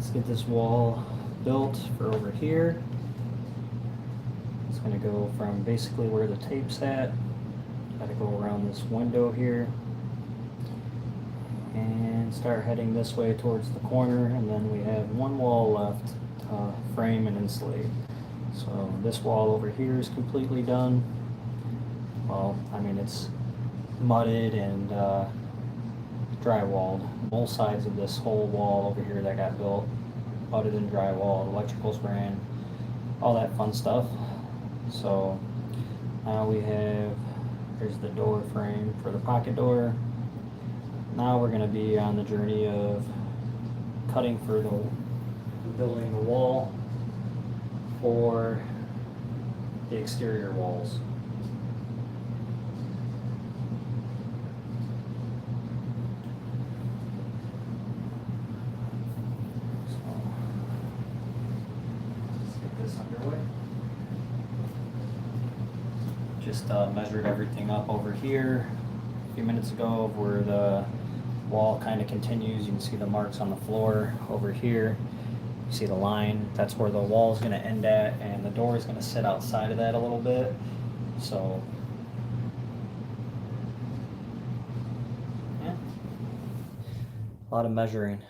Let's get this wall built for over here. It's going to go from basically where the tape's at. Got to go around this window here and start heading this way towards the corner, and then we have one wall left to frame and insulate. So this wall over here is completely done. Well, I mean, it's mudded and drywalled. Both sides of this whole wall over here that got built, mudded and drywalled, electricals ran, all that fun stuff. So now we have, here's the door frame for the pocket door. Now we're going to be on the journey of cutting for building the wall for the exterior walls. So let's get this underway. Just measured everything up over here a few minutes ago of where the wall kind of continues. You can see the marks on the floor over here. You see the line, that's where the wall is going to end at, and the door is going to sit outside of that a little bit. So yeah, a lot of measuring.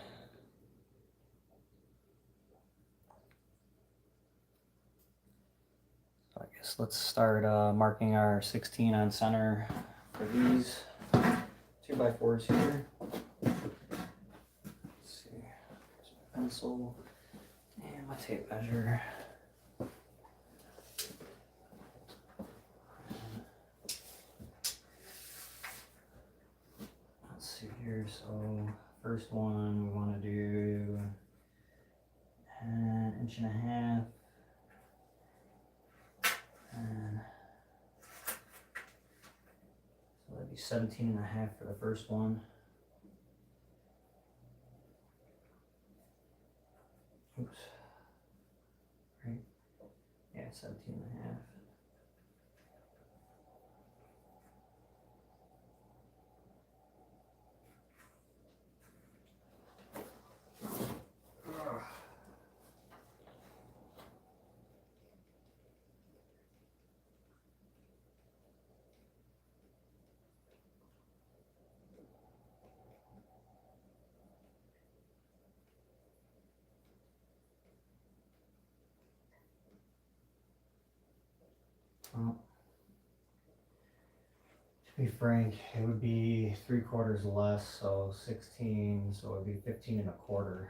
So I guess let's start marking our 16 on center for these 2x4s here. Let's see, here's my pencil and my tape measure. Let's see here, so first one we want to do an inch and a half. And so that'd be 17 and a half for the first one. Oops. Right? Yeah, 17 and a half. Well, to be frank, it would be 3/4 less, so 16, so it would be 15 1/4.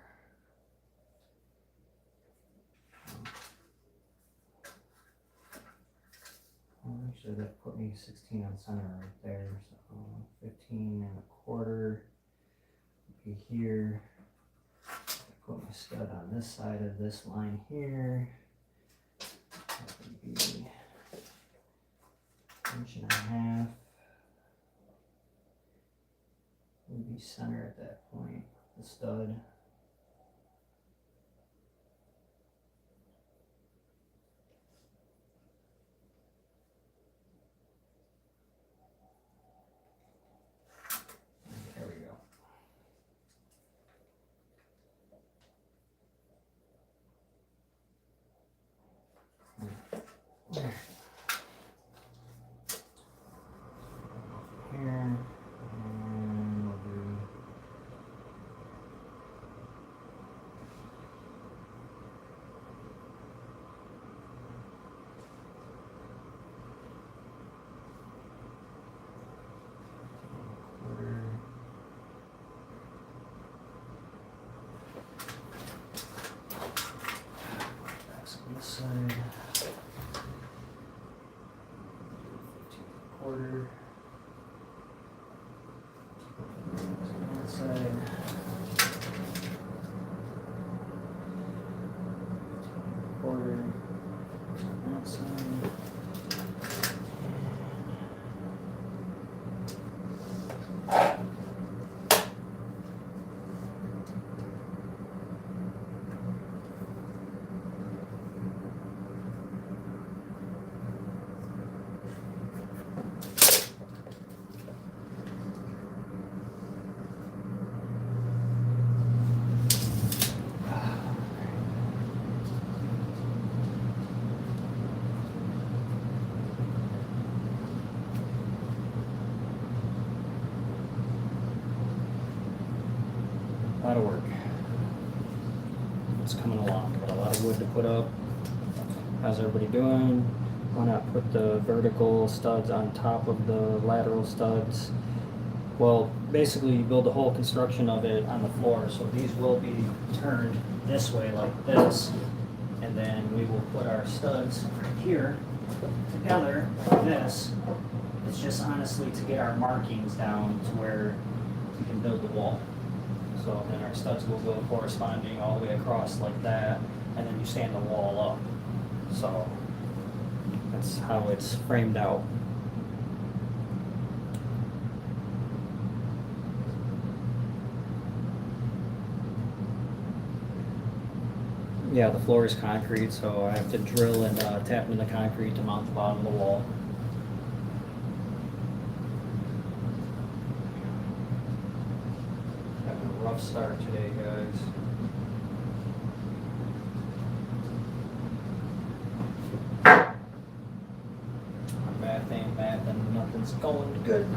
Well, actually, that put me 16 on center right there, so 15 1/4 would be here. Put my stud on this side of this line here. That would be inch and a half. Would be center at that point, the stud. There we go. There. Here, and we'll do quarter. That's on this side. 15 1/4. That side. Quarter. That side. it's coming along. Got a lot of wood to put up. How's everybody doing? Why not put the vertical studs on top of the lateral studs? Well, basically you build the whole construction of it on the floor, so these will be turned this way like this, and then we will put our studs right here together like this. It's just honestly to get our markings down to where we can build the wall. So then our studs will go corresponding all the way across like that, and then you stand the wall up. So that's how it's framed out. Yeah, the floor is concrete, so I have to drill and tap into the concrete to mount the bottom of the wall. Having a rough start today, guys. Math ain't math and nothing's going good.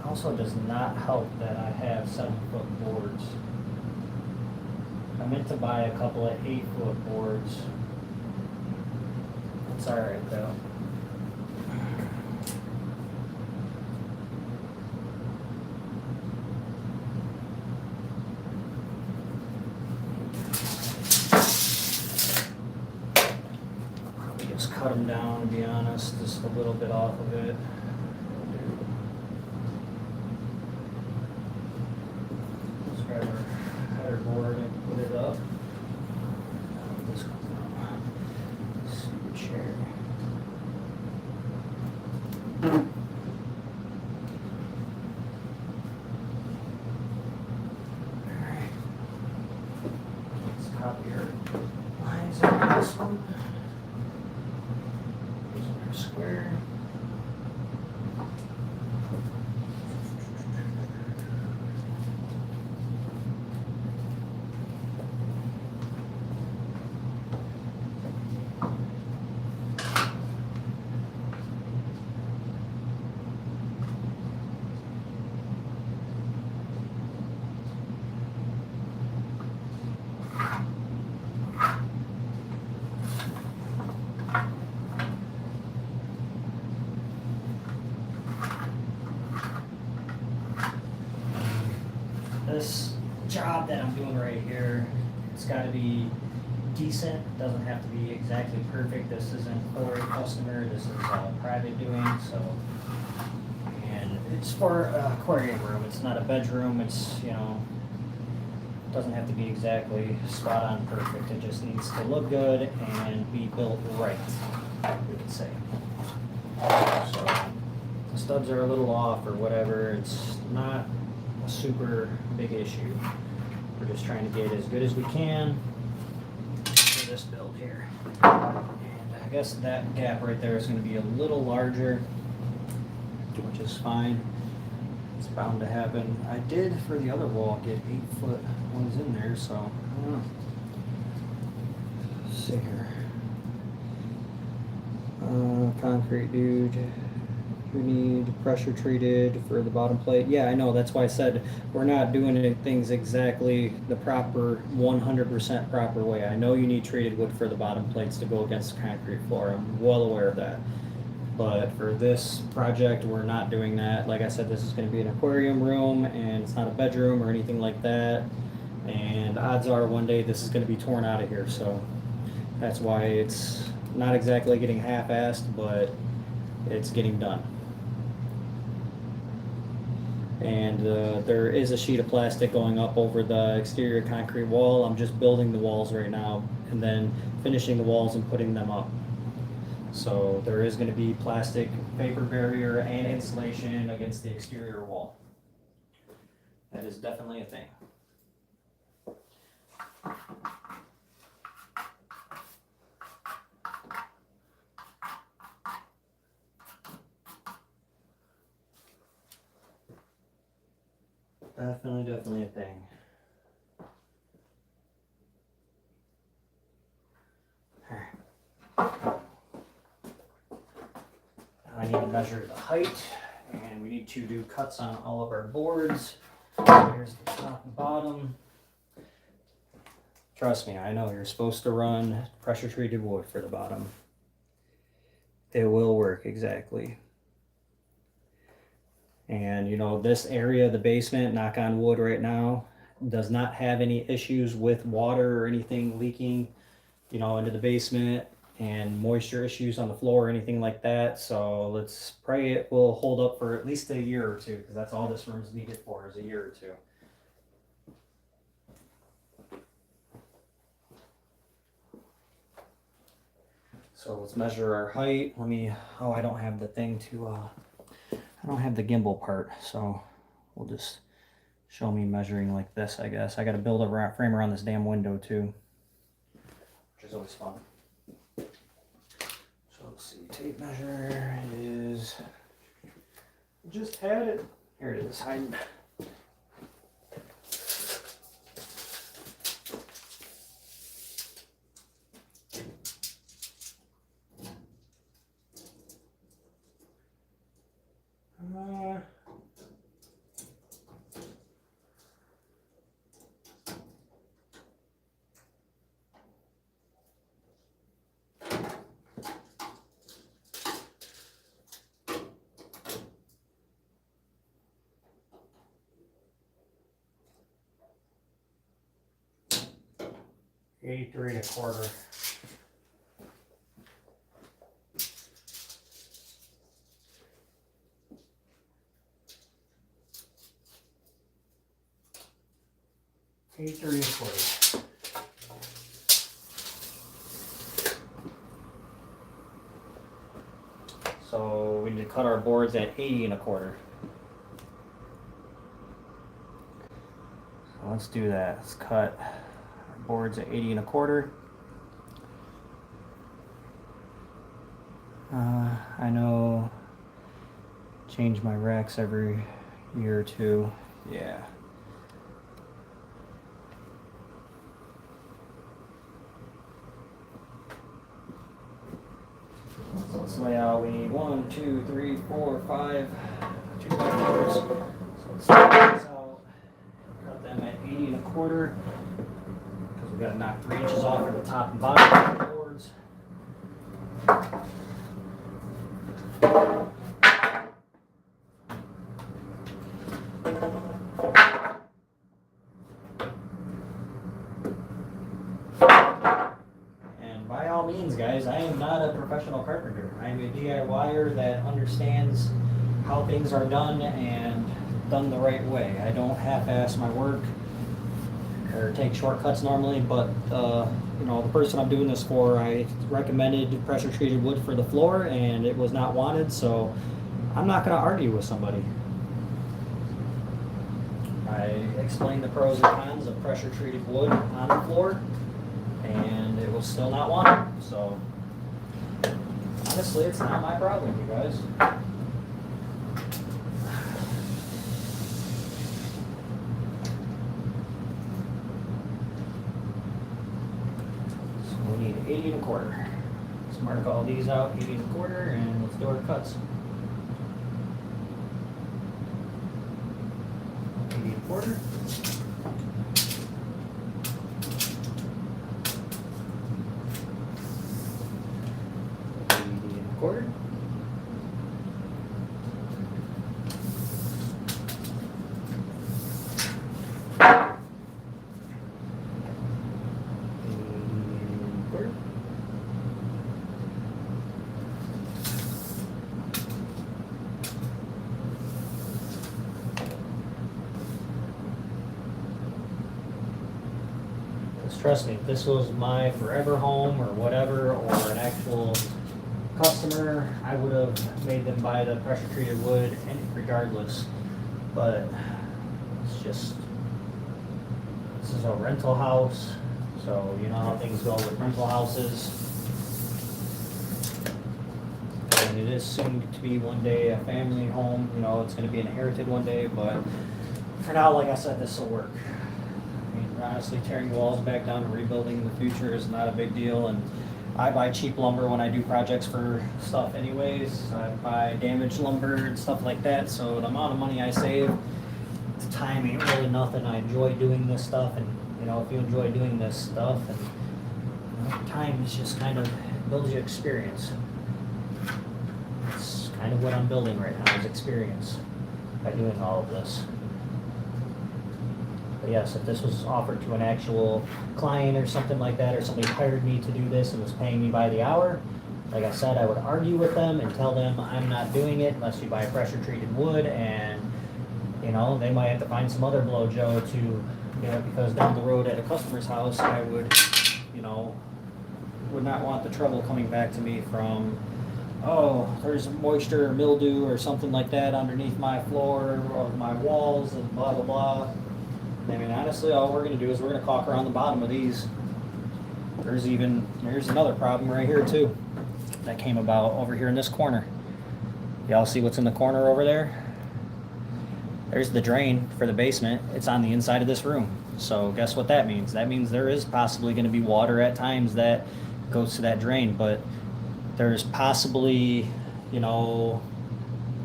Also does not help that I have 7-foot boards. I meant to buy a couple of 8-foot boards. It's alright though. Probably just cut them down, to be honest, just a little bit off of it. Board and put it up. This super chair. Alright. Let's copy our lines on this one. Using our square. This job that I'm doing right here, it's got to be decent. It doesn't have to be exactly perfect. This isn't for a customer. This is private doing. So, and it's for an aquarium room. It's not a bedroom. It's, you know, doesn't have to be exactly spot on perfect. It just needs to look good and be built right, we could say. So the studs are a little off or whatever. It's not a super big issue. We're just trying to get as good as we can for this build here. And I guess that gap right there is going to be a little larger, which is fine. It's bound to happen. I did for the other wall get 8-foot ones in there, so I don't know. Let's see here. Concrete dude. You need pressure treated for the bottom plate. Yeah, I know. That's why I said we're not doing things exactly the proper 100% proper way. I know you need treated wood for the bottom plates to go against the concrete floor. I'm well aware of that. But for this project, we're not doing that. Like I said, this is going to be an aquarium room, and it's not a bedroom or anything like that. And odds are one day this is going to be torn out of here. So that's why it's not exactly getting half-assed, but it's getting done. And there is a sheet of plastic going up over the exterior concrete wall. I'm just building the walls right now and then finishing the walls and putting them up. So there is going to be plastic vapor barrier and insulation against the exterior wall. That is definitely a thing. Definitely a thing. I need to measure the height, and we need to do cuts on all of our boards. Here's the top and bottom. Trust me, I know you're supposed to run pressure treated wood for the bottom. It will work exactly. And you know, this area, the basement, knock on wood right now, does not have any issues with water or anything leaking, you know, into the basement, and moisture issues on the floor or anything like that. So let's pray it will hold up for at least a year or two, because that's all this room is needed for, is a year or two. So let's measure our height. Let me, oh, I don't have the thing to, I don't have the gimbal part, so we'll just show me measuring like this, I guess. I got to build a frame around this damn window too, which is always fun. So let's see, tape measure is, just had it. Here it is, hiding. $83 and a quarter. $83 and a quarter. So we need to cut our boards at 80 and a quarter. So let's do that. Let's cut our boards at 80 and a quarter. I know, change my racks every year or two. Yeah. So let's lay out. We need 1, 2, 3, 4, 5, 2 by 4s. So let's lay these out. Cut them at 80 and a quarter, because we got to knock 3 inches off at the top and bottom of the boards. And by all means, guys, I am not a professional carpenter. I am a DIYer that understands how things are done and done the right way. I don't half-ass my work or take shortcuts normally, but you know, the person I'm doing this for, I recommended pressure treated wood for the floor and it was not wanted, so I'm not going to argue with somebody. I explained the pros and cons of pressure treated wood on the floor and it was still not wanted, so honestly it's not my problem, you guys. So we need 80 and a quarter. Let's mark all these out, 80 and a quarter, and let's do our cuts. 80 and a quarter. 80 and a quarter. 80 trust me, if this was my forever home or whatever, or an actual customer, I would have made them buy the pressure treated wood regardless. But it's just, this is a rental house, so you know how things go with rental houses. And it is soon to be one day a family home, you know, it's going to be inherited one day, but for now, like I said, this will work. I mean, honestly, tearing walls back down and rebuilding in the future is not a big deal, and I buy cheap lumber when I do projects for stuff anyways. I buy damaged lumber and stuff like that, so the amount of money I save, the time ain't really nothing. I enjoy doing this stuff, and you know, if you enjoy doing this stuff, and you know, time is just kind of builds you experience. It's kind of what I'm building right now is experience by doing all of this. But yes, if this was offered to an actual client or something like that, or somebody hired me to do this and was paying me by the hour, like I said, I would argue with them and tell them I'm not doing it unless you buy pressure treated wood, and you know, they might have to find some other blow-joe to, you know, because down the road at a customer's house, I would, you know, would not want the trouble coming back to me from, oh, there's moisture or mildew or something like that underneath my floor or my walls and blah, blah, blah. I mean, honestly, all we're going to do is we're going to caulk around the bottom of these. There's another problem right here too that came about over here in this corner. Y'all see what's in the corner over there? There's the drain for the basement. It's on the inside of this room. So guess what that means? That means there is possibly going to be water at times that goes to that drain, but there's possibly, you know,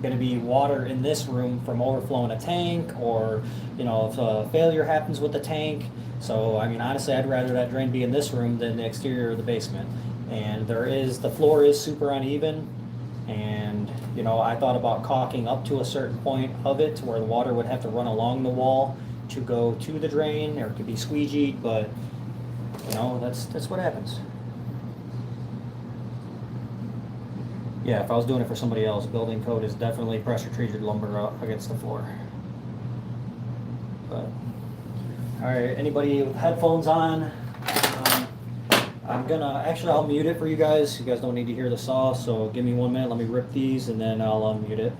going to be water in this room from overflowing a tank, or, you know, if a failure happens with the tank. So, I mean, honestly, I'd rather that drain be in this room than the exterior of the basement. And the floor is super uneven, and, you know, I thought about caulking up to a certain point of it to where the water would have to run along the wall to go to the drain, or it could be squeegeed, but, you know, that's what happens. Yeah, if I was doing it for somebody else, building code is definitely pressure treated lumber up against the floor. But, all right, anybody with headphones on? I'll mute it for you guys. You guys don't need to hear the saw, so give me 1 minute. Let me rip these, and then I'll unmute it.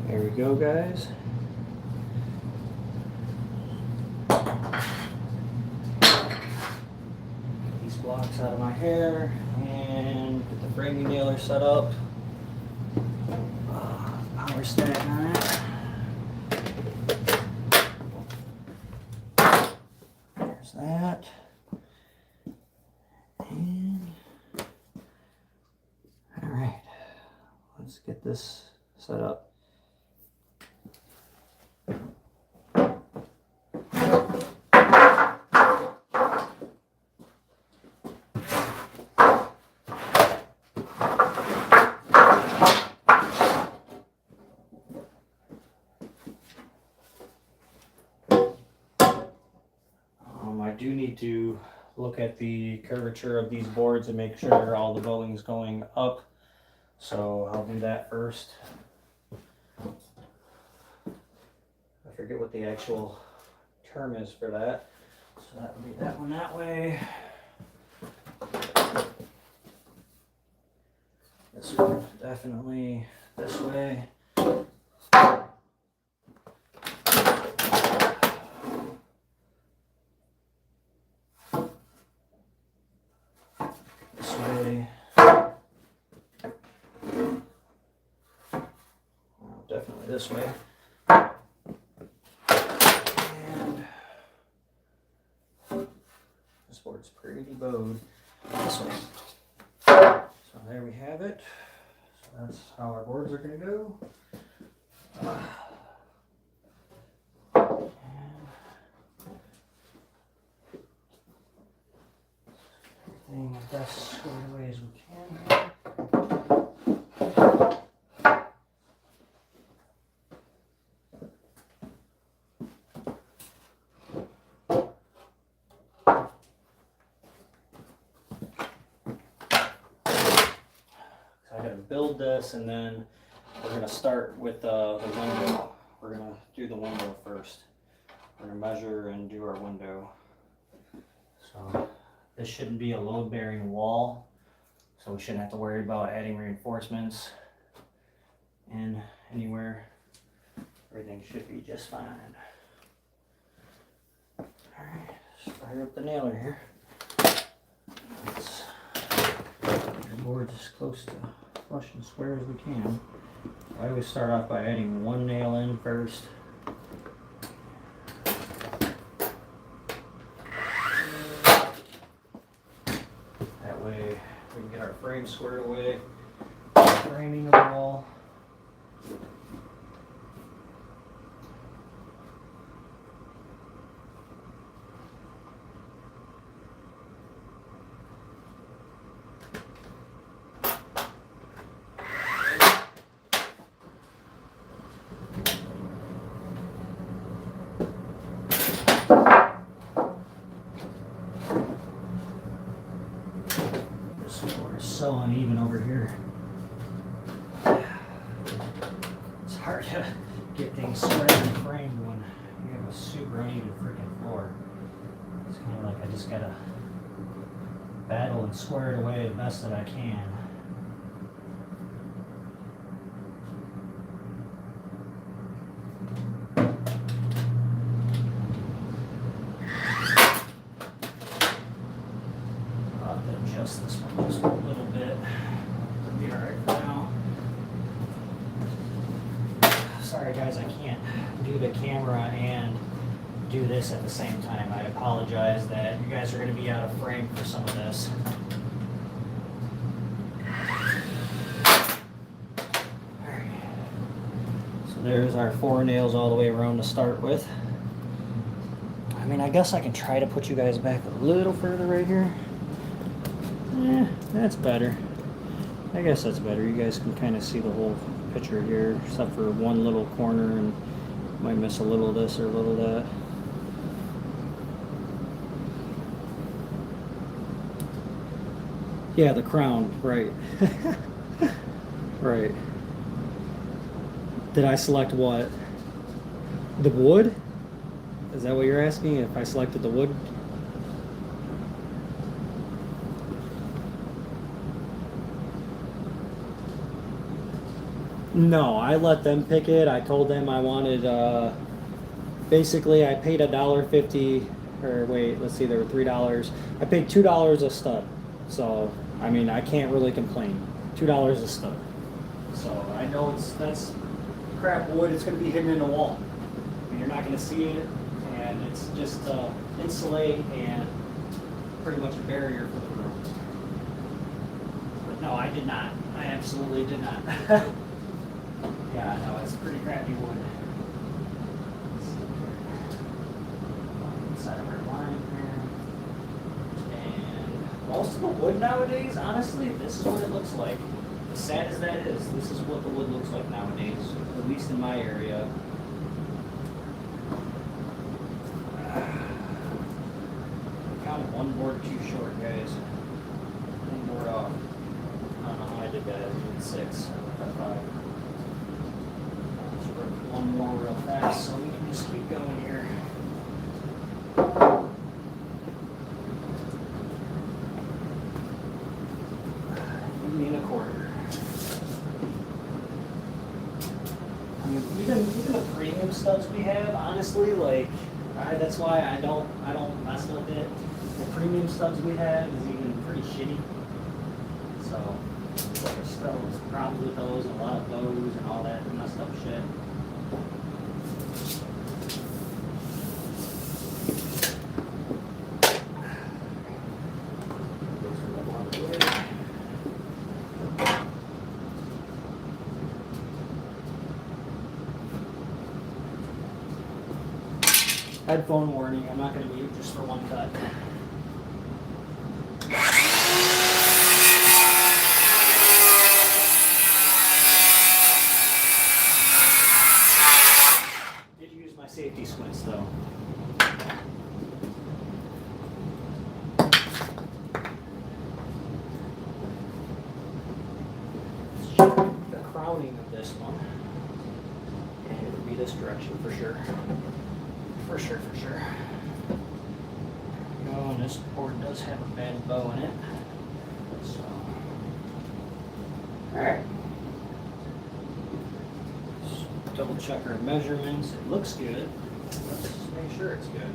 There we go, guys. Get these blocks out of my hair and get the framing nailer set up. Power stack on it. There's that. And all right, let's get this set up. I do need to look at the curvature of these boards and make sure all the bowing's going up. So I'll do that first. I forget what the actual term is for that. So that would be that one that way. This one definitely this way. way. Well, definitely this way. And this board's pretty bowed this way. So there we have it. So that's how our boards are going to go. Everything as best squared away as we can. I got to build this, and then we're going to start with the window. We're going to do the window first. We're going to measure and do our window. So this shouldn't be a load-bearing wall, so we shouldn't have to worry about adding reinforcements in anywhere. Everything should be just fine. Alright, let's fire up the nailer here. Let's get the board as close to flush and square as we can. I always start off by adding one nail in first. That way we can get our frame squared away. Framing of the wall. This floor is so uneven over here. It's hard to get things squared and framed when you have a super uneven freaking floor. It's kind of like I just gotta battle and square it away the best that I can. I'll have to adjust this one just a little bit. It'll be alright for now. Sorry guys, I can't do the camera and do this at the same time. I apologize that you guys are going to be out of frame for some of this. Alright. So there's our 4 nails all the way around to start with. I mean, I guess I can try to put you guys back a little further right here. That's better. I guess that's better. You guys can kind of see the whole picture here, except for one little corner, and might miss a little of this or a little of that. Yeah, the crown, right. Right. Did I select what? The wood? Is that what you're asking? If I selected the wood? No, I let them pick it. I told them I wanted, basically I paid $1.50, or wait, let's see, there were $3. I paid $2 a stud. So, I mean, I can't really complain. $2 a stud. So, I know that's crap wood. It's going to be hidden in the wall. I mean, you're not going to see it, and it's just insulate and pretty much a barrier for the room. But no, I did not. I absolutely did not. Yeah, no, it's pretty crappy wood. Inside of our line here. And most of the wood nowadays, honestly, this is what it looks like. As sad as that is, this is what the wood looks like nowadays, at least in my area. Counted one board too short, guys. One board off. I don't know how I did that. I did 6. I 5. One more real fast, so we can just keep going here. Give me a quarter. I mean, even the premium studs we have, honestly, like, that's why I don't mess with it. The premium studs we have is even pretty shitty. So there's still problems with those, and a lot of those, and all that messed up shit. Headphone warning, I'm not going to mute just for one cut. Did use my safety squints though. The crowning of this one. And it would be this direction for sure. For sure. Oh, and this board does have a bad bow in it. So, alright. Double check our measurements. It looks good. Let's just make sure it's good.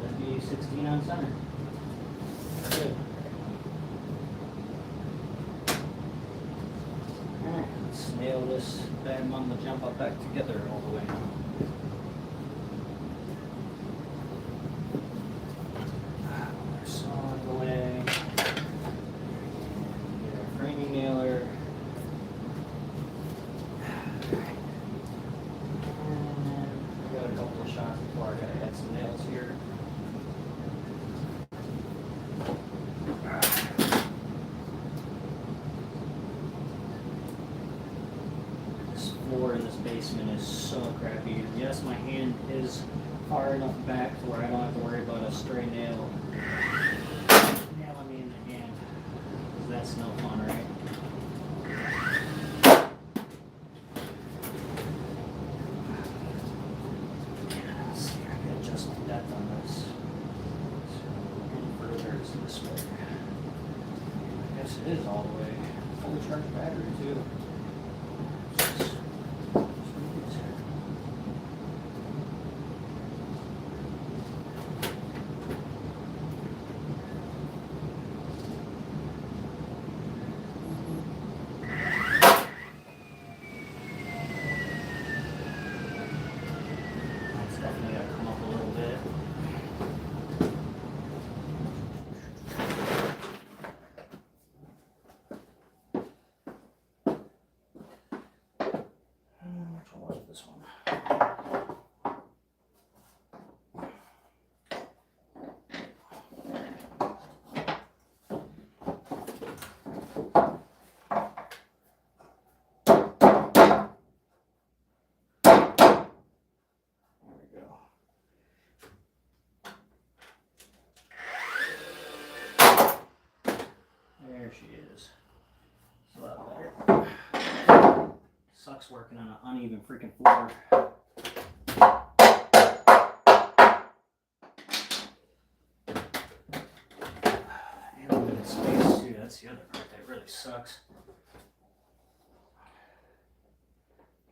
That'd be 16 on center. Good. Alright, let's nail this bad mama jump up back together all the way now. Saw on the way. Get our framing nailer. And I got a couple of shots before I gotta add some nails here. This floor in this basement is so crappy. And yes, my hand is far enough back to where I don't have to worry about a stray nail nailing me in the hand. Because that's no fun, right? Let's see, I can adjust my depth on this. So, any further is this way. I guess it is all the way. Fully charged battery, too. This one. There we go. There she is. It's a lot better. Sucks working on an uneven freaking floor. And limited space too, that's the other part that really sucks.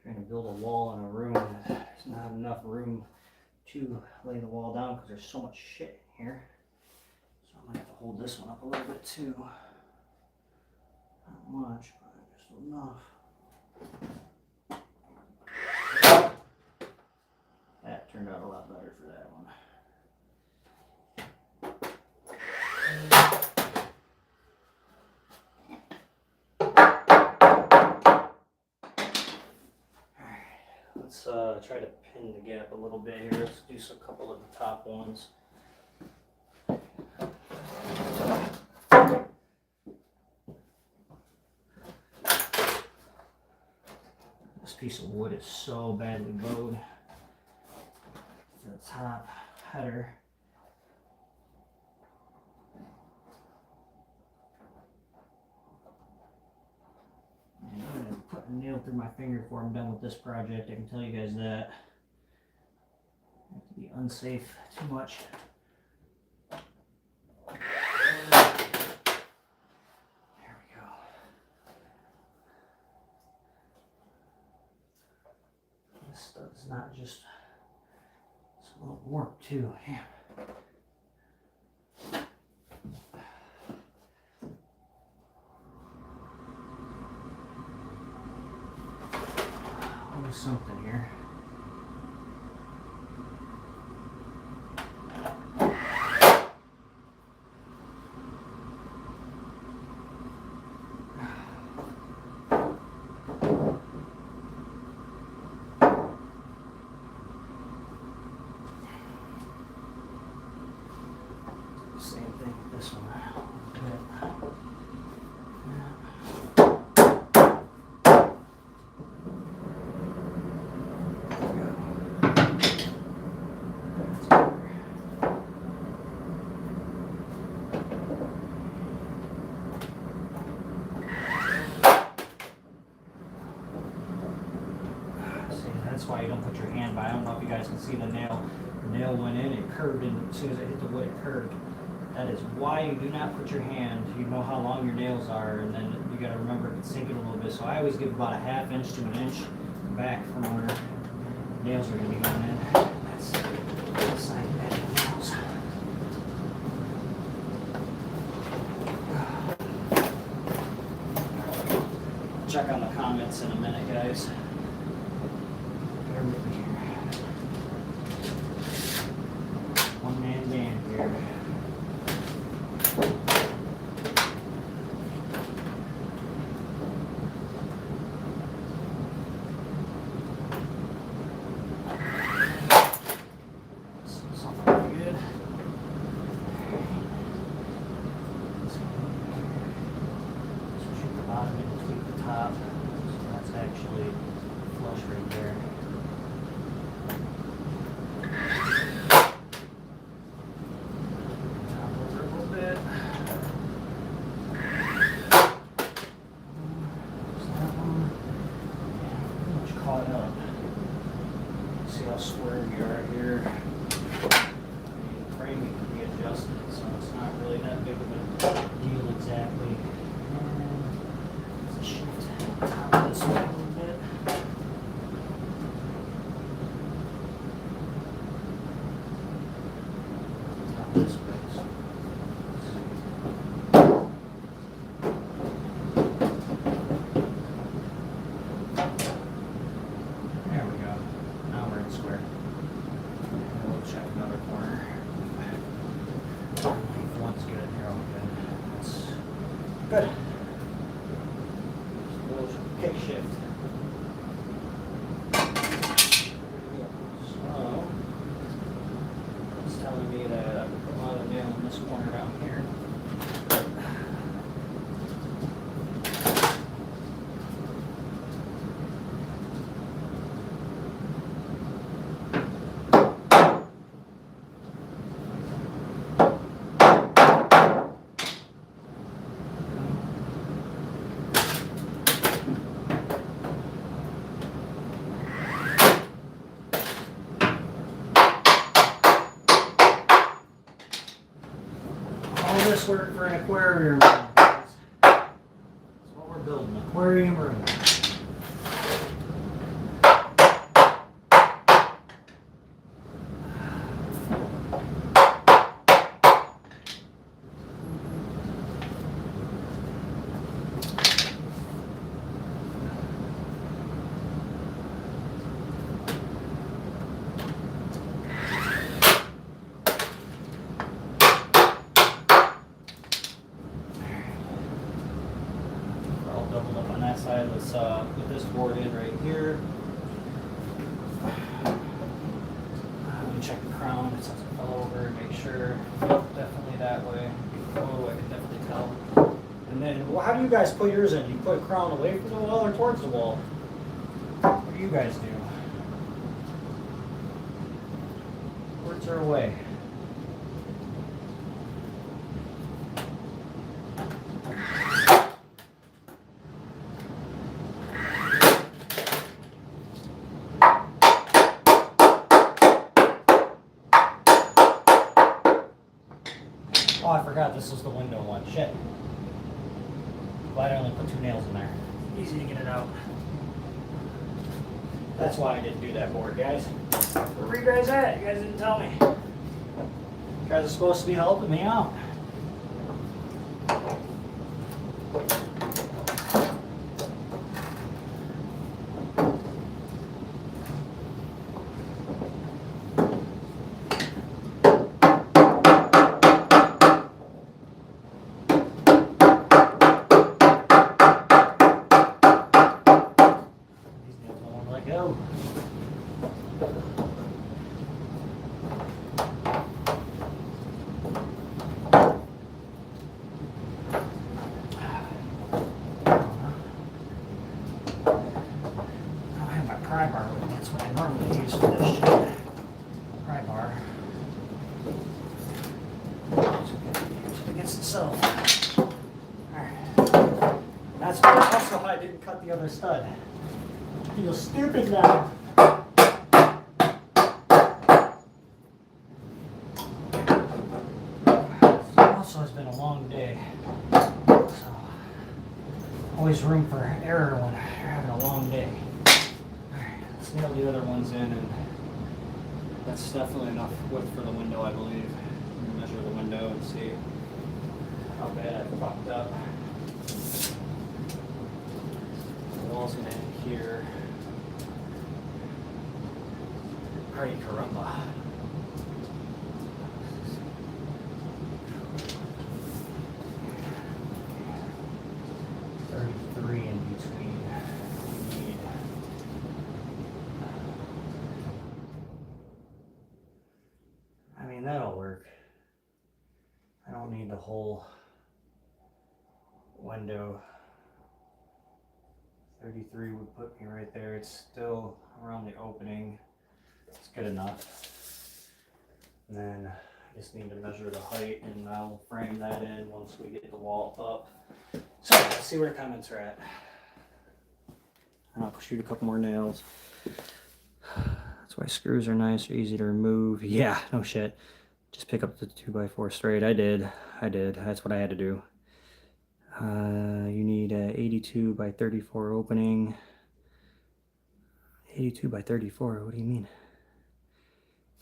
Trying to build a wall in a room, there's not enough room to lay the wall down because there's so much shit in here. So I'm gonna have to hold this one up a little bit too. Not much, but just enough. That turned out a lot better for that one. Alright, let's try to pin the gap a little bit here. Let's do a couple of the top ones. This piece of wood is so badly bowed. The top header. And I'm going to put a nail through my finger before I'm done with this project. I can tell you guys that. I have to be unsafe too much. There we go. This stuff is not just. A little warp too. Damn. Same thing with this one. That's why you don't put your hand by. I don't know if you guys can see the nail. The nail went in, it curved, and as soon as it hit the wood, it curved. That is why you do not put your hand. You know how long your nails are, and then you got to remember to sink it a little bit. So I always give about a ½ inch to an inch back from where nails are going to be going in. That's the side of that nails. Check on the comments in a minute, guys. One man band here. Something pretty good. Shoot the bottom and tweak the top. So that's actually flush right there. Caught up. See how square we are here. The framing can be adjusted, so it's not really that big of a deal exactly. And let's shift top this way a little bit. Top this way. Good. Just a little kick shift. So, it's telling me that I put a lot of nail in this corner down here. All this work for an aquarium room, guys. That's what we're building, an aquarium room. Double up on that side. Let's put this board in right here. Let me check the crown. It says it fell over. Make sure. Definitely that way. Oh, I can definitely tell. And then, well, how do you guys put yours in? You put a crown away from the wall or towards the wall? What do you guys do? Towards or away? Oh, I forgot this was the window one. Shit. Glad I only put 2 nails in there. Easy to get it out. That's why I didn't do that board, guys. Where were you guys at? You guys didn't tell me. You guys are supposed to be helping me out. Go. myself. Alright. That's also how I didn't cut the other stud. I feel stupid now. Also has been a long day. So always room for error when you're having a long day. Alright, let's nail the other ones in, and that's definitely enough width for the window, I believe. Measure the window and see how bad I fucked up. The wall's gonna end here. Ay, caramba. In between. You need I mean, that'll work. I don't need the whole window. 33 would put me right there. It's still around the opening. It's good enough. And then I just need to measure the height, and I'll frame that in once we get the wall up. So let's see where the comments are at. I'll shoot a couple more nails. That's why screws are nice, they're easy to remove. Yeah, no shit. Just pick up the 2x4 straight. I did. That's what I had to do. You need a 82 by 34 opening. 82 by 34, what do you mean?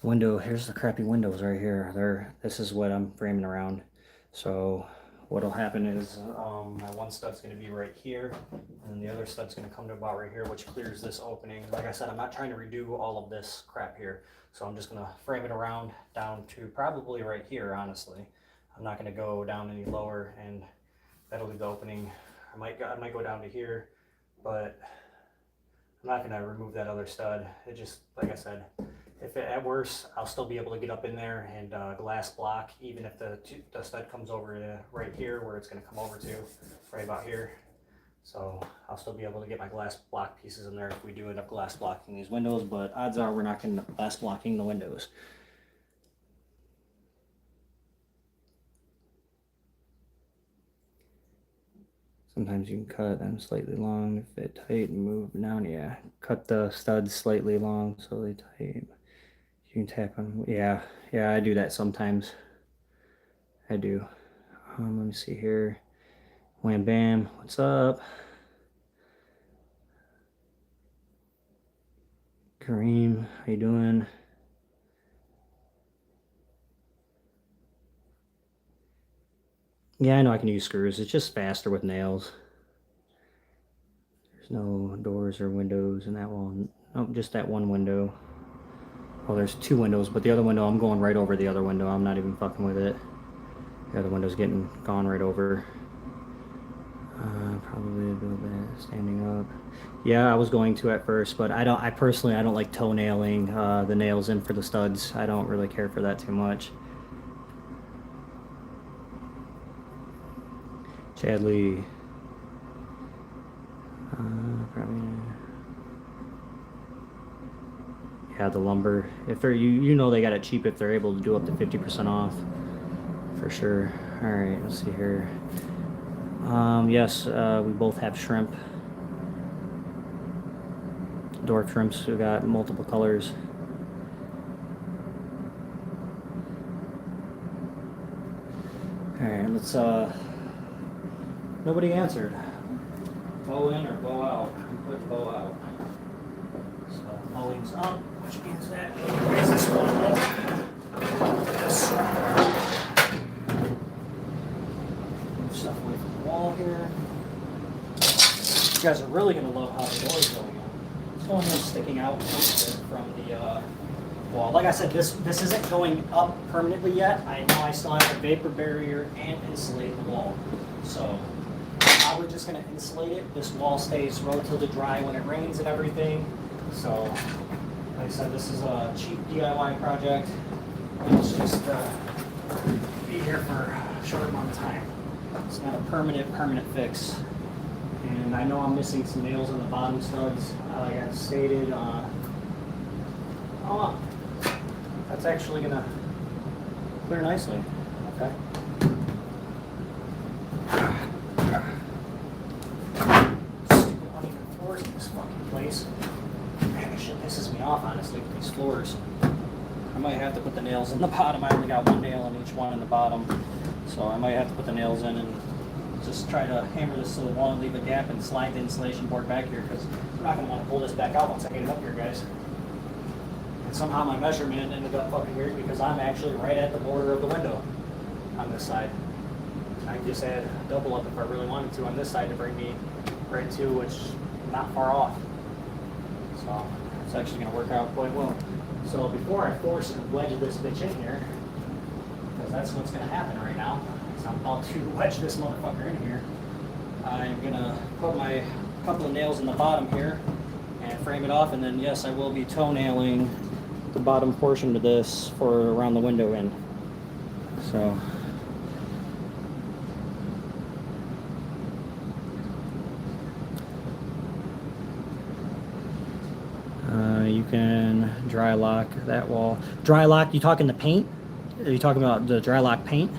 Window, here's the crappy windows right here. This is what I'm framing around. So what'll happen is my one stud's going to be right here, and the other stud's going to come to about right here, which clears this opening. Like I said, I'm not trying to redo all of this crap here, so I'm just going to frame it around down to probably right here, honestly. I'm not going to go down any lower, and that'll leave the opening. I might go down to here, but I'm not going to remove that other stud. It just, like I said, if it, at worst, I'll still be able to get up in there and glass block, even if the stud comes over to right here where it's going to come over to, right about here. So I'll still be able to get my glass block pieces in there if we do end up glass blocking these windows, but odds are we're not going to glass blocking the windows. Sometimes you can cut them slightly long to fit tight and move down. Yeah, cut the studs slightly long so they tight. You can tap on. Yeah, I do that sometimes. I do. Let me see here. Wham bam. What's up? Kareem, how you doing? Yeah, I know I can use screws. It's just faster with nails. There's no doors or windows in that one. Oh, just that one window. Oh, there's two windows, but the other window, I'm going right over the other window. I'm not even fucking with it. The other window's getting gone right over. Probably a little bit standing up. Yeah, I was going to at first, but I personally don't like toenailing the nails in for the studs. I don't really care for that too much. Chadley. Probably. Yeah, the lumber. If they're you know they got it cheap if they're able to do up to 50% off, for sure. All right, let's see here. Yes, we both have shrimp. Dwarf shrimps. We got multiple colors. All right, let's. Nobody answered. Bow in or bow out? We put bow out. So bowing's up, which means that raise this one up. This. Move stuff away from the wall here. You guys are really gonna love how the door's going on. This one is sticking out a little bit from the wall. Like I said, this isn't going up permanently yet. I know I still have a vapor barrier and insulate the wall. So we're just going to insulate it. This wall stays relatively dry when it rains and everything. So, like I said, this is a cheap DIY project. It's just be here for a short amount of time. It's not a permanent fix. And I know I'm missing some nails on the bottom studs, like I stated. Oh, that's actually going to clear nicely. Okay. honestly, with these floors. I might have to put the nails in the bottom. I only got one nail in each one in the bottom. So I might have to put the nails in and just try to hammer this to the wall and leave a gap and slide the insulation board back here, because I'm not going to want to pull this back out once I get it up here, guys. And somehow my measurement ended up fucking weird because I'm actually right at the border of the window on this side. I can just add a double up if I really wanted to on this side to bring me right to, which not far off. So it's actually going to work out quite well. So before I force and wedge this bitch in here, because that's what's going to happen right now, so I'm about to wedge this motherfucker in here, I'm going to put my couple of nails in the bottom here and frame it off, and then yes, I will be toe-nailing the bottom portion of this for around the window end. So you can dry lock that wall. Dry lock, you talking the paint? Are you talking about the dry lock paint?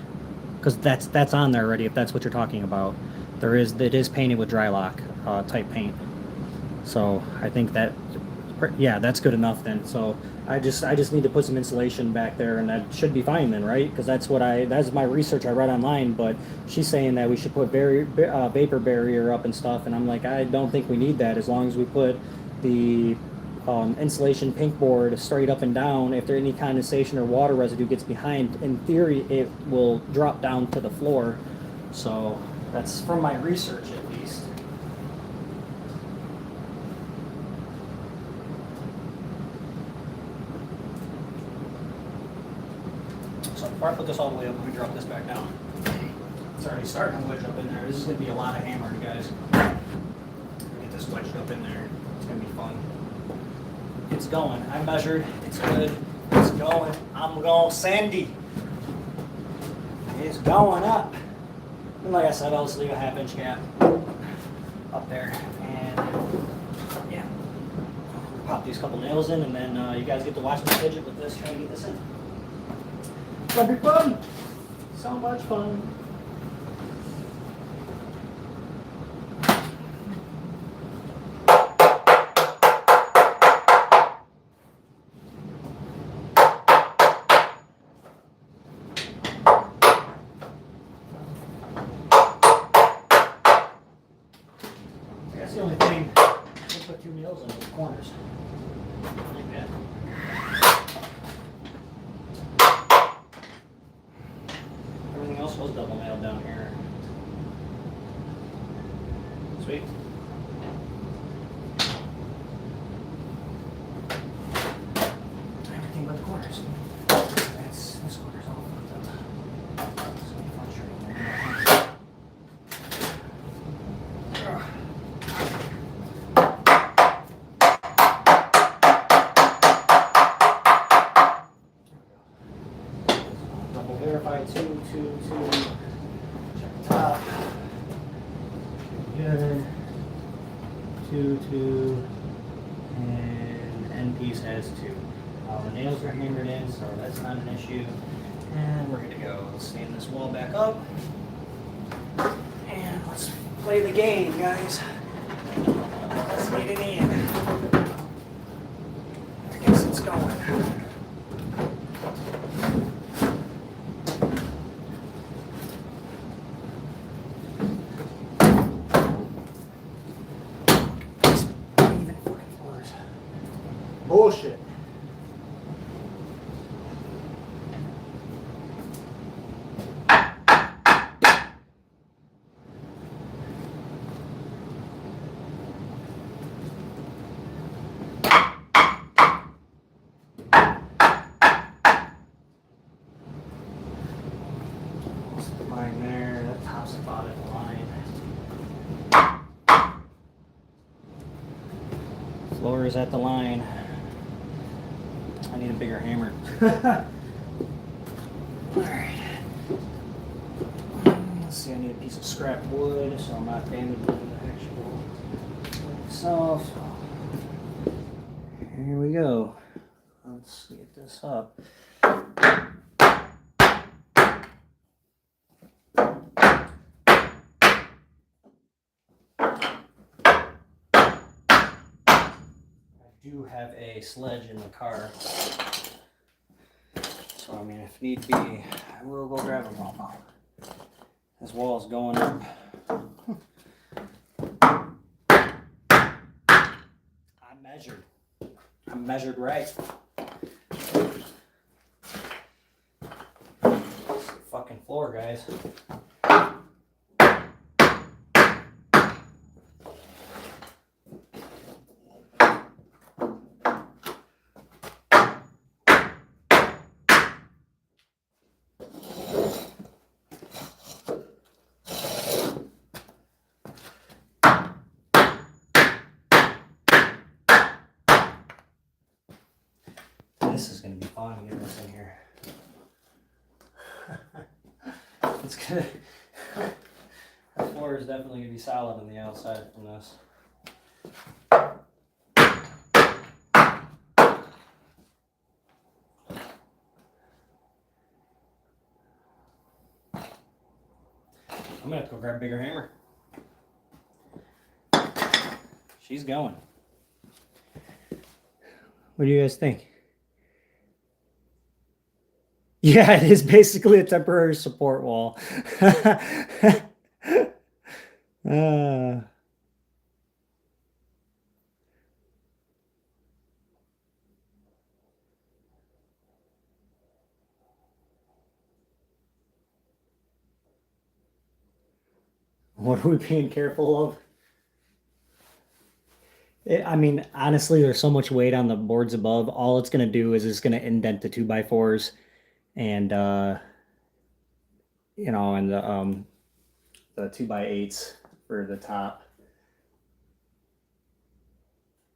Because that's on there already, if that's what you're talking about. It is painted with dry lock type paint. So I think that, yeah, that's good enough then. So I just need to put some insulation back there, and that should be fine then, right? Because that's my research I read online. But she's saying that we should put vapor barrier up and stuff, and I'm like, I don't think we need that, as long as we put the insulation pink board straight up and down. If there any condensation or water residue gets behind, in theory it will drop down to the floor. So that's from my research at least. So before I put this all the way up, let me drop this back down. It's already starting to wedge up in there. This is going to be a lot of hammering, guys. Get this wedged up in there. It's going to be fun. It's going. I measured. It's good. It's going. I'm going sandy. It's going up. And like I said, I'll just leave a half-inch gap up there. And yeah, pop these couple nails in, and then you guys get to watch me fidget with this, trying to get this in. It's gonna be fun. So much fun. That's the only thing. Let's put 2 nails in the corners. Like that. Everything else was double nailed down here. Sweet. Everything but the corners. This corner's all fucked up. So I'm not sure. Verify 2, 2, 2. Check the top. Good. 2, 2. And end piece has 2. All the nails are hammered in, so that's not an issue. And we're good to go. Let's stand this wall back up. And let's play the game, guys. Let's get it in. I guess it's going. Bullshit. Let's put the line there. That top's about at the line. Floor is at the line. I need a bigger hammer. Alright. Let's see, I need a piece of scrap wood so I'm not damaging the actual wood itself. Here we go. Let's get this up. do have a sledge in the car. So, I mean, if need be, I will go grab them all. This wall's going up. I'm measured right. Fucking floor, guys. This is going to be fun getting this in here. It's gonna. The floor is definitely going to be solid on the outside from this. I'm going to have to go grab a bigger hammer. She's going. What do you guys think? Yeah, it is basically a temporary support wall. What are we being careful of? I mean, honestly, there's so much weight on the boards above. All it's going to do is it's going to indent the 2x4s and, you know, and the 2x8s for the top.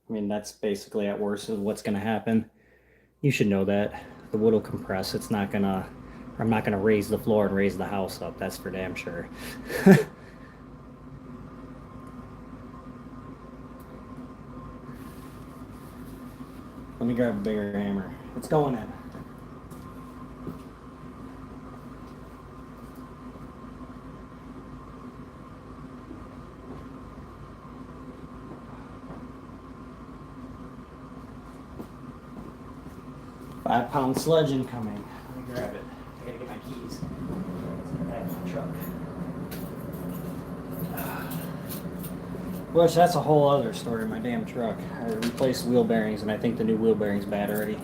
I mean, that's basically at worst is what's going to happen. You should know that. The wood will compress. It's not going to, I'm not going to raise the floor and raise the house up. That's for damn sure. Let me grab a bigger hammer. It's going in. £5 sledge incoming. Let me grab it. I gotta get my keys. It's in the back of the truck. Which, that's a whole other story in my damn truck. I replaced wheel bearings and I think the new wheel bearing's bad already.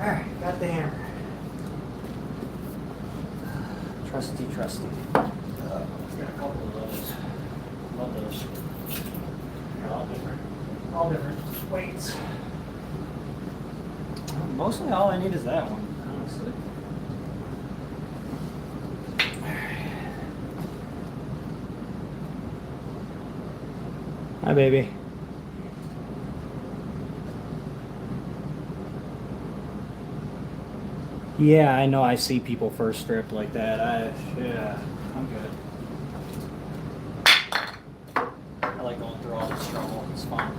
Alright, got the hammer. Trusty. Got a couple of those. Love those. They're all different weights. Mostly all I need is that one, honestly. Hi, baby. Yeah, I know. I see people first strip like that. Yeah, I'm good. I like going through all the struggle. It's fun.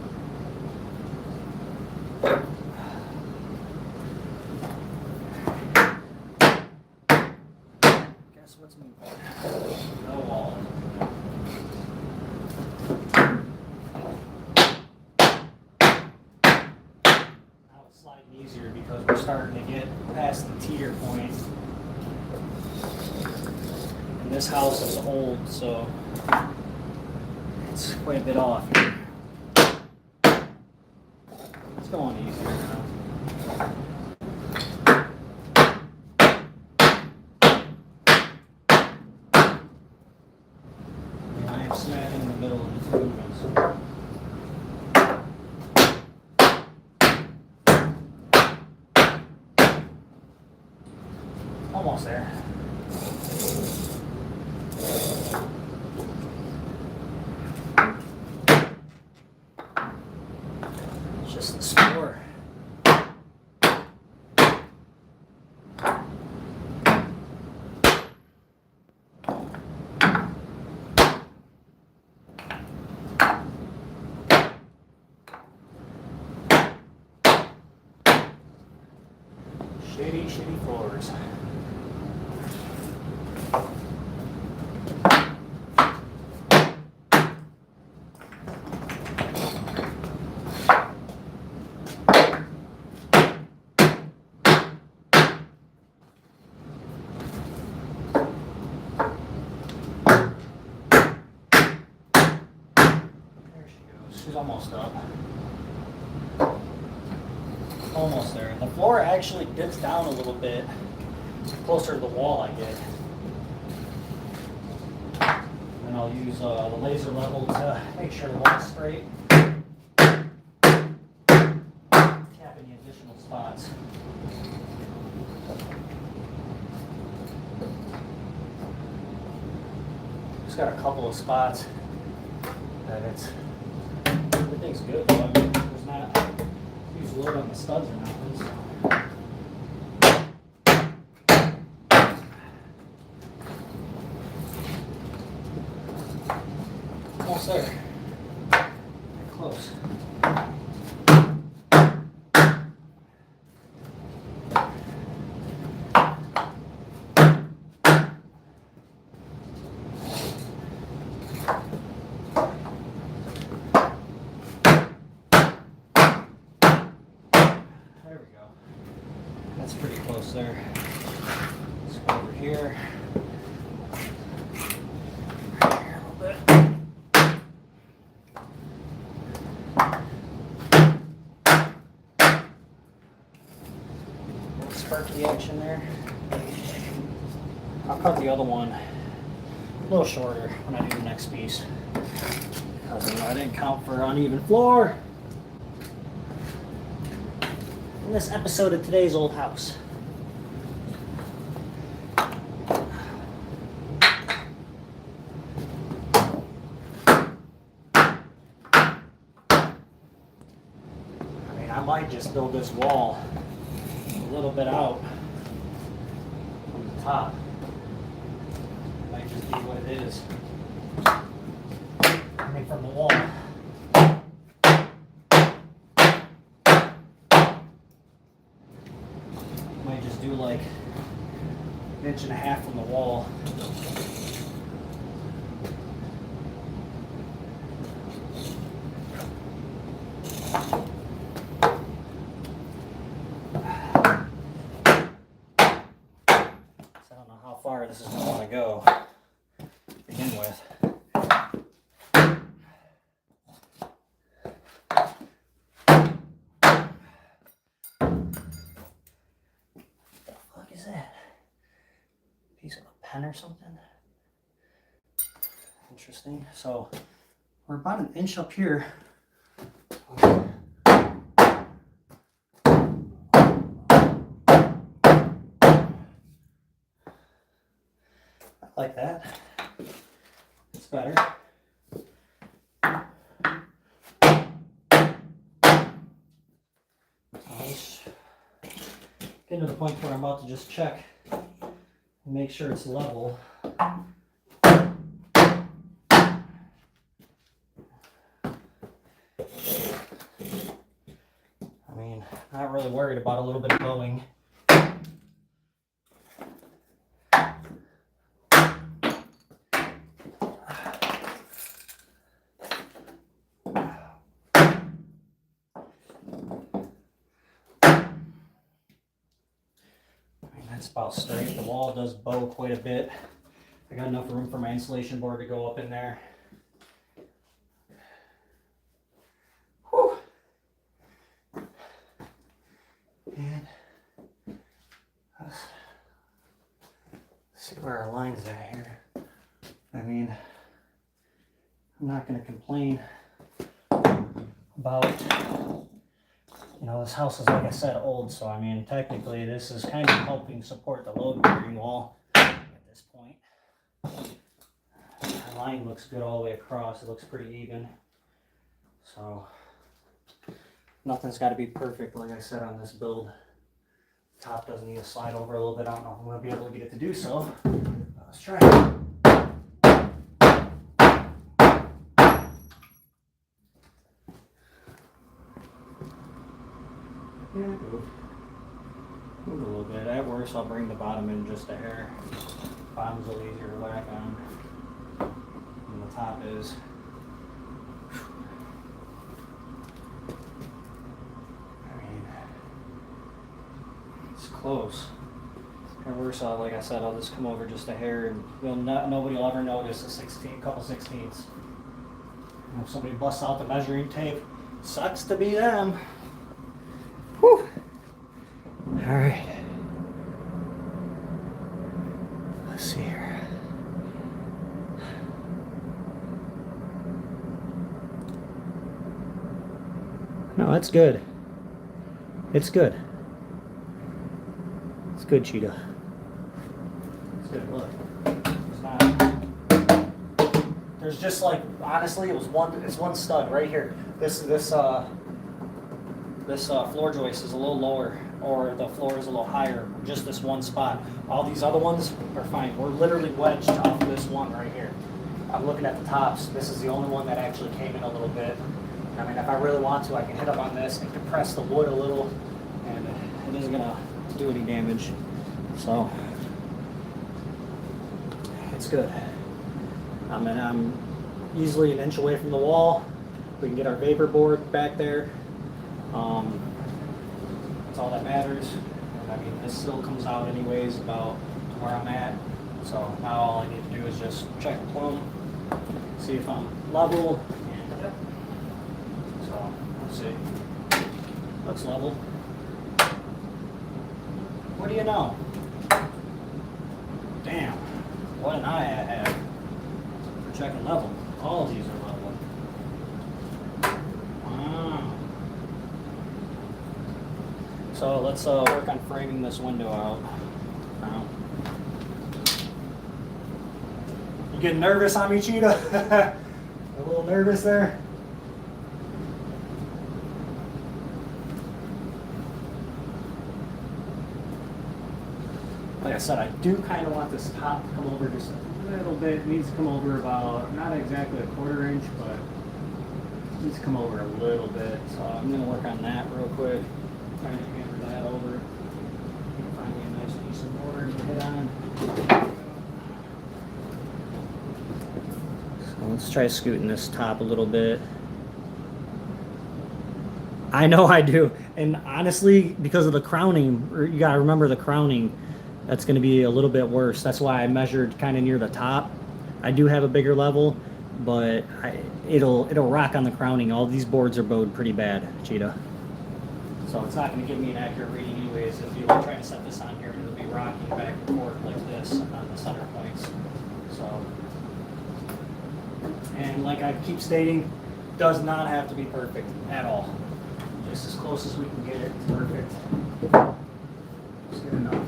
Guess what's moving? No wall. Now it's sliding easier because we're starting to get past the teeter point. And this house is old, so it's quite a bit off here. It's going easier now. And I am smack in the middle of these movements. Almost there. It's just the score. Shitty floors. She's almost up. Almost there. The floor actually dips down a little bit closer to the wall I get. And I'll use the laser level to make sure the wall's straight. Tap any additional spots. Just got a couple of spots that everything's good though. I mean, there's not a huge load on the studs or nothing. So. Almost there. Close. There we go. That's pretty close there. Let's go over here. Right here a little bit. Let's spark the action there. I'll cut the other one a little shorter when I do the next piece. Because I didn't count for uneven floor. In this episode of Today's Old House. I mean, I might just build this wall a little bit out from the top. It might just be what it is. I mean, from the wall. Just do like 1.5 inches from the wall. So I don't know how far this is going to want to go to begin with. What is that? Piece of a pen or something? Interesting. So we're about 1 inch up here. Like that. It's better. Getting to the point where I'm about to just check and make sure it's level. I mean, not really worried about a little bit of bowing. That's about straight. The wall does bow quite a bit I got enough room for my insulation board to go up in there. Whew. And let's see where our line's at here. I mean, I'm not going to complain about, you know, this house is, like I said, old, so I mean, technically this is kind of helping support the load bearing wall at this point. The line looks good all the way across. It looks pretty even. So nothing's got to be perfect, like I said, on this build. Top doesn't need to slide over a little bit. I don't know if I'm going to be able to get it to do so. Let's try it. Yeah, move a little bit. At worst, I'll bring the bottom in just a hair. Bottom's a little easier to whack on than the top is. I mean, it's close. At worst, like I said, I'll just come over just a hair, and nobody will ever notice a couple sixteenths. And if somebody busts out the measuring tape, sucks to be them. Whew. All right. Let's see here. No, that's good. It's good. It's good, Cheetah. It's good. Look. It's not. There's just like, honestly, it's one stud right here. This floor joist is a little lower, or the floor is a little higher, just this one spot. All these other ones are fine. We're literally wedged off this one right here. I'm looking at the tops. This is the only one that actually came in a little bit. I mean, if I really want to, I can hit up on this and compress the wood a little, and it isn't gonna do any damage. So it's good. I mean, I'm easily an inch away from the wall. We can get our vapor board back there. That's all that matters. And I mean, this still comes out anyways about where I'm at. So now all I need to do is just check the plumb, see if I'm level, and yep. So let's see. Looks level. What do you know? Damn, what an eye I have for checking level. All of these are level. So let's work on framing this window out. You getting nervous on me, Cheetah? A little nervous there? Like I said, I do kind of want this top to come over just a little bit. It needs to come over about, not exactly a quarter inch, but it needs to come over a little bit. So I'm going to work on that real quick. Trying to hammer that over. Find me a nice piece of mortar to hit on. So let's try scooting this top a little bit. I know I do. And honestly, because of the crowning, you gotta remember the crowning, that's gonna be a little bit worse. That's why I measured kind of near the top. I do have a bigger level, but it'll rock on the crowning. All these boards are bowed pretty bad, Cheetah. So it's not going to give me an accurate reading anyways. If you try to set this on here, it'll be rocking back and forth like this on the center points. So, and like I keep stating, does not have to be perfect at all. Just as close as we can get it, perfect. Just good enough.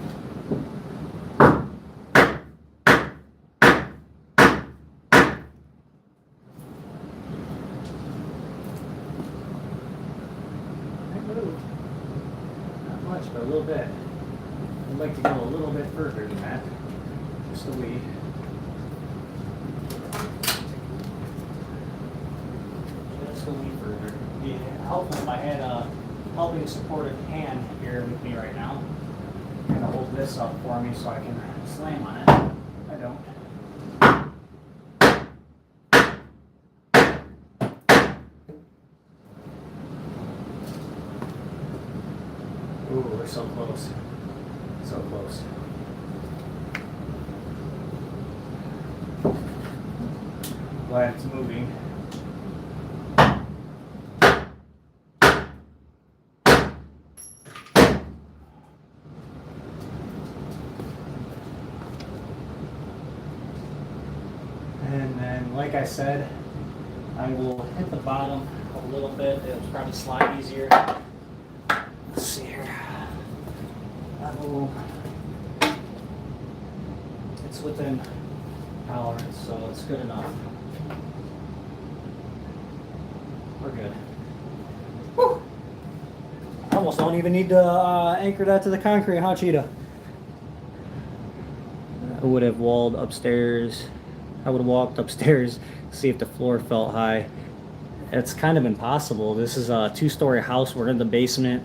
But a little bit. I'd like to go a little bit further than that. Just a wee. Just a wee further. It'd be helpful if I had a helping supportive hand here with me right now. Kind of hold this up for me so I can slam on it. I don't. Ooh, we're so close. So close. glad it's moving. And then, like I said, I will hit the bottom a little bit. It'll probably slide easier. Let's see here. It's within tolerance, so it's good enough. We're good. Whew. I almost don't even need to anchor that to the concrete, huh, Cheetah? I would have walled upstairs. I would have walked upstairs to see if the floor felt high. It's kind of impossible. This is a two-story house. We're in the basement,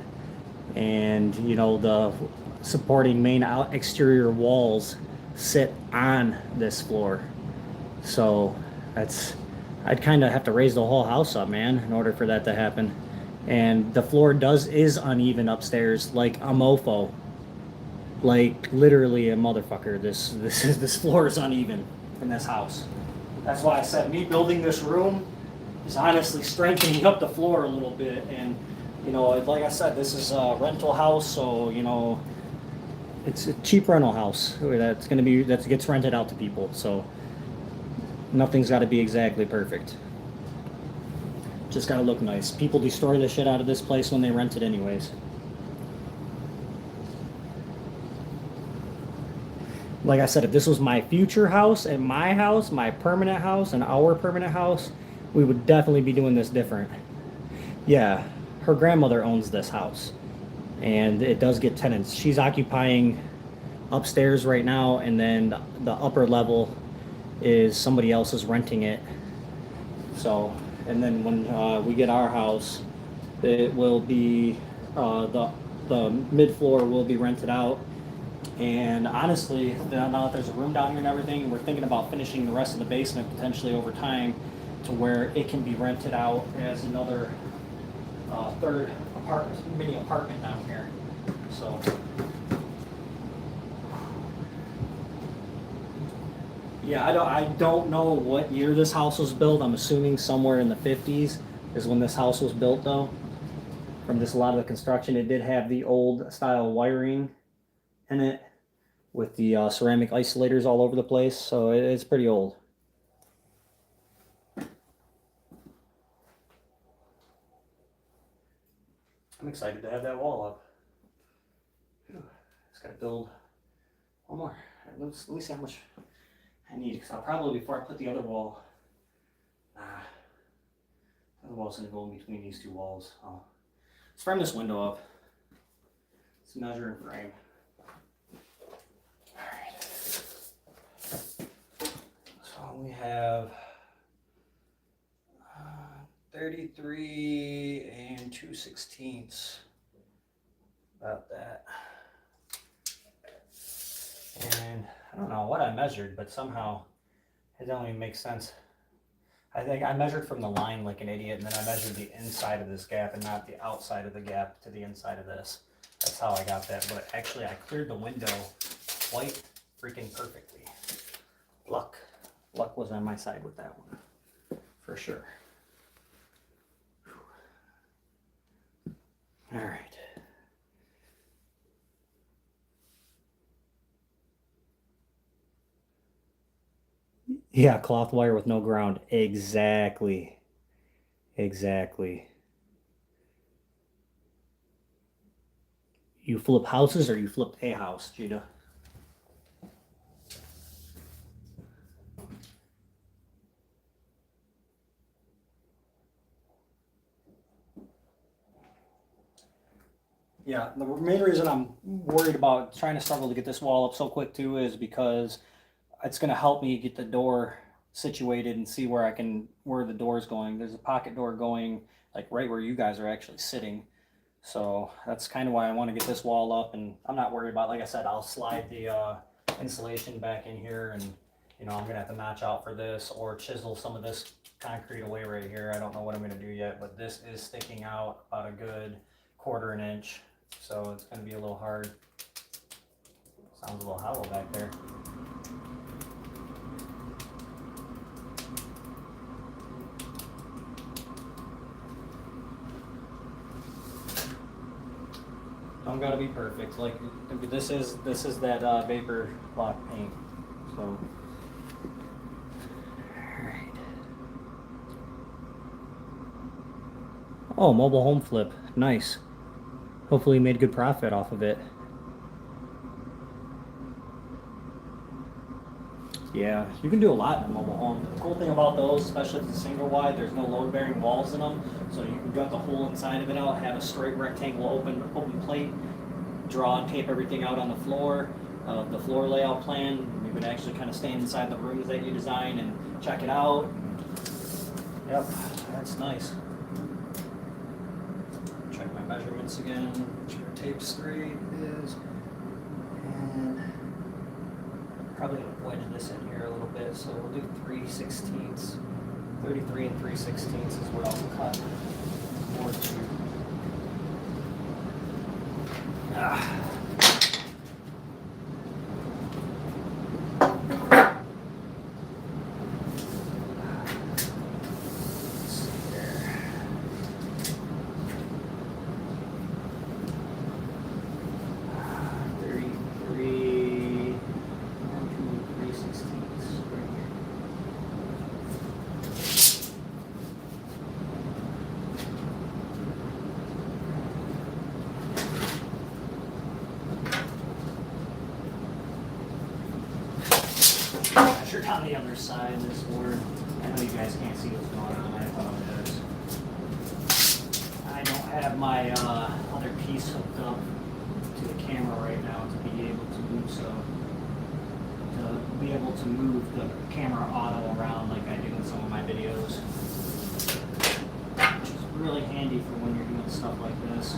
and you know the supporting main exterior walls sit on this floor. So I'd kind of have to raise the whole house up, man, in order for that to happen. And the floor is uneven upstairs, like a mofo, like literally a motherfucker. This floor is uneven in this house. That's why I said me building this room is honestly strengthening up the floor a little bit. And you know, like I said, this is a rental house, so you know, it's a cheap rental house that gets rented out to people. So nothing's got to be exactly perfect. Just got to look nice. People destroy the shit out of this place when they rent it anyways. Like I said, if this was my future house and my house, my permanent house and our permanent house, we would definitely be doing this different. Yeah, her grandmother owns this house and it does get tenants. She's occupying upstairs right now, and then the upper level is somebody else is renting it. So, and then when we get our house, it will be the mid floor will be rented out. And honestly, now that there's a room down here and everything, we're thinking about finishing the rest of the basement potentially over time to where it can be rented out as another third mini apartment down here. So. Yeah, I don't know what year this house was built. I'm assuming somewhere in the 50s is when this house was built, though. From just a lot of the construction, it did have the old style wiring in it with the ceramic isolators all over the place, so it's pretty old. I'm excited to have that wall up. Just gotta build one more. Let me see how much I need, because I'll probably, before I put the other wall, the other wall's gonna go in between these two walls. Let's frame this window up. Let's measure and frame. Alright. So we have 33 and 2/16. About that. And I don't know what I measured, but somehow it don't even make sense. I think I measured from the line like an idiot, and then I measured the inside of this gap and not the outside of the gap to the inside of this. That's how I got that, but actually I cleared the window quite freaking perfectly. Luck was on my side with that one, for sure. All right. Yeah, cloth wire with no ground. Exactly. Exactly. You flip houses or you flipped a house, Gita? Yeah, the main reason I'm worried about trying to struggle to get this wall up so quick too is because it's going to help me get the door situated and see where the door is going. There's a pocket door going like right where you guys are actually sitting. So that's kind of why I want to get this wall up, and I'm not worried about, like I said, I'll slide the insulation back in here, and you know, I'm going to have to notch out for this or chisel some of this concrete away right here. I don't know what I'm going to do yet, but this is sticking out about a good 1/4 inch. So it's going to be a little hard. Sounds a little hollow back there. don't gotta be perfect. Like this is that vapor lock paint. So. Alright. Oh, mobile home flip. Nice. Hopefully you made good profit off of it. Yeah, you can do a lot in a mobile home. The cool thing about those, especially if it's single wide, there's no load-bearing walls in them, so you can gut the whole inside of it out, have a straight rectangle open plate, draw and tape everything out on the floor, the floor layout plan. You can actually kind of stand inside the rooms that you design and check it out. Yep, that's nice. Check my measurements again, make sure tape's straight is, and probably avoided this in here a little bit, so we'll do 3/16. 33 and 3/16 is what I'll cut. Or two. On the other side of this board. I know you guys can't see what's going on. I apologize. I don't have my other piece hooked up to the camera right now to be able to move the camera auto around like I do in some of my videos, which is really handy for when you're doing stuff like this.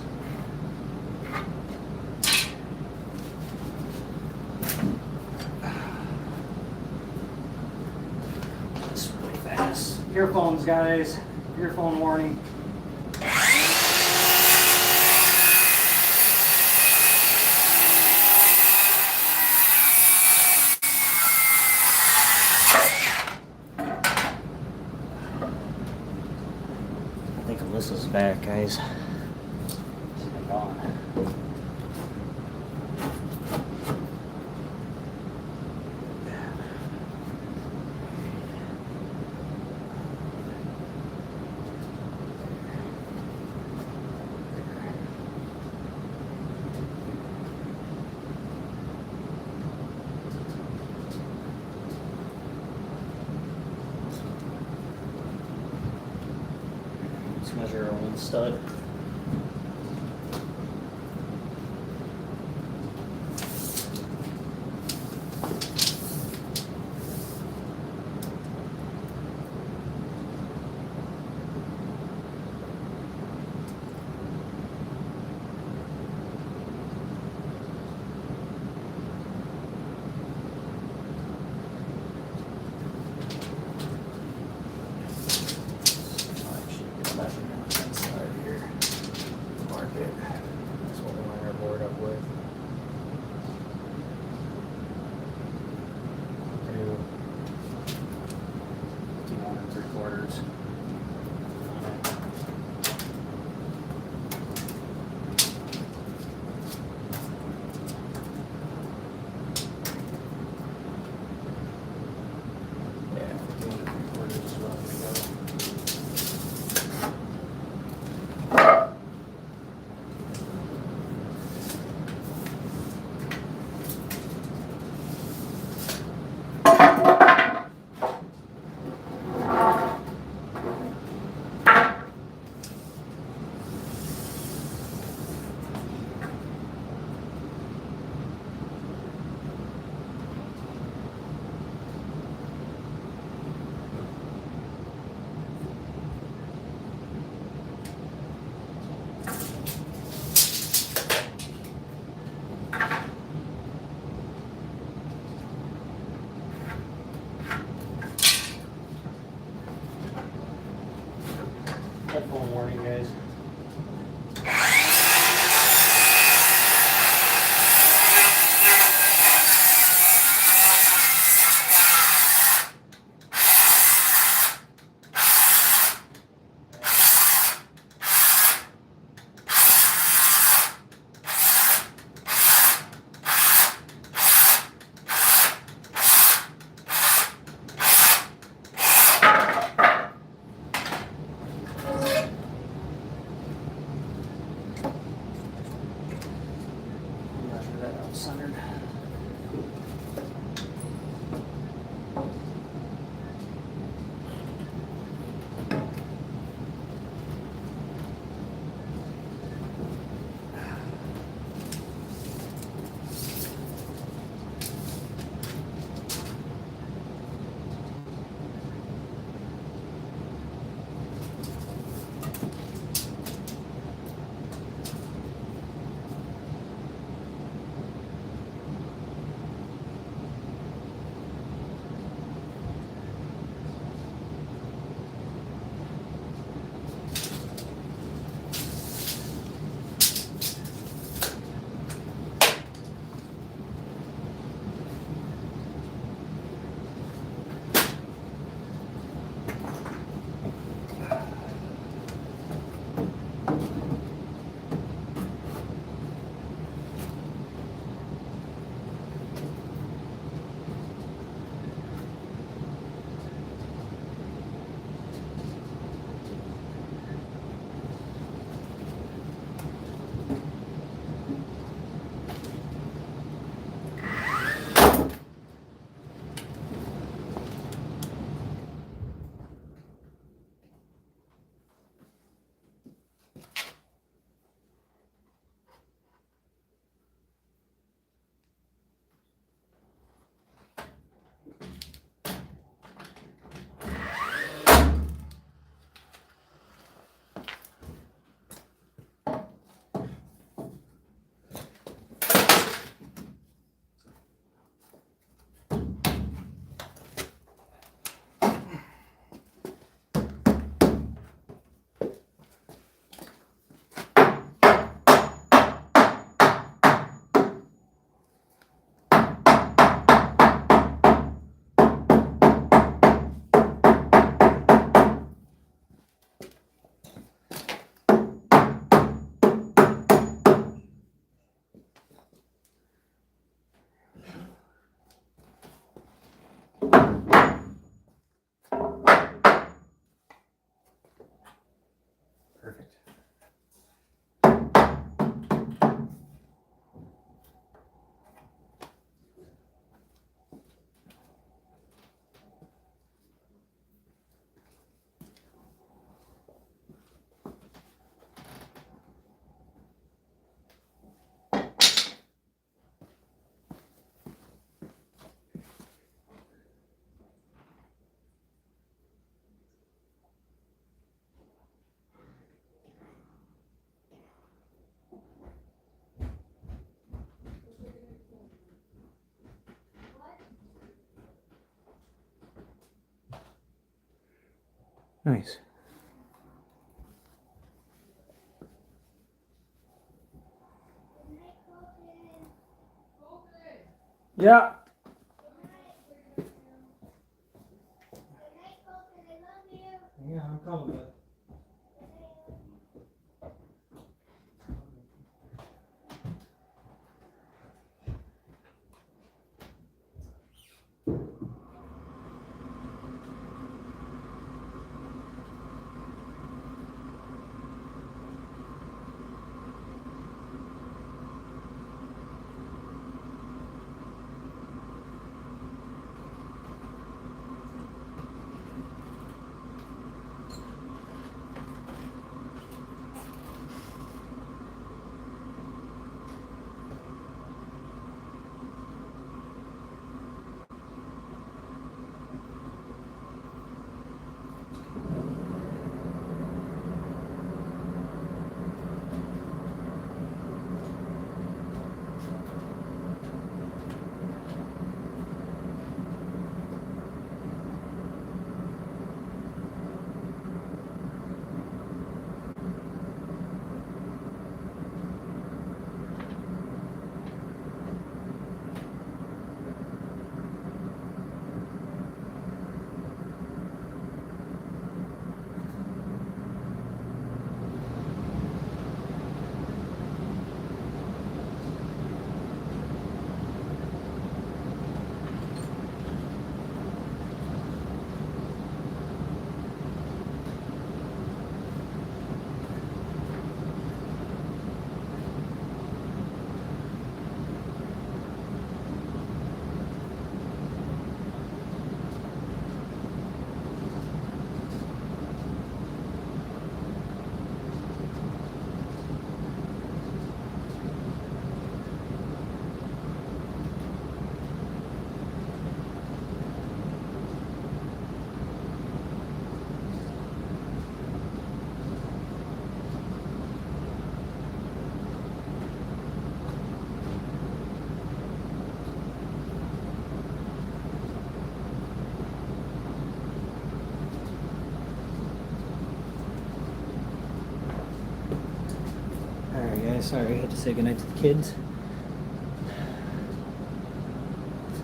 Earphones, guys. Earphone warning. I think Alyssa's back, guys. She's been gone. Measure our one stud. That's what we line our board up with. 51 3/4. Headphone warning, guys. Perfect. Nice. Yeah. Yeah, I'm coming, bud. Alright guys, sorry I had to say goodnight to the kids.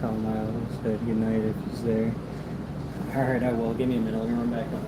Tell Miles said goodnight if he's there. Alright, I will. Give me a minute, let me run back up.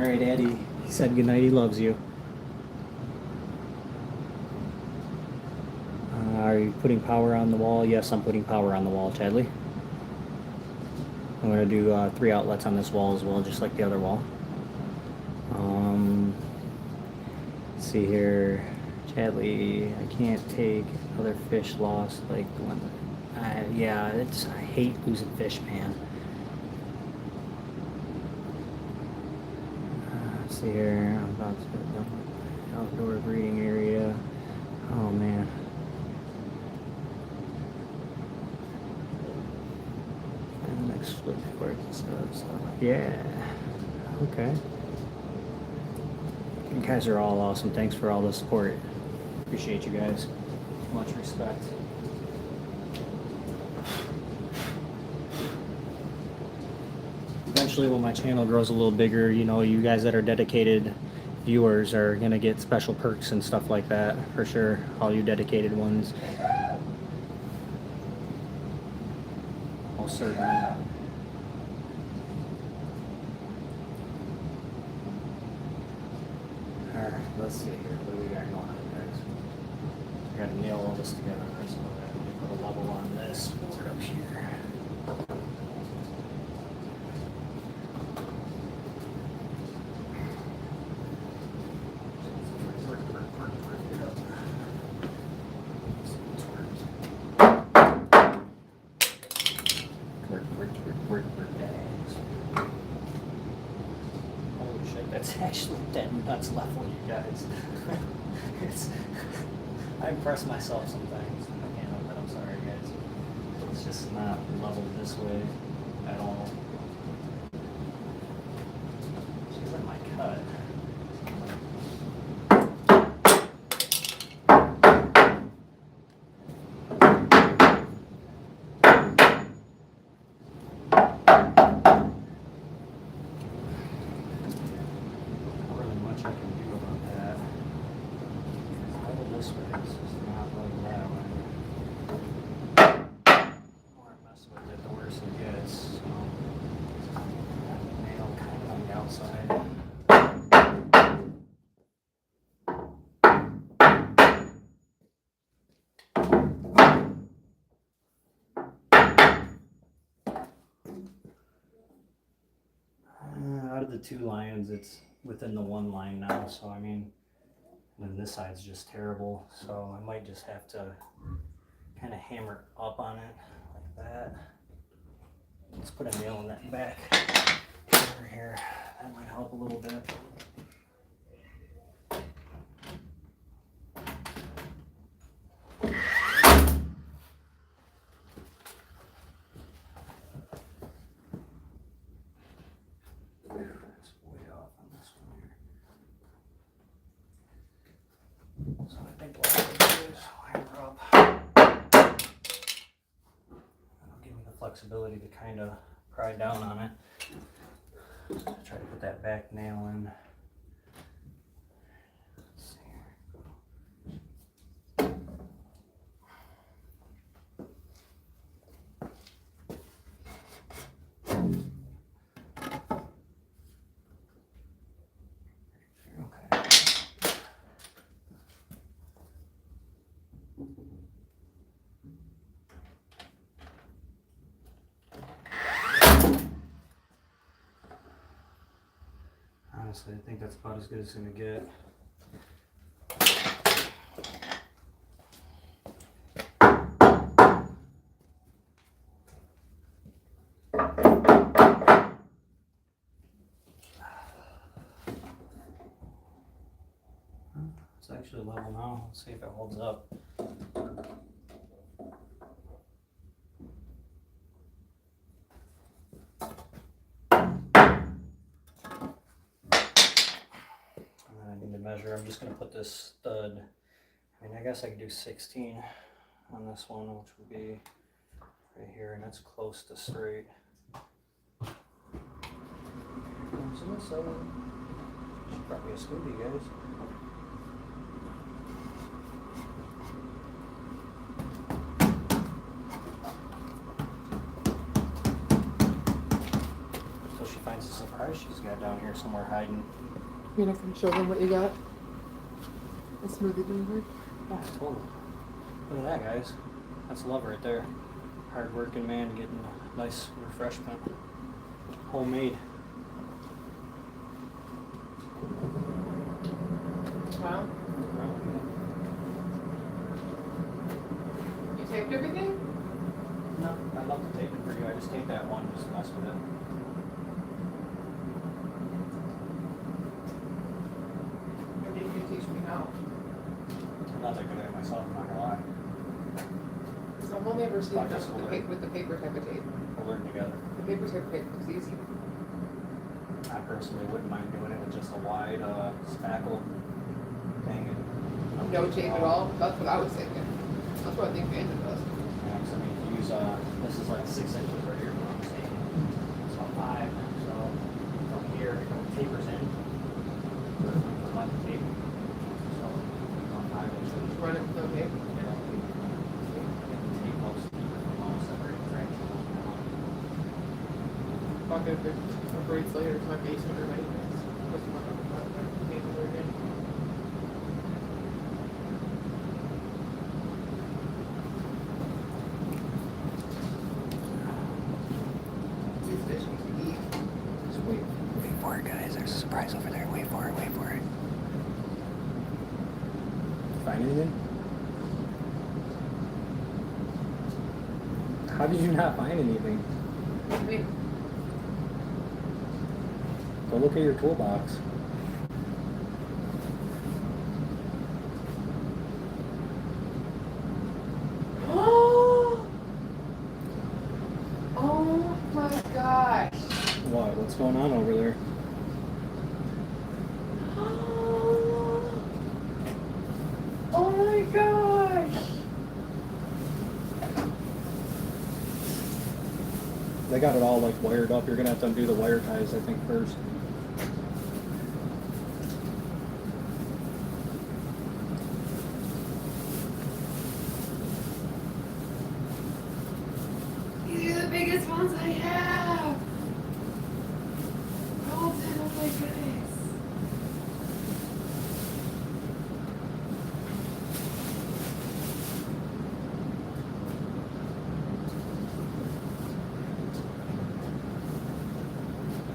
right, Eddie. He said goodnight. He loves you. Are you putting power on the wall? Yes, I'm putting power on the wall, Chadley. I'm going to do 3 outlets on this wall as well, just like the other wall. Let's see here. Chadley, I can't take other fish lost like one. Yeah, I hate losing fish, man. Let's see here. I'm about to outdoor breeding area. Oh man. And next flip before it starts. Yeah. Okay. You guys are all awesome. Thanks for all the support. Appreciate you guys. Much respect. Eventually, when my channel grows a little bigger, you know, you guys that are dedicated viewers are going to get special perks and stuff like that, for sure. All you dedicated ones. Most certainly. Alright, let's see here. What do we got going on, guys? We gotta nail all this together. So we put a level on this. Put it up here. Holy shit, that's actually dead nuts level, you guys. I impress myself sometimes. I can't help it, I'm sorry guys. It's just not leveled this way at all. She's in my cut. Out of the 2 lines, it's within the 1 line now, so I mean, and then this side's just terrible, so I might just have to kind of hammer up on it like that. Let's put a nail in that back over here. That might help a little bit. That's way off on this one here. So I think what I'll do is hammer up. That'll give me the flexibility to kind of pry down on it. Try to put that back nail in. Let's see here. Okay. Honestly, I think that's about as good as it's going to get. It's actually level now. Let's see if it holds up. Measure. I'm just going to put this stud. I mean, I guess I could do 16 on this one, which would be right here, and that's close to straight. So this should probably a Scooby, guys. So she finds a surprise. fries she's got down here somewhere hiding. You know, can show them what you got. A smoothie delivered. Oh, totally. Look at that, guys. That's love right there. Hard-working man getting a nice refreshment. Homemade. Wow. You taped everything? No, I'd love to tape it for you. I just taped that one just to mess with it. Maybe you can teach me how. I'm not that good at it myself, I'm not gonna lie. So I've only ever seen Like it this one, with the paper type of tape. We'll learn together. The paper type of tape looks easy. I personally wouldn't mind doing it with just a wide spackle thing. And No tape at all? That's what I was thinking. That's what I think Bandit does. Yeah, 'cause I mean, if you use, this is like 6 inches right here, what I'm saying. It's about 5, so from here, it tapers in for length of tape. So, on 5 inches. Run it with no tape. Yeah. Tape helps keep it from all separating fraction. Fuck it, if it operates later, it's my basement or anyways. Doesn't matter what the tape is again. These fish need to eat. Just wait for it, guys. There's a surprise over there. Wait for it, wait for it. Find anything? How did you not find anything? Wait. Go look at your toolbox. Oh my gosh. What? What's going on over there? Oh my gosh. They got it all like wired up. You're gonna have to undo the wire ties, I think, first. These are the biggest ones I have. Golden, oh my goodness.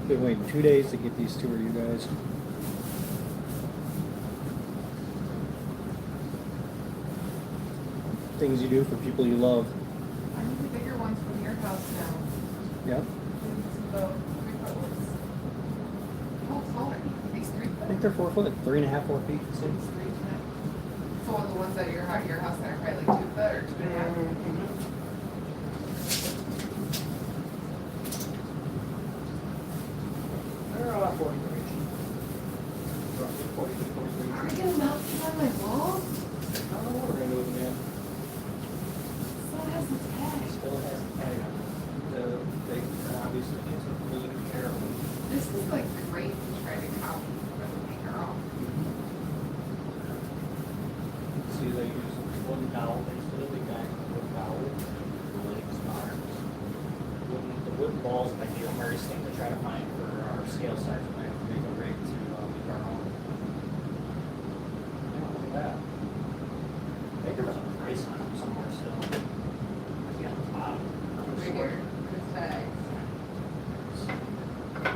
Been waiting 2 days to get these two of you guys. Things you do for people you love. I need the bigger ones from your house now. Yep. The 3-foot ones. How tall are these 3 foot? I think they're 4 foot, 3.5, 4 feet. These 3 foot. So the ones at your house that are probably like 2 foot or 2.5. They're about 43. Roughly 42, 43. Are we gonna mount these on my wall? I don't know what we're gonna do with them yet. Still has the tag. Still has a tag on it. They obviously need to really be careful. This is like great to try to copy from the maker off. See, they use wooden dowel instead of the guy with wooden dowel, the legs and arms. The wooden balls might be the hardest thing to try to find for our scale size. We might have to make a rig to make our own. Yeah, look at that. I think there was a price on them somewhere still. Might be on the bottom. Right here, the tag. I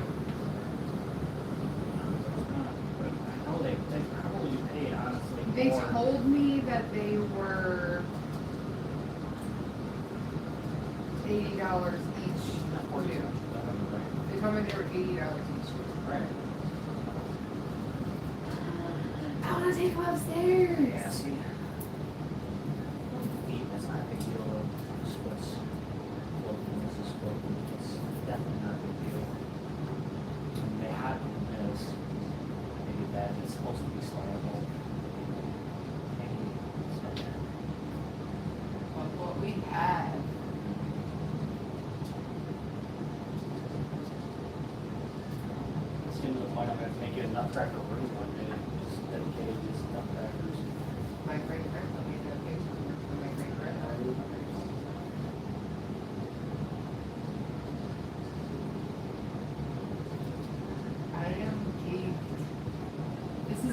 know they probably paid honestly They more. told me that they were $80 each. Not 40, new. right. They told me they were $80 each. Right. I want to take them upstairs. Yeah, see. Feet, that's not a big deal. Splits. Floating is a split. It's definitely not a big deal. And they have them as maybe that it's supposed to be slayable. Maybe it's not that. Like what we had. It's getting to the point I'm gonna have to make you a nutcracker room one day. Just dedicated to just nutcrackers. My great grandpa made that picture for my great grandpa.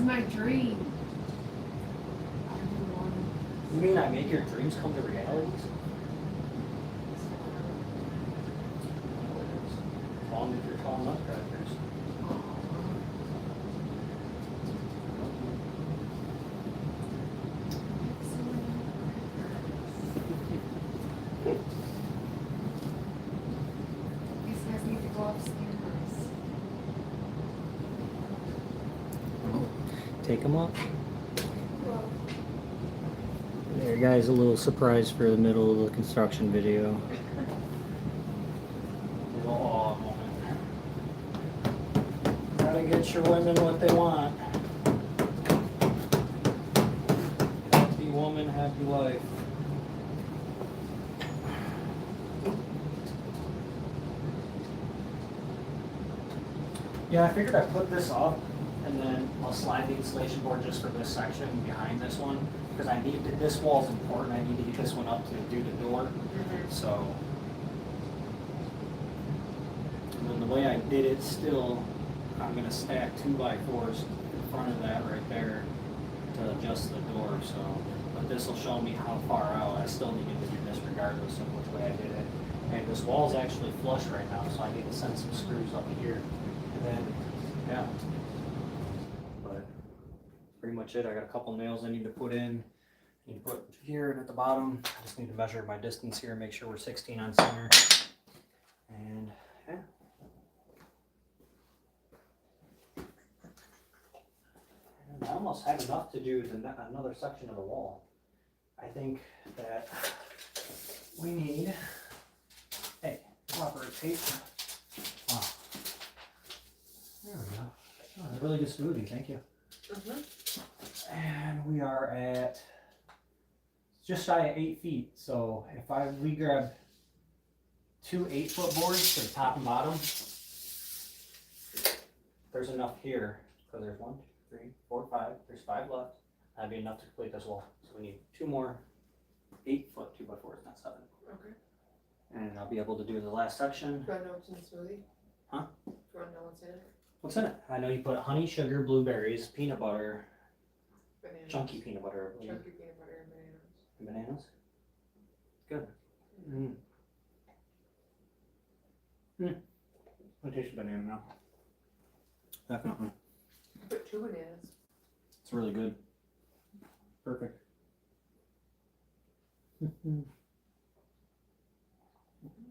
my dream. You mean I make your dreams come to reality? As long as you're tall nutcrackers. These guys need to go upstairs. Take them up. There, guys, a little surprise for the middle of the construction video. A little awe moment. Gotta get your women what they want. Happy woman, happy life. Yeah, I figured I'd put this up and then I'll slide the insulation board just for this section behind this one. Because I need this wall's important. I need to get this one up to do the door. So, and then the way I did it, still, I'm gonna stack 2x4s in front of that right there to adjust the door. So, but this will show me how far out. I still needed to do this regardless of which way I did it. And this wall's actually flush right now, so I need to send some screws up here. And then, yeah. Pretty much it. I got a couple nails I need to put in. I need to put here and at the bottom. I just need to measure my distance here and make sure we're 16 on center. And yeah. And I almost had enough to do another section of the wall. I think that we need a proper tape. Wow. There we go. Oh, a really good smoothie. Thank you. And we are at just shy of 8 feet. So if we grab 2 8-foot boards for the top and bottom, there's enough here. So there's 1, 2, 3, 4, 5. There's 5 left. That'd be enough to complete this wall. So we need 2 more 8-foot 2x4s, not 7. Okay. And I'll be able to do the last section. Do I know what's in the smoothie? Huh? Do you want to know what's in it? What's in it? I know you put honey, sugar, blueberries, peanut butter, Bananas. chunky peanut butter, I believe. Chunky peanut butter and bananas. Bananas? Good. I taste the banana now. Definitely. I put 2 bananas. It's really good. Perfect.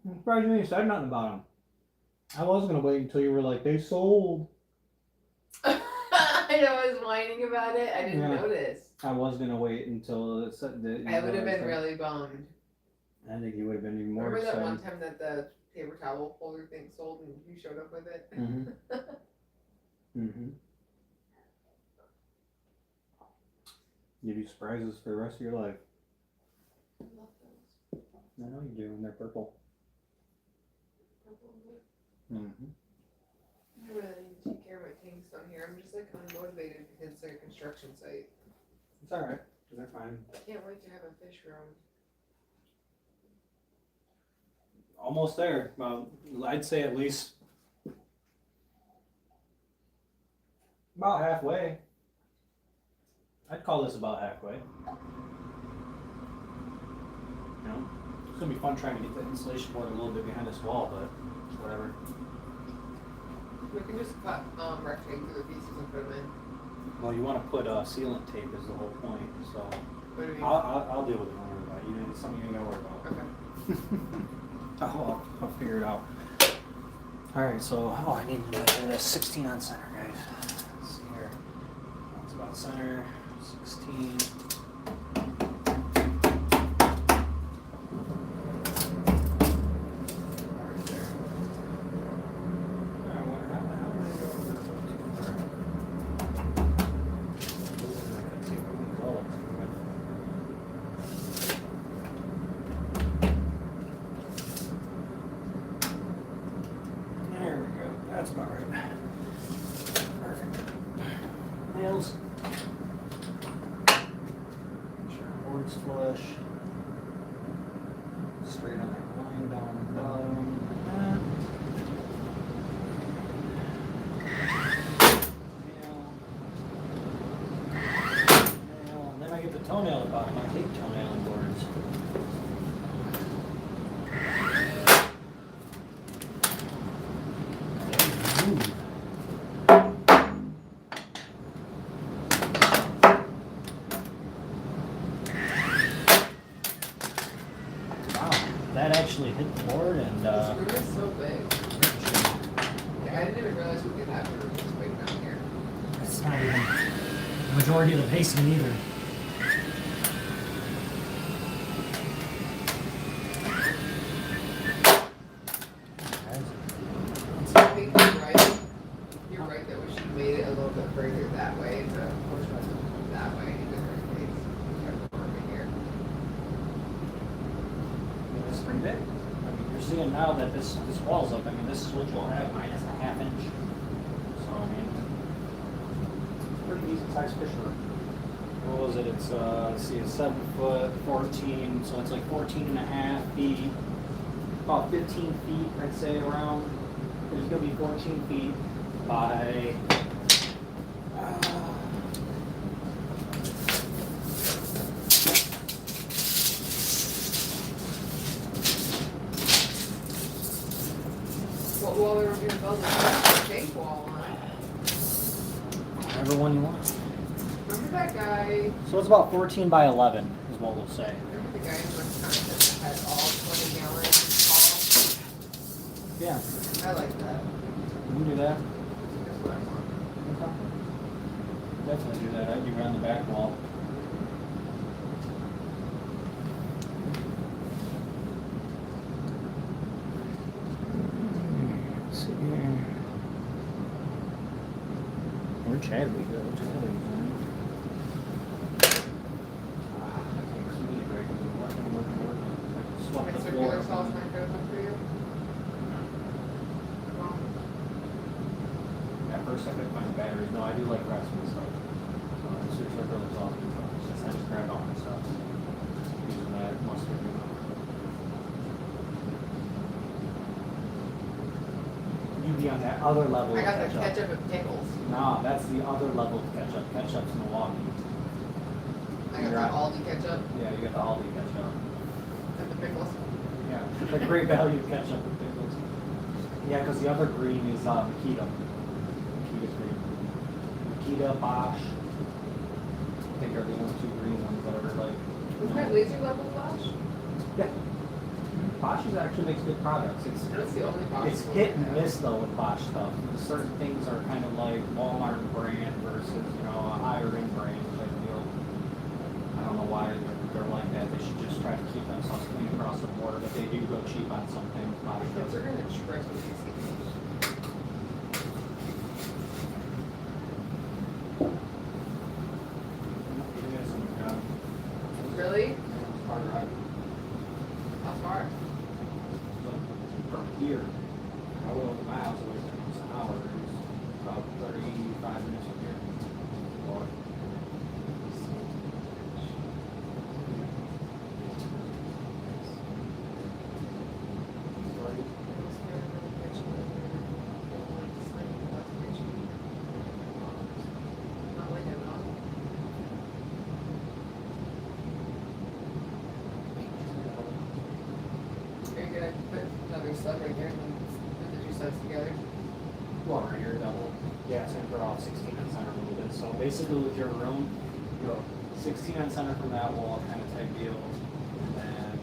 Surprised you said nothing about them. I was going to wait until you were like, they sold. I know I was whining about it. I didn't notice. I was going to wait until it said that. I would have been really bummed. I think you would have been even more Remember excited. that one time that the paper towel holder thing sold and you showed up with it? Give you surprises for the rest of your life. I love those. I know you do, and they're purple. Purple and blue. I really need to take care of my tanks down here. I'm just like unmotivated because it's like a construction site. It's alright. They're fine. I can't wait to have a fish room. Almost there. Well, I'd say at least about halfway. I'd call this about halfway. You know, it's gonna be fun trying to get the insulation board a little bit behind this wall, but whatever. We can just cut rectangular pieces and put them in. Well, you want to put sealant tape is the whole point. So What do you mean? I'll deal with it. Don't worry about it. It's something you ain't gotta worry about. Okay. I'll figure it out. Alright, so, I need to measure this 16 on center, guys. Let's see here. That's about center, 16. Right there. I wonder how did I go over too far? There we go. That's about right. Perfect. Nails. Make sure our board's flush. Straight on that line down the bottom. Like that. Nail. toenail at the bottom. I hate toenail boards. Wow, that actually hit the board and This room is so big. Yeah, I didn't even realize we could have a room this big down here. it's not even the majority of the basement either. So I think you're right. You're right that we should have made it a little bit further that way to push us that way in different ways. Over here. It's pretty big. I mean, you're seeing now that this wall's up. I mean, this is what you'll have minus a half inch. So I mean, it's a pretty decent sized fisher. What was it? It's let's see, it's 7 foot 14, so it's like 14 and a half feet, about 15 feet, I'd say around. There's gonna be 14 feet by. What wall we were going to build a tank wall on? Whatever one you want. Remember that guy? So it's about 14 by 11 is what we'll say. Remember the guy in Wisconsin that had all 20 gallons tall? Yeah, I like that. we can do that. That's what I want. Definitely do that. I'd do around the back wall. Let's see here. Where'd Chadwick go? Chadwick, man. I can't see it right now. Working. Swap My the circular floor. saw's not good enough for you? Well, At first I couldn't find the batteries. No, I do like wrestling stuff. So I switched my brother's off. I just grabbed all my stuff. Using that mustard. You'd be on that other level I of got the ketchup. ketchup and pickles. Nah, that's the other level of ketchup. Ketchup's Milwaukee. I got that Aldi ketchup Yeah, you got the Aldi ketchup. and the pickles. Yeah, the great value ketchup with pickles. Yeah, because the other green is Makita. Makita's green. Makita, Bosch. I think are the only two green ones that are like. Isn't that laser level flash? Yeah. Bosch actually makes good products. That's the only Bosch. It's one hit I and have. miss though with Bosch stuff. Certain things are kind of like Walmart brand versus a higher end brand type deal. I don't know why they're like that. They should just try to keep themselves clean across the board, but they do go cheap on some things. Bosch Kids does. are gonna trick with these things. Really? How far? From here, I will my house away from an hour. It's about 35 minutes from here. Or- Not like it, huh? Are you gonna put another stud right here and then put the two studs together? Well, right here, double. Yeah, it's gonna throw off 16 on center a little bit. So basically with your room, you go 16 on center from that wall, kind of type deal. And then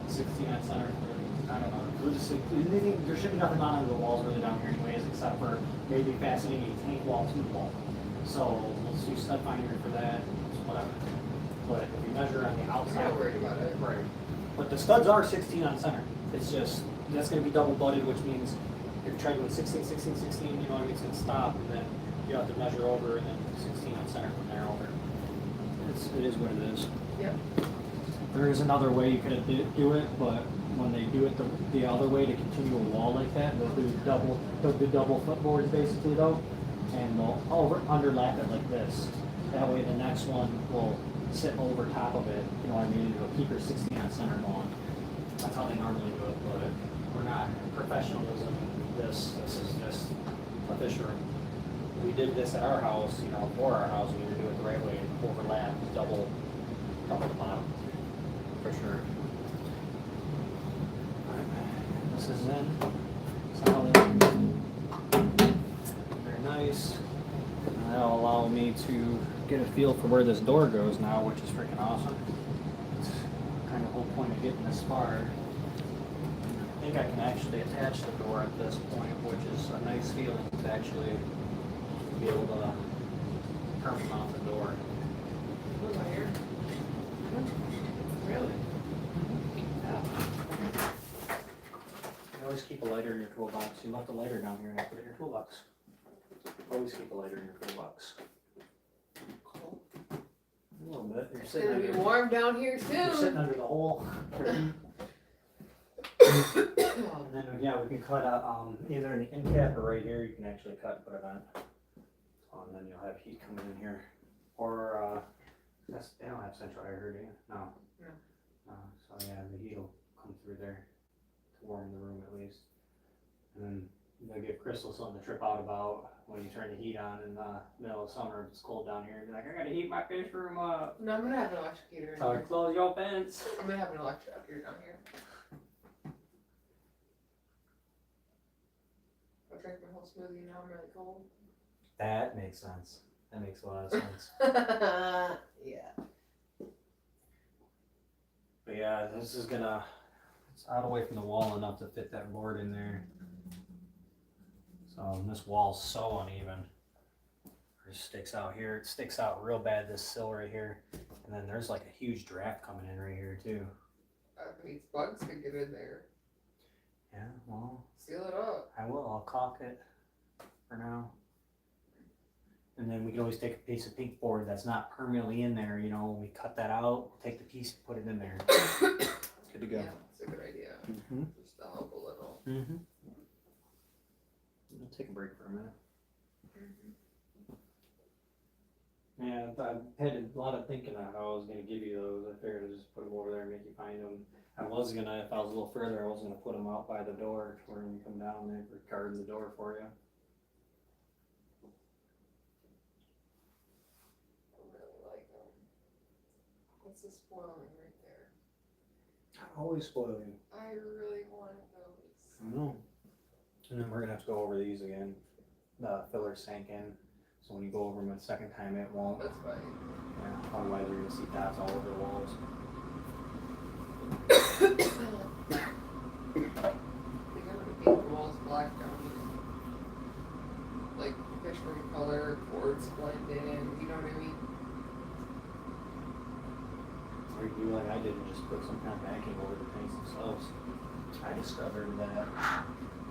16 on center from, I don't know, we'll just, there should be nothing on the walls really down here anyways, except for maybe fastening a tank wall to the wall. So we'll just use stud finder for that, whatever. But if you measure on the I'm outside. not worried about it. Right. But the studs are 16 on center. It's just, that's gonna be double butted, which means if you try doing 16, 16, 16, you know what I mean, it's gonna stop, and then you have to measure over, and then 16 on center from there over. It is what it is. Yep. There is another way you could do it, but when they do it the other way to continue a wall like that, they'll do double footboards basically though, and they'll underlap it like this. That way the next one will sit over top of it, you know what I mean, it'll keep your 16 on center going. That's how they normally do it, but we're not professionalism in this is just a fisher. We did this at our house, for our house, we would do it the right way and overlap, double Top of the bottom, for sure. Alright, this is in. Solid. Very nice. And that'll allow me to get a feel for where this door goes now, which is freaking awesome. It's kind of the whole point of getting this far. I think I can actually attach the door at this point, which is a nice feeling to actually be able to permanent mount the door. Look right here. Really? Yeah. You always keep a lighter in your toolbox. You left a lighter down here and I put it in your toolbox. Always keep a lighter in your toolbox. Cool. A little bit. You're It's sitting gonna be under, warm down here you're sitting soon. under the hole. And then, yeah, we can cut either an end cap or right here. You can actually cut and put a vent. And then you'll have heat coming in here. Or, they don't have central air here, do you? No. No. So yeah, the heat will come through there to warm the room at least. And then they'll give Crystal something to trip out about when you turn the heat on in the middle of summer. If it's cold down here, you're like, I gotta heat my fish room up. No, I'm gonna have an electric heater in So here. close your vents. I'm gonna have an electric heater down here. I'll drink my whole smoothie now. I'm really cold. That makes sense. That makes a lot of sense. Yeah. But yeah, this is gonna, it's out away from the wall enough to fit that board in there. So this wall's so uneven. It sticks out here. It sticks out real bad, this sill right here. And then there's like a huge draft coming in right here too. These bugs could get in there. Yeah, well, Seal it up. I will. I'll caulk it for now. And then we can always take a piece of pink board that's not permanently in there, you know, when we cut that out, we'll take the piece and put it in there. Good to go. Yeah, it's a good idea. Mm-hmm. Just to help a little. Mm-hmm. I'll take a break for a minute. Mm-hmm. Yeah, I had a lot of thinking of how I was going to give you those. I figured I'd just put them over there and make you find them. I was going to, if I was a little further, I was going to put them out by the door to where you come down there, guard the door for you. This is spoiling right there. I always spoil you. I really wanted those. I know. And then we're gonna have to go over these again. The filler sank in, so when you go over them a second time, it won't. That's fine. Yeah, otherwise you're gonna see dots all over the walls. They got to paint the walls black down here. Like fish room color, boards blend in, you know what I mean? Or you do like I did and just put some kind of backing over the tanks themselves. I discovered that a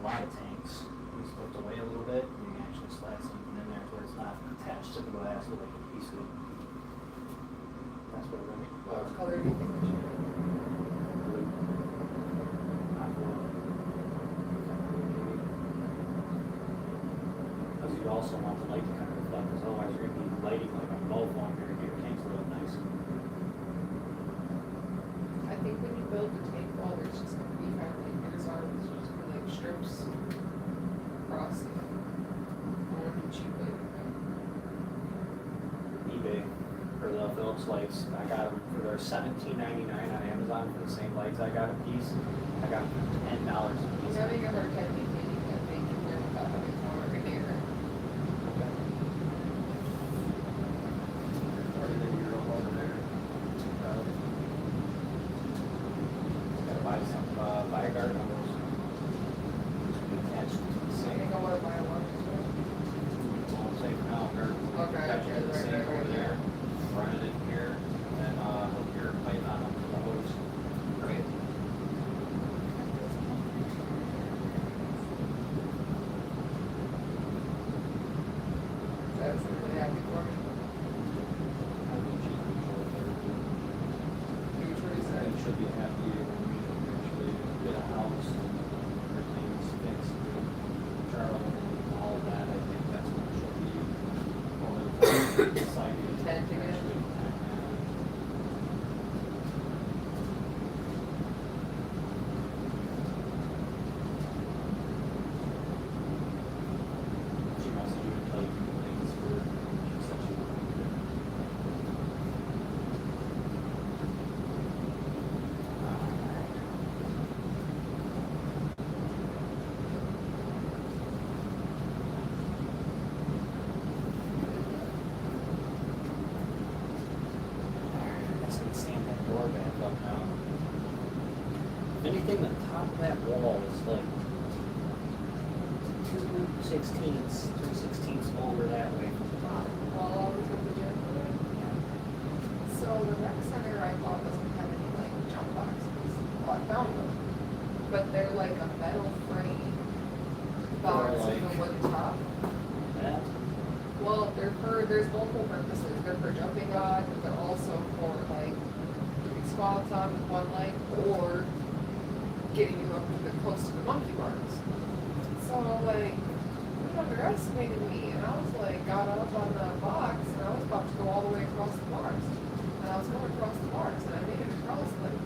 lot of tanks, you slipped away a little bit, and you can actually slide something in there where it's not attached to the glass with like a piece of it. That's what we're going to What color do you think I should have? blue. Not blue. Because you also want the light to kind of reflect, because otherwise you're going to be lighting like a bulb on here to get your tanks to look nice. I think when you build the tank wall, there's just going to be kind of like horizontal, there's just going to be like strips across it. I want to cheap like that. eBay for the Philips lights. I got them for their $17.99 on Amazon for the same lights. I got a piece. I got them for $10 a He's piece. having a hard time maintaining that thing without having more in here. Harder than your own over there. Gotta buy some, buy a guard on those. Attached to the I same. think I want to buy one. Well, say for now, they're Okay, attached to the right, same right, over right, there. Run it in here, and then, hook your pipe on them to the hose. Right. look up now. If anything, the top of that wall is like 2/16, 3/16 over that way from the bottom. While I was at the gym today. So the rec center I thought doesn't have any like jump boxes. Well, I found them, but they're like a metal frame box with a wooden top. Yeah. Well, there's multiple purposes. They're for jumping on, but they're also for like doing squats on with one leg or getting you up close to the monkey bars. So like, he underestimated me, and I was like, got up on the box, and I was about to go all the way across the bars. And I was going across the bars, and I made it across like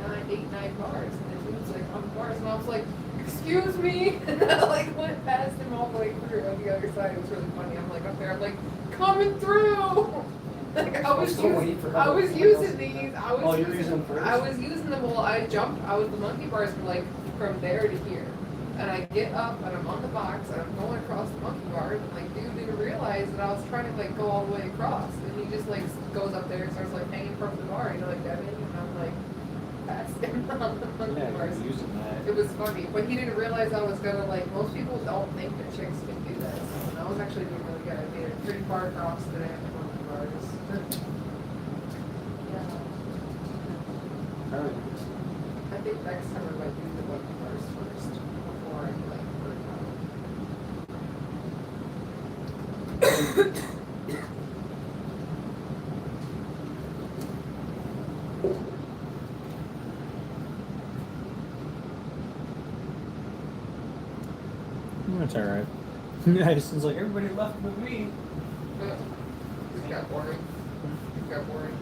9 bars, and the dude's like on the bars, and I was like, excuse me, and I like went past him all the way through on the other side. It was really funny. I'm like up there, I'm like coming through. Like I was using these. You're using them first? I was using them while I jumped. The monkey bars were like from there to here. And I get up and I'm on the box and I'm going across the monkey bars and like dude didn't realize that I was trying to like go all the way across. And he just like goes up there and starts like hanging from the bar, like that, and I'm like past him on the monkey bars. Using that. It was funny, but he didn't realize I was gonna like. Most people don't think that chicks can do that. And I was actually doing really good. I made it pretty far across today on the monkey bars. Yeah. Alright. I think next time I might do the monkey bars first before I like work out. That's alright. Yeah, it seems like everybody left but me. It got boring. It got boring.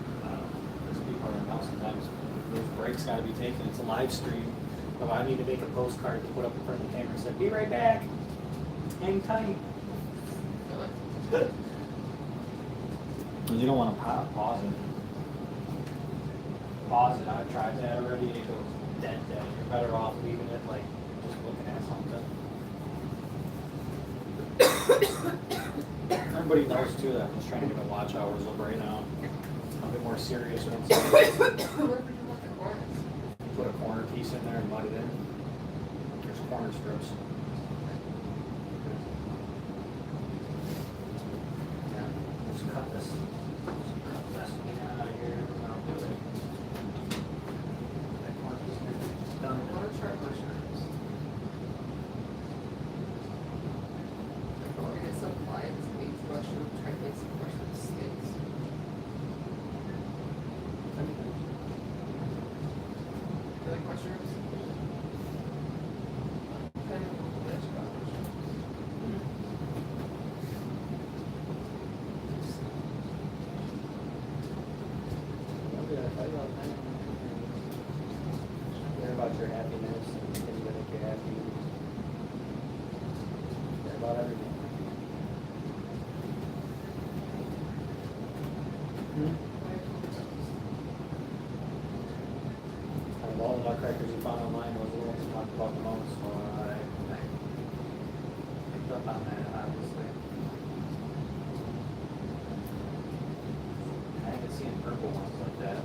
There's people around now sometimes. Those breaks gotta be taken. It's a live stream. So I need to make a postcard to put up in front of the camera and say, be right back. Hang tight. You don't want to pause it. Pause it. I've tried that already. It goes dead. You're better off leaving it like just looking at something. Everybody knows too that I'm just trying to get the watch hours up right now. A bit more serious when it's put a corner piece in there and mud it in. There's corner strips. Yeah, let's cut this. Let's cut this out of here. I'll do it. That corner piece there. Done. I want to try mushrooms. We're gonna get some clients to make mushrooms. Try to make some mushroom steaks. You like mushrooms? Kind of bitch about mushrooms. Care about your happiness and things that make you happy. Care about everything. Out of all the nutcrackers you found online, was the one you talked about the most, so I picked up on that, obviously. I haven't seen purple ones like that.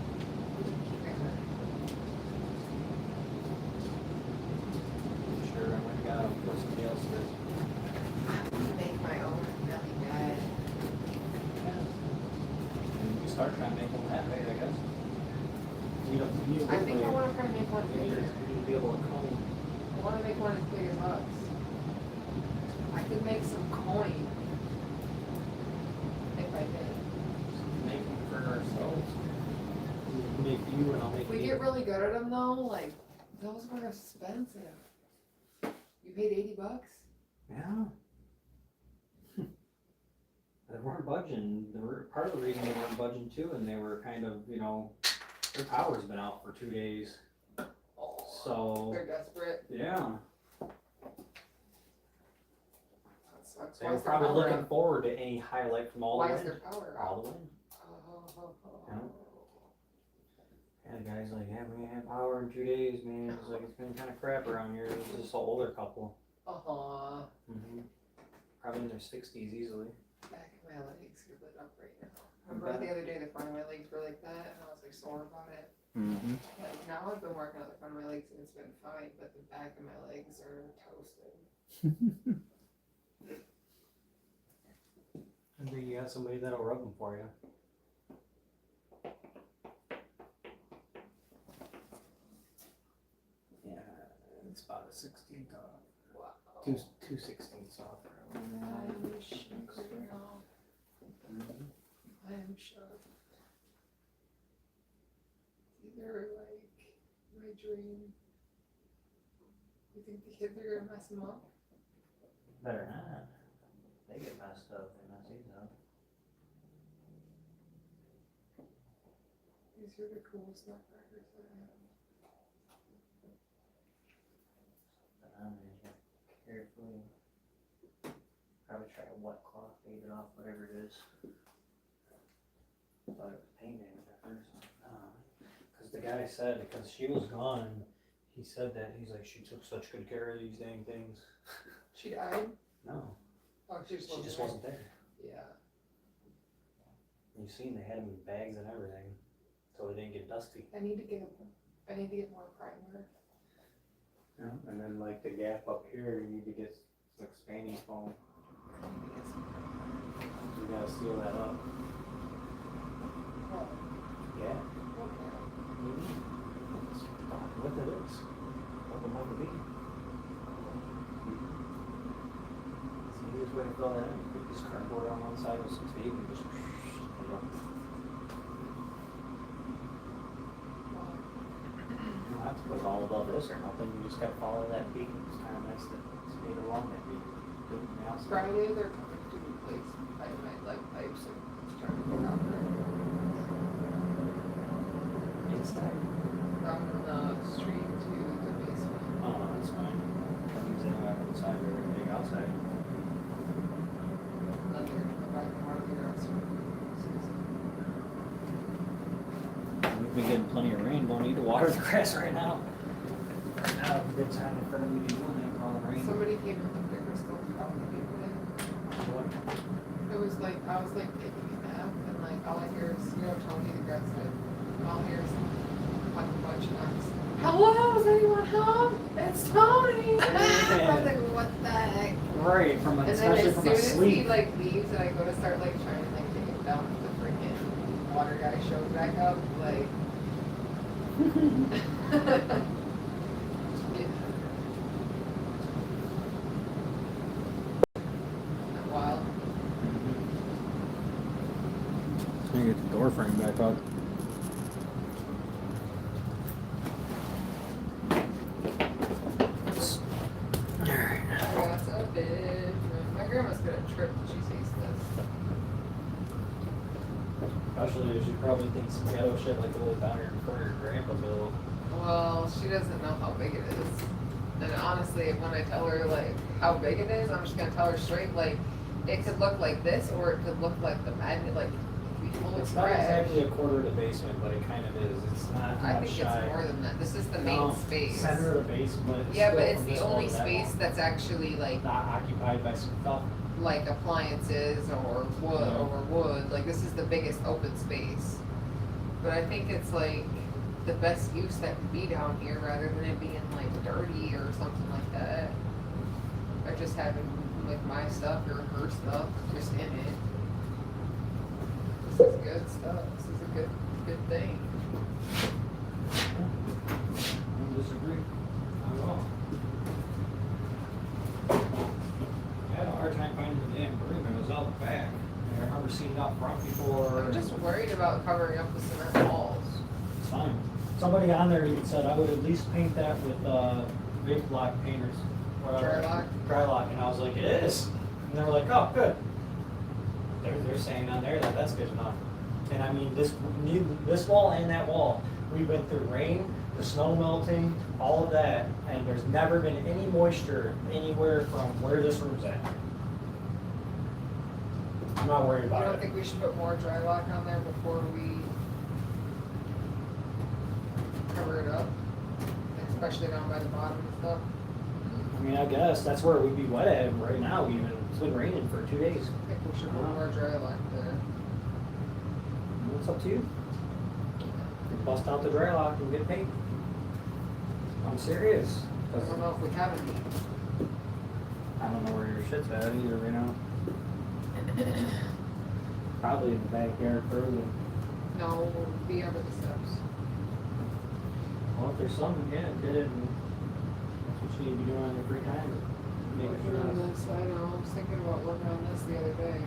Sure, I went and got them for somebody else to. Make my own really bad. And you start trying to make them that way, I guess. You don't, you I think I want to try to make one bigger. You need to be able to comb. I want to make one as big as us. I could make some coin if I did. Make them for ourselves. Make you and I'll make If we me. get really good at them though, like those were expensive. You paid $80? Yeah. They weren't budging. They were part of the reason they weren't budging too, and they were kind of, their power's been out for 2 days. Oh, So they're desperate. yeah, That sucks. they Why were is their probably power looking out? forward to any highlight from all Why the is wind. their power All out? the wind. Oh. Yeah. Yeah, the guy's like, yeah, we ain't had power in 2 days, man. It's like, it's been kind of crap around here. This is an older couple. Uh-huh. Probably in their 60s easily. Back of my legs are lit up right now. Remember the other day the front of my legs were like that and I was like sore about it. Mm-hmm. Like now I've been working on the front of my legs and it's been fine, but the back of my legs are toasted. I think you got somebody that'll rub them for you. Yeah, it's about a 16th off. Wow. Two 16ths off. I am shocked right now. Mm-hmm. I am shocked. Either like my dream. You think the kids are gonna mess them up? Better not. They get messed up. They mess these up. These are the coolest nutcrackers I have. But I'm gonna carefully. Probably try a wet cloth, fade it off, whatever it is. Thought it was paint damage at first. Because the guy said, because she was gone, he said that, he's like, she took such good care of these dang things. She died? No, Oh, she just wasn't there. Yeah. You seen, they had them in bags and everything, so they didn't get dusty. I need to get more primer. Yeah, and then like the gap up here, you need to get like Spanish foam. You gotta seal that up. Oh, Yeah. okay. What that is? What the might be? So the easiest way to fill that in, you put this cardboard on one side with some tape and just. You don't have to put it all above this or nothing, you just gotta follow that beat, it's kind of nice that it's made along that beat. Do it from the outside. Friday they're coming to replace my leg pipes and trying to get out there. Inside. From the street to the basement. Oh, that's fine. That means they don't have inside or anything outside. And then they're gonna go back and water the grass. We've been getting plenty of rain, don't need to water the grass right now. Right now, a good time for me to be doing that, all the rain. Somebody came with a microscope probably put in. It was like, I was like taking a nap and like all I hear is, Tony the grass kid. And all I hear is like a bunch of knocks. Hello, is anyone home? It's Tony! I was like, what the heck? Right, from a, And then especially as from soon a as he sleep. like leaves and I go to start like trying to like take him down, the freaking water guy shows back up, like. Yeah. That wild. Let me get the door frame back up. Alright. That's a big room. My grandma's gonna trip when she sees this. Especially, she probably thinks some ghetto shit like the little down here in front of your grandpa built. Well, she doesn't know how big it is. And honestly, when I tell her like how big it is, I'm just gonna tell her straight like it could look like this or it could look like the magnet like full It's of not trash. exactly a quarter of the basement, but it kind of is. It's not I much think shy. it's more than that. This is the main No, space. Center of the basement. Yeah, still but it's from the this only wall to that space wall. that's actually Not occupied by some stuff. like appliances or wood. Like this is the biggest open space. But I think it's like the best use that could be down here rather than it being like dirty or something like that. Or just having like my stuff or her stuff just in it. This is good stuff. This is a good thing. I don't disagree. Not at all. I had a hard time finding the damn broom. It was out back. I remember seeing it out front before. I'm just worried about covering up the cement walls. It's fine. Somebody on there even said I would at least paint that with big block painters. Dry lock? Dry lock, and I was like, it is. And they were like, oh, good. They're saying on there that that's good enough. And I mean, this wall and that wall, we've been through rain, the snow melting, all of that, and there's never been any moisture anywhere from where this room's at. I'm not worried You about don't it. think we should put more dry lock on there before we cover it up? Especially down by the bottom and stuff? I mean, I guess that's where we'd be wet at right now even. It's been raining for 2 days. I think we should put more dry lock there. It's up to you. Bust out the dry lock and get paint. I'm serious. I don't know if we have any. I don't know where your shit's at either right now. Probably in the backyard further. No, be under the steps. Well, if there's some, yeah, get it. And that's what you need to be doing on your free time. Make it Working on sure. this, I know, I was thinking about working on this the other day.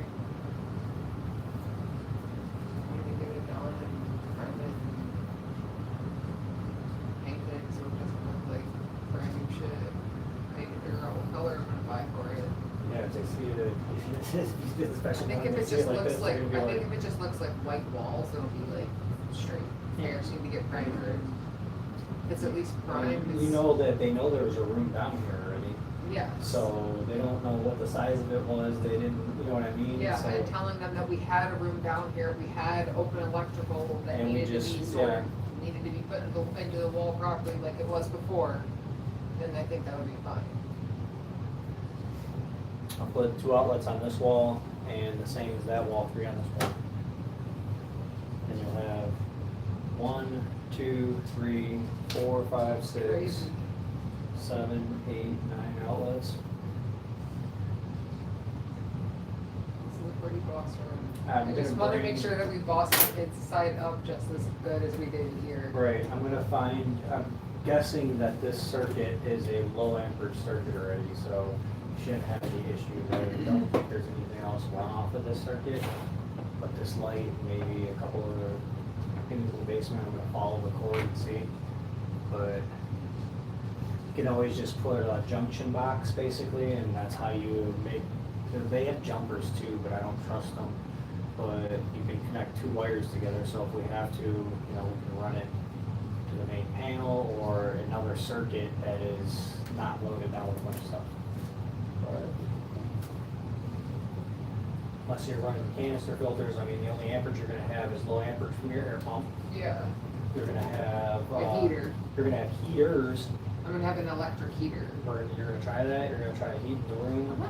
I need to get it done and prime it and paint it so it doesn't look like brand new shit. I need to figure out what color I'm gonna buy for it. Yeah, it takes you to get the I special. think if one, it see just like looks this, like, you're gonna I be think if it just looks like white walls, it'll be like straight. Yeah, I just need to get primer. It's at least primed. You know that they know there was a room down here already, Yeah. so they don't know what the size of it was. They didn't, you know what I mean? Yeah, So, and telling them that we had a room down here, we had open electrical that And we needed to just- be sorted, needed to be put into the wall properly like it was before, then I think that would be fine. I'll put 2 outlets on this wall and the same as that wall, 3 on this wall. And you'll have 1, 2, 3, 4, 5, 6, Crazy. 7, 8, 9 outlets. This is a pretty boss room. I'm I just gonna wanna bring- make sure that we bossed it side up just as good as we did here. Right, I'm guessing that this circuit is a low amperage circuit already, so you shouldn't have any issues. I don't think there's anything else run off of this circuit, but this light, maybe a couple of things in the basement, I'm gonna follow the cord and see. But you can always just put a junction box basically, and that's how you make, they have jumpers too, but I don't trust them. But you can connect 2 wires together, so if we have to, we can run it to the main panel or another circuit that is not loaded down with a bunch of stuff. But unless you're running canister filters, I mean, the only amperage you're gonna have is low amperage from your air pump. Yeah, You're gonna have, a heater. you're gonna have heaters, I'm gonna have an electric heater. or you're gonna try that, you're gonna try to heat the room.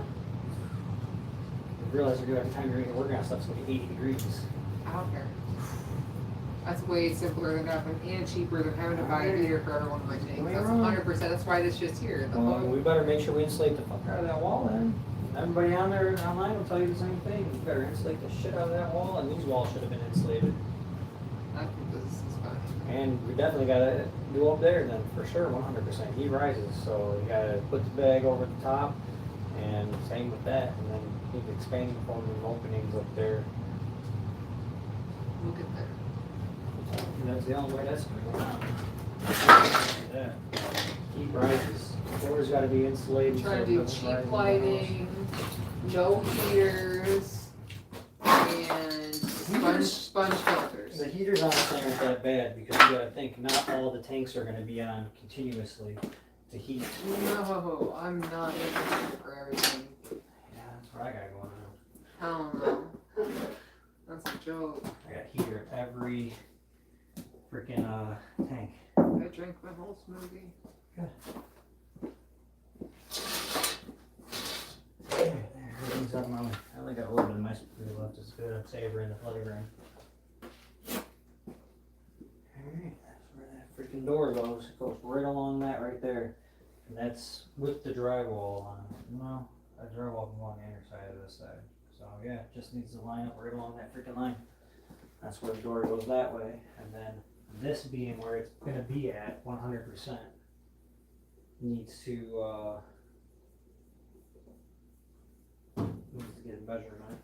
You realize every time you're working on stuff, it's gonna be 80 degrees. I don't care. That's way simpler than having, and cheaper than having to buy a heater for every one of my things. Am I That's wrong? 100%, that's why this shit's here. The Well, whole- we better make sure we insulate the fuck out of that wall then. Everybody on there online will tell you the same thing. You better insulate the shit out of that wall, and these walls should have been insulated. I think this is fine. And we definitely gotta do up there then, for sure, 100%. He rises, so you gotta put the bag over the top, and same with that, and then keep expanding foam and openings up there. Look at there. And that's the only way that's gonna go down. Yeah. Heat rises. Floor's gotta be insulated. Trying so to it do doesn't cheap rise in the lighting, no heaters, and sponge filters. The heaters aren't that bad because you gotta think not all the tanks are gonna be on continuously to heat. No, I'm not looking for everything. Yeah, that's what I got going on. Hell no. That's a joke. I got heater in every freaking tank. I drank my whole smoothie. There, everything's up my way. I only got a little bit of my screw left. It's good. I'm savoring the flavor. Alright, that's where that freaking door goes. It goes right along that right there. And that's with the drywall on it. Well, that drywall can go on the inner side of this side. So yeah, it just needs to line up right along that freaking line. That's where the door goes that way. And then this being where it's gonna be at 100% needs to get a measurement.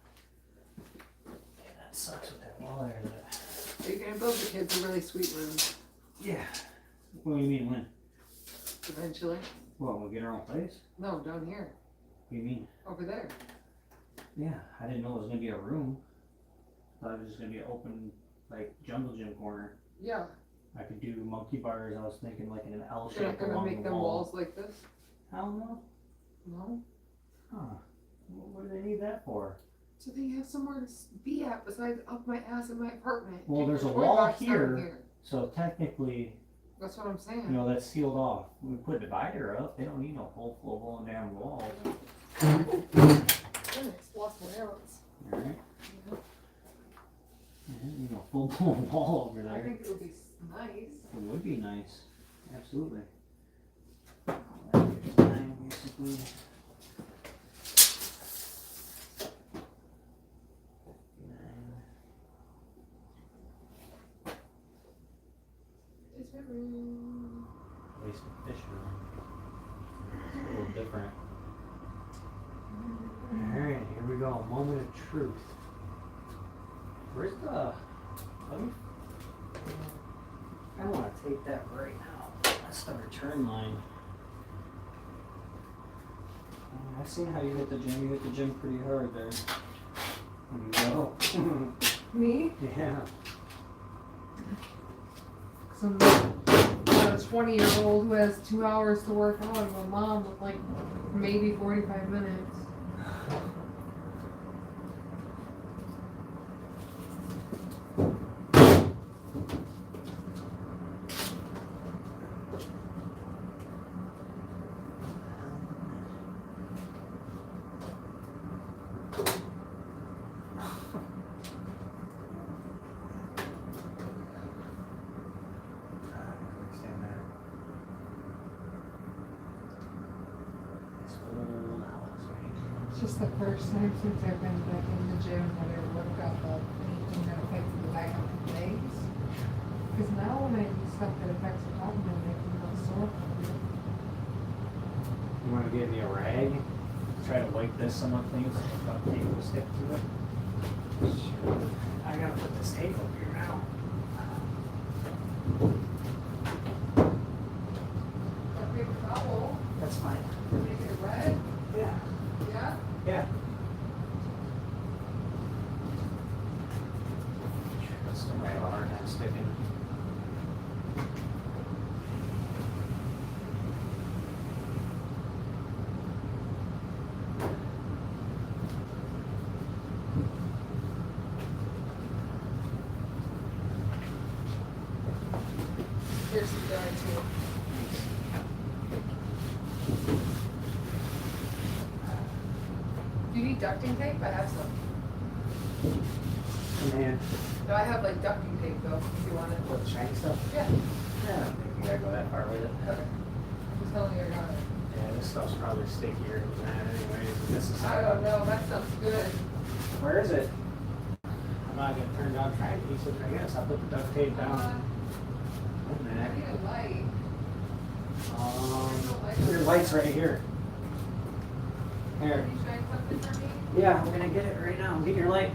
Yeah, that sucks with that wall there. Are you gonna build the kids a really sweet room Yeah. What do you mean when? eventually? Well, we'll get our own place? No, down here. What do you mean? Over there. Yeah, I didn't know it was gonna be a room. I thought it was just gonna be an open, like, jungle gym corner. Yeah. I could do monkey bars. I was thinking like in an L You're not shape gonna along make the them wall. walls like this? Hell no. No. Huh. What do they need that for? So they have somewhere to be at besides up my ass in my apartment. Well, Get there's a your toy wall box down here. So technically, That's what I'm saying. you know, that's sealed off. We put a divider up. They don't need no whole flow going down wall. Goodness, lost my arrows. Alright. You know, full blown wall over I there. think it would be nice. It would be nice. Absolutely. All that is time, basically. Basement room. Basement fish room. It's a little different. Alright, here we go. Moment of truth. Where's the... Let me... I want to take that right now. That's the return line. I've seen how you hit the gym. You hit the gym pretty hard there. There you go. Me? Yeah. Some a 20-year-old who has 2 hours to work out, and my mom with like maybe 45 minutes. It's just the first time since I've been back in the gym that I worked out anything that affects the back of the legs. Because now when I do stuff that affects the top, I'm making them sore. You want to give me a rag? Try to wipe this somewhat clean so the duct tape will stick to it. Sure. I gotta put this tape up here now. A paper towel, That's fine. make it red. Yeah. Yeah? Yeah. That's the right hard time sticking. Here's the dye too. Do you need ducting tape? I have some. Man, No, I have like ducting tape though, if you want it. what, the shiny stuff? Yeah. Yeah, I don't think you gotta go that far with it. Okay. I'm just telling you I got it. Yeah, this stuff's probably stickier than that anyways. This is I don't know, that sounds good. Where is it? I'm not gonna turn down trying to piece it, I guess. I'll put the duct tape down. I And need a light. your light's right here. Are Here. you trying something for me? Yeah, I'm gonna get it right now. Get your light.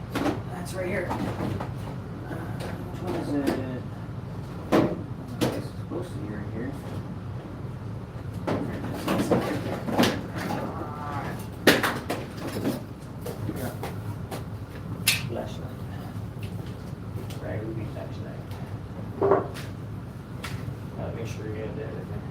That's right here. Which one is it? It's supposed to be right here. Flashlight. Right, we need flashlight. Gotta make sure you get everything.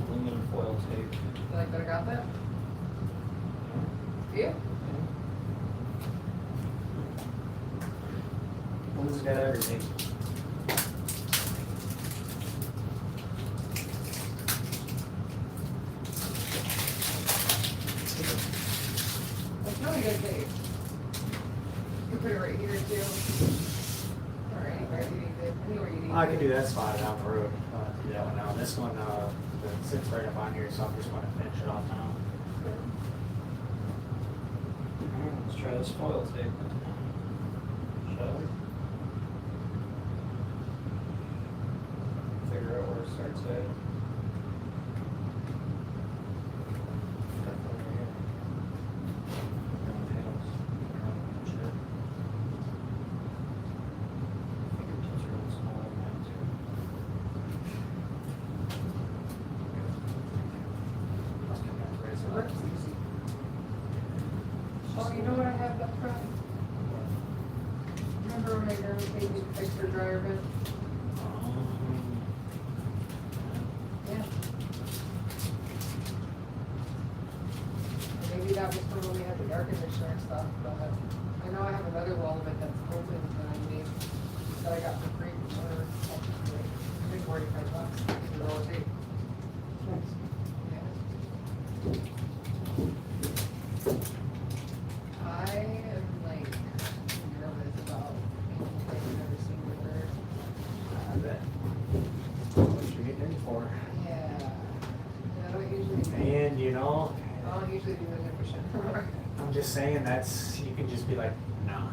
Aluminum foil tape. You like that I got that? Do you? One's got everything. That's really good tape. You can put it right here too. Or anywhere you need it. Anywhere you need it. I can do that spot down the road. Do that one now. This one sits right up on here, so I'm just going to finish it off now. Alright, let's try this foil tape. Shall we? Figure out where it starts at. Oh, you know what I have up front? Remember when I never paid you to fix your dryer vent? Yeah. Maybe that was from when we had the air conditioner and stuff, but I know I have another wall of it that's open that I made, that I got for free from her. $45 for the whole tape. I am like nervous about anything I've never seen with her. I bet. What you're getting in for. Yeah. I don't usually And you know, I don't usually do the nipper shit for her. I'm just saying that's, you can just be like, nah.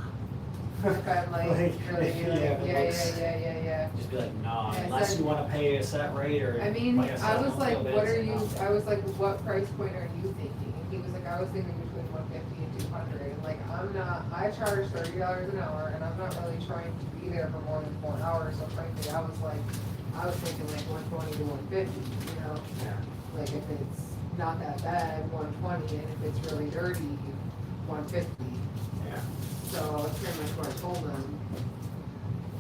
If I'm like, Like, really be like, yeah, yeah. Just be like, nah, Yeah, unless so- you wanna pay a set rate or. I mean, like said, I was don't like, feel bad, what are say you, no. I was like, what price point are you thinking? And he was like, I was thinking between 150 and 200. And like, I'm not, I charge $30 an hour and I'm not really trying to be there for more than 4 hours. So frankly, I was thinking like 120 to 150, you know? Yeah. Like if it's not that bad, 120, and if it's really dirty, 150. Yeah. So that's pretty much what I told him.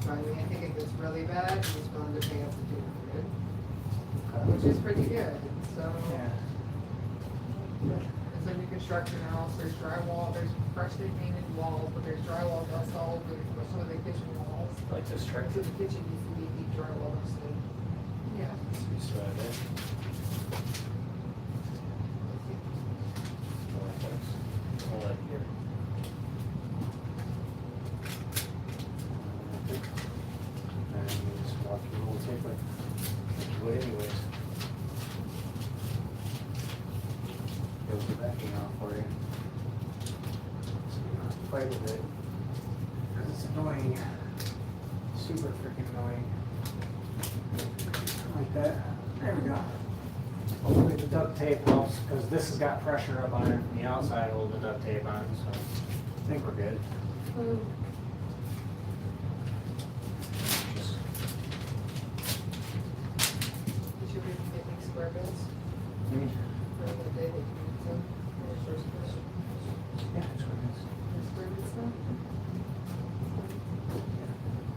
So I mean, I think if it's really bad, he's willing to pay up to 200, which is pretty good. So Yeah. it's a new construction house. There's drywall. There's freshly painted walls, but there's drywall dust all over some of the kitchen walls. Like this trick. So the kitchen needs to be deep drywall dusted. Yeah. So I bet. Hold that here. And you just walk your little tape like you would anyways. Goes the backing off for you. So you don't have to fight with it. Because it's annoying. Super freaking annoying. Like that. There we go. Hopefully the duct tape helps, because this has got pressure up on it from the outside holding the duct tape on, so I think we're good. Just Should we be getting square bits maybe, for the day that you need some? Or first bits? yeah, that's what it is. Square bits now?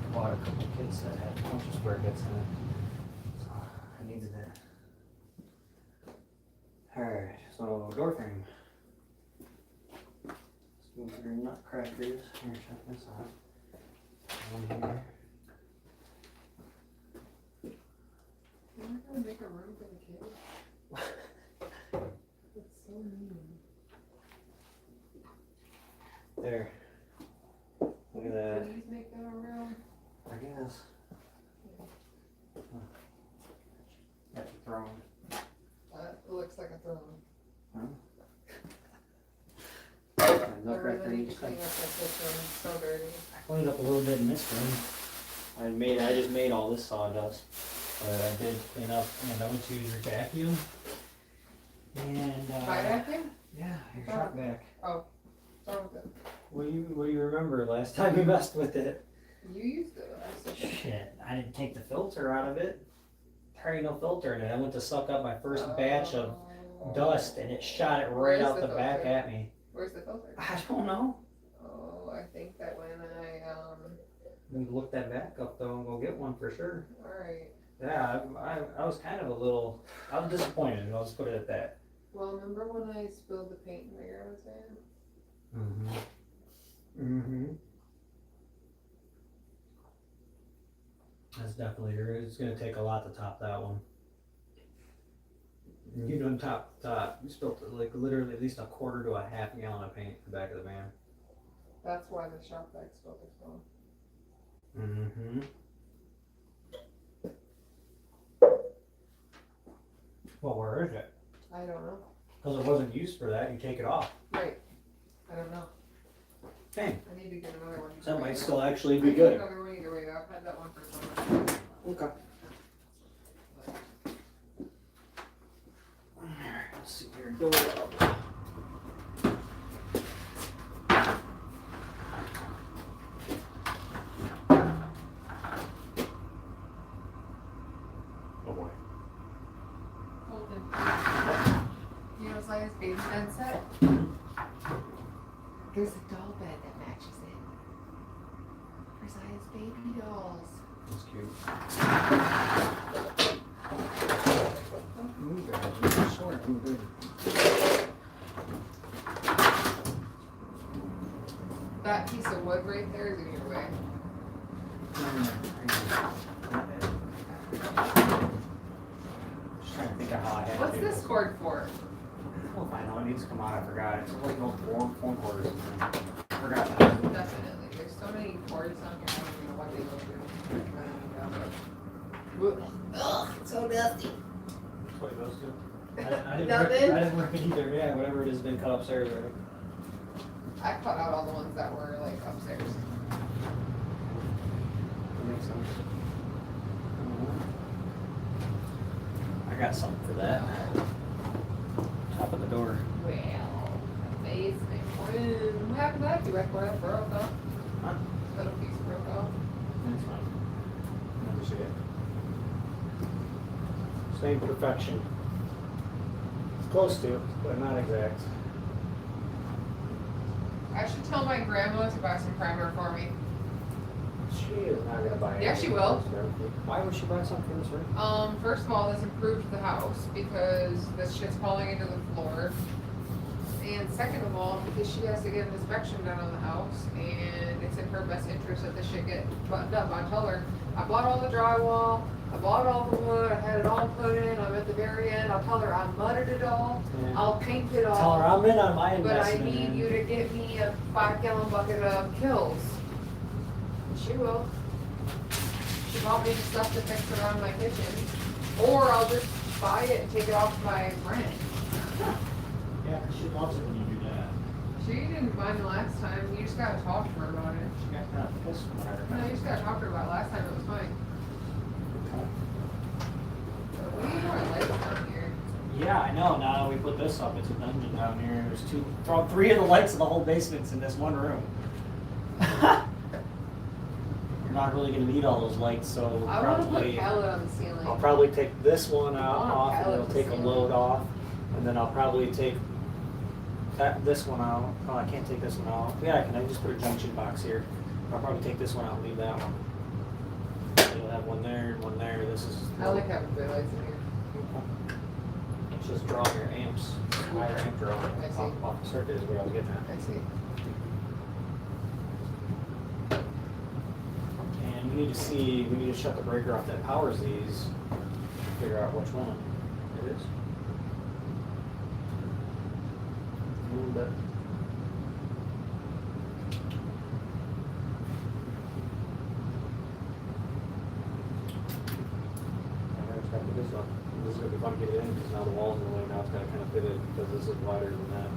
I bought a couple kits that had a bunch of square bits in it, so I needed that. Alright, so door frame. Let's move your nutcrackers. Here, check this out. One here. You're not gonna make a room for the kids? It's so mean. There. Look at that. Please make that a room. I guess. That's a throne. That looks like a throne. Huh? I Nutcracker really need to needs clean up this room, it's so dirty. I cleaned up a little bit in this room. I just made all this sawdust. But I did clean up, and I went to use your vacuum. And My vacuum? yeah, your shop vac. Oh, what's wrong with it? What do you remember last time you messed with it? You used it, I said. Shit, I didn't take the filter out of it. There ain't no filter in it. I went to suck up my first batch of dust, and it shot it right Where's out the the back filter? at me. Where's the filter? I don't know. Oh, I think that when We can look that back up though and go get one for sure. alright. Yeah, I was kind of a little, I was disappointed. I'll just put it at that. Well, remember when I spilled the paint in my garage van? Mm-hmm. That's definitely, it's gonna take a lot to top that one. You done top, you spilled like literally at least a quarter to a half gallon of paint in the back of the van. That's why the shop vac filter's gone. Mm-hmm. Well, where is it? I don't know. Because it wasn't used for that, you take it off. Right. I don't know. Dang, I need to get another one. that might Either still way. actually I be need good. another one either way. I've had that one for so long. Okay. Alright, let's see here. Door up. Oh boy. Colton. You know Ziya's baby bed set? There's a doll bed that matches it. For Ziya's baby dolls. That's cute. Don't move it. You're short. Move it. That piece of wood right there is in your way. Just trying to think of how I had What's to do this cord for? Oh, I know it needs to come out. I forgot. It's like those phone cords. I forgot that. Definitely. There's so many cords on here. I don't even know what they go through. Ugh, it's so dusty. That's what it goes to. Nothing? I didn't work either. Yeah, whatever it has been cut upstairs already. I cut out all the ones that were like upstairs. That makes sense. I got something for that. Top of the door. Well, basement room. What happened to that? You wrecked what? Broke off? Huh? Little piece broke off. That's fine. Never see it. Same perfection. It's close to, but not exact. I should tell my grandma to buy some primer for me. She is not gonna buy it. Yeah, she will. Why would she buy something for this room? First of all, this improves the house because this shit's falling into the floor. And second of all, because she has to get an inspection done on the house, and it's in her best interest that this shit get buttoned up. I tell her, I bought all the drywall, I bought all the wood, I had it all put in, I'm at the very end, I'll tell her I mudded it all, Yeah. I'll paint it all. Tell her I'm in on my But I investment. need you to get me a 5-gallon bucket of Kills. And she will. She bought me the stuff to fix around my kitchen. Or I'll just buy it and take it off my rent. Yeah, she loves it when you do that. She didn't mind the last time. You just gotta talk to her about it. She got kind of pissed when I No, you just gotta talk to her about it. Last time it was fine. But we need more lights down here. Yeah, I know. Now we put this up. It's a dungeon down here. There's three of the lights in the whole basement's in this one room. You're not really gonna need all those lights, so we'll I wanna put probably. pallet on the ceiling. I'll probably take this one I out want a off, and pallet it'll to take a ceiling. load off, and then I'll probably take this one out. Oh, I can't take this one out. Yeah, I can. I just put a junction box here. I'll probably take this one out and leave that one. You'll have one there, one there. This is. I like having good lights in here. It's just drawing your amps, higher amp draw I see. off the circuit is what I was getting at. I see. And we need to shut the breaker off that powers these, figure out which one it is. A little bit. I just gotta put this up. This is gonna be fun to get it in because now the wall's in the way. Now it's gotta kind of fit it because this is wider than that.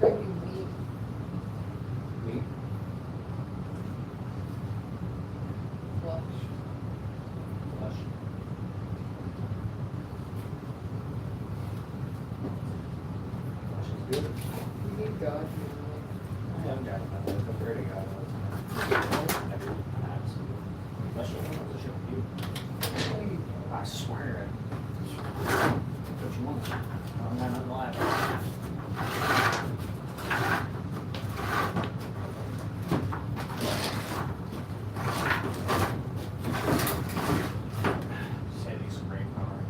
Bring you meat. Neat. Flush. Flush. Flush is good. You need God. I haven't got it. I'm ready to go. I do. Especially when I was a ship with you. I swear it. What you want? I'm not alive. Saving some brain power.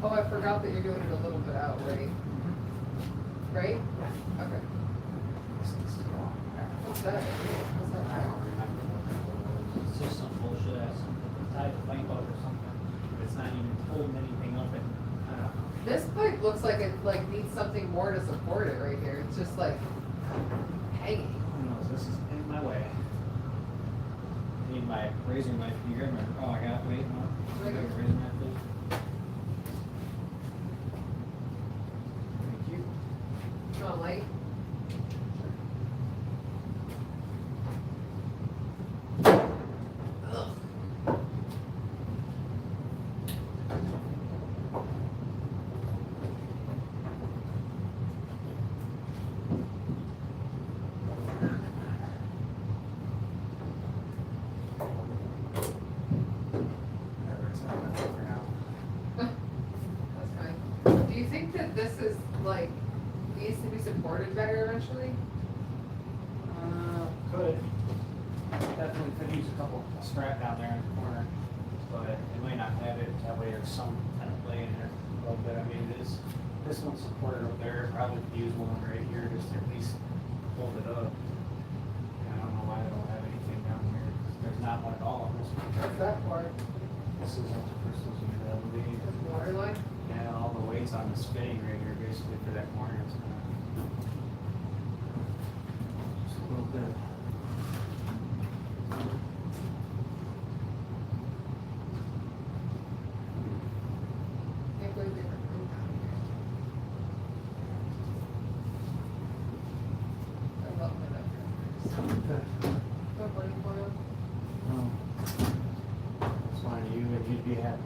Oh, I forgot that you're doing it a little bit out, right? Right? Okay. What's that? What's I that? don't remember what that was. It's just some bullshit ass, tied to plank out or something. It's not even holding anything up and, I don't know. This pipe looks like it needs something more to support it right here. It's just like hanging. Who knows, this is in my way. I need my razor knife, can you grab my, oh, I got, wait, no. Right here. Razor knife, please. Thank you. You want light? Ugh. For now. That's fine. Do you think that this is like needs to be supported better eventually? Could. Definitely could use a strap down there in the corner, but it might not have it, that way there's some kind of play in there a little bit. I mean, this one's supported up there, probably could use one right here just to at least hold it up. I don't know why they don't have anything down here. not one at all. What's that for? This is what the crystals unit, I believe. That's water line? Yeah, all the weights on this fitting right here basically for that corner. It's just a little bit. Can't believe they were moved down here. I love that up here. Don't blame oil. Oh. It's fine, you'd be happy.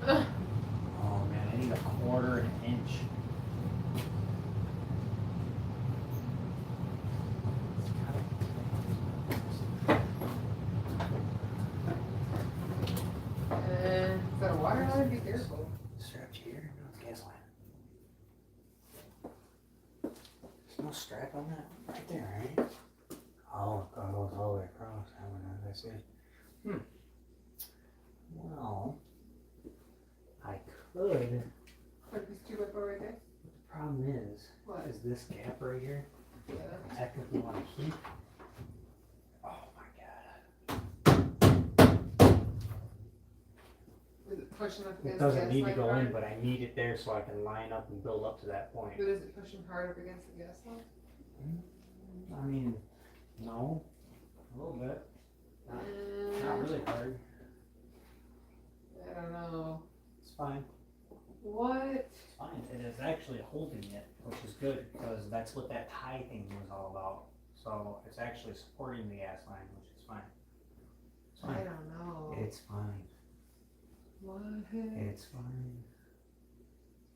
Oh man, I need a quarter and an inch. And is that a water line? Be careful. Strap here? No, it's gas line. There's no strap on that? Right there, right? Oh, it goes all the way across. I don't know, I see. Well, I could. Like these 2x4 right there? The problem is this gap right here, Yeah. I technically want to keep. Oh my god. Is it pushing up It against doesn't the need gas to line go in, hard? but I need it there so I can line up and build up to that point. But is it pushing hard up against the gas line? I mean, no. A little bit. Not really hard. I don't know. It's fine. What? It's fine. It is actually holding it, which is good because that's what that tie thing was all about. So it's actually supporting the gas line, which is fine. It's I fine. don't know. It's fine. What? It's fine.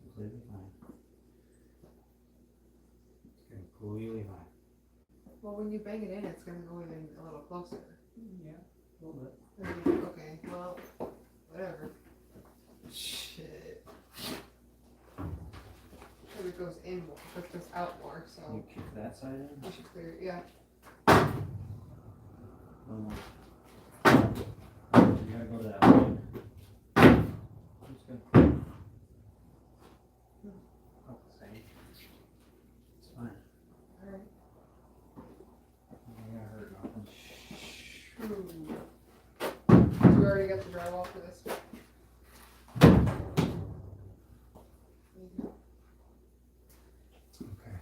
Completely fine. It's completely fine. Well, when you bang it in, it's gonna go even a little closer. Yeah, a little bit. Okay, well, whatever. Shit. Maybe it goes in more, but it goes out more, so You kick that side in? we should clear it. Yeah. You gotta go to that one. That's good. About the same. It's fine. Alright. You got hurt nothing. So we already got the drywall for this. Okay.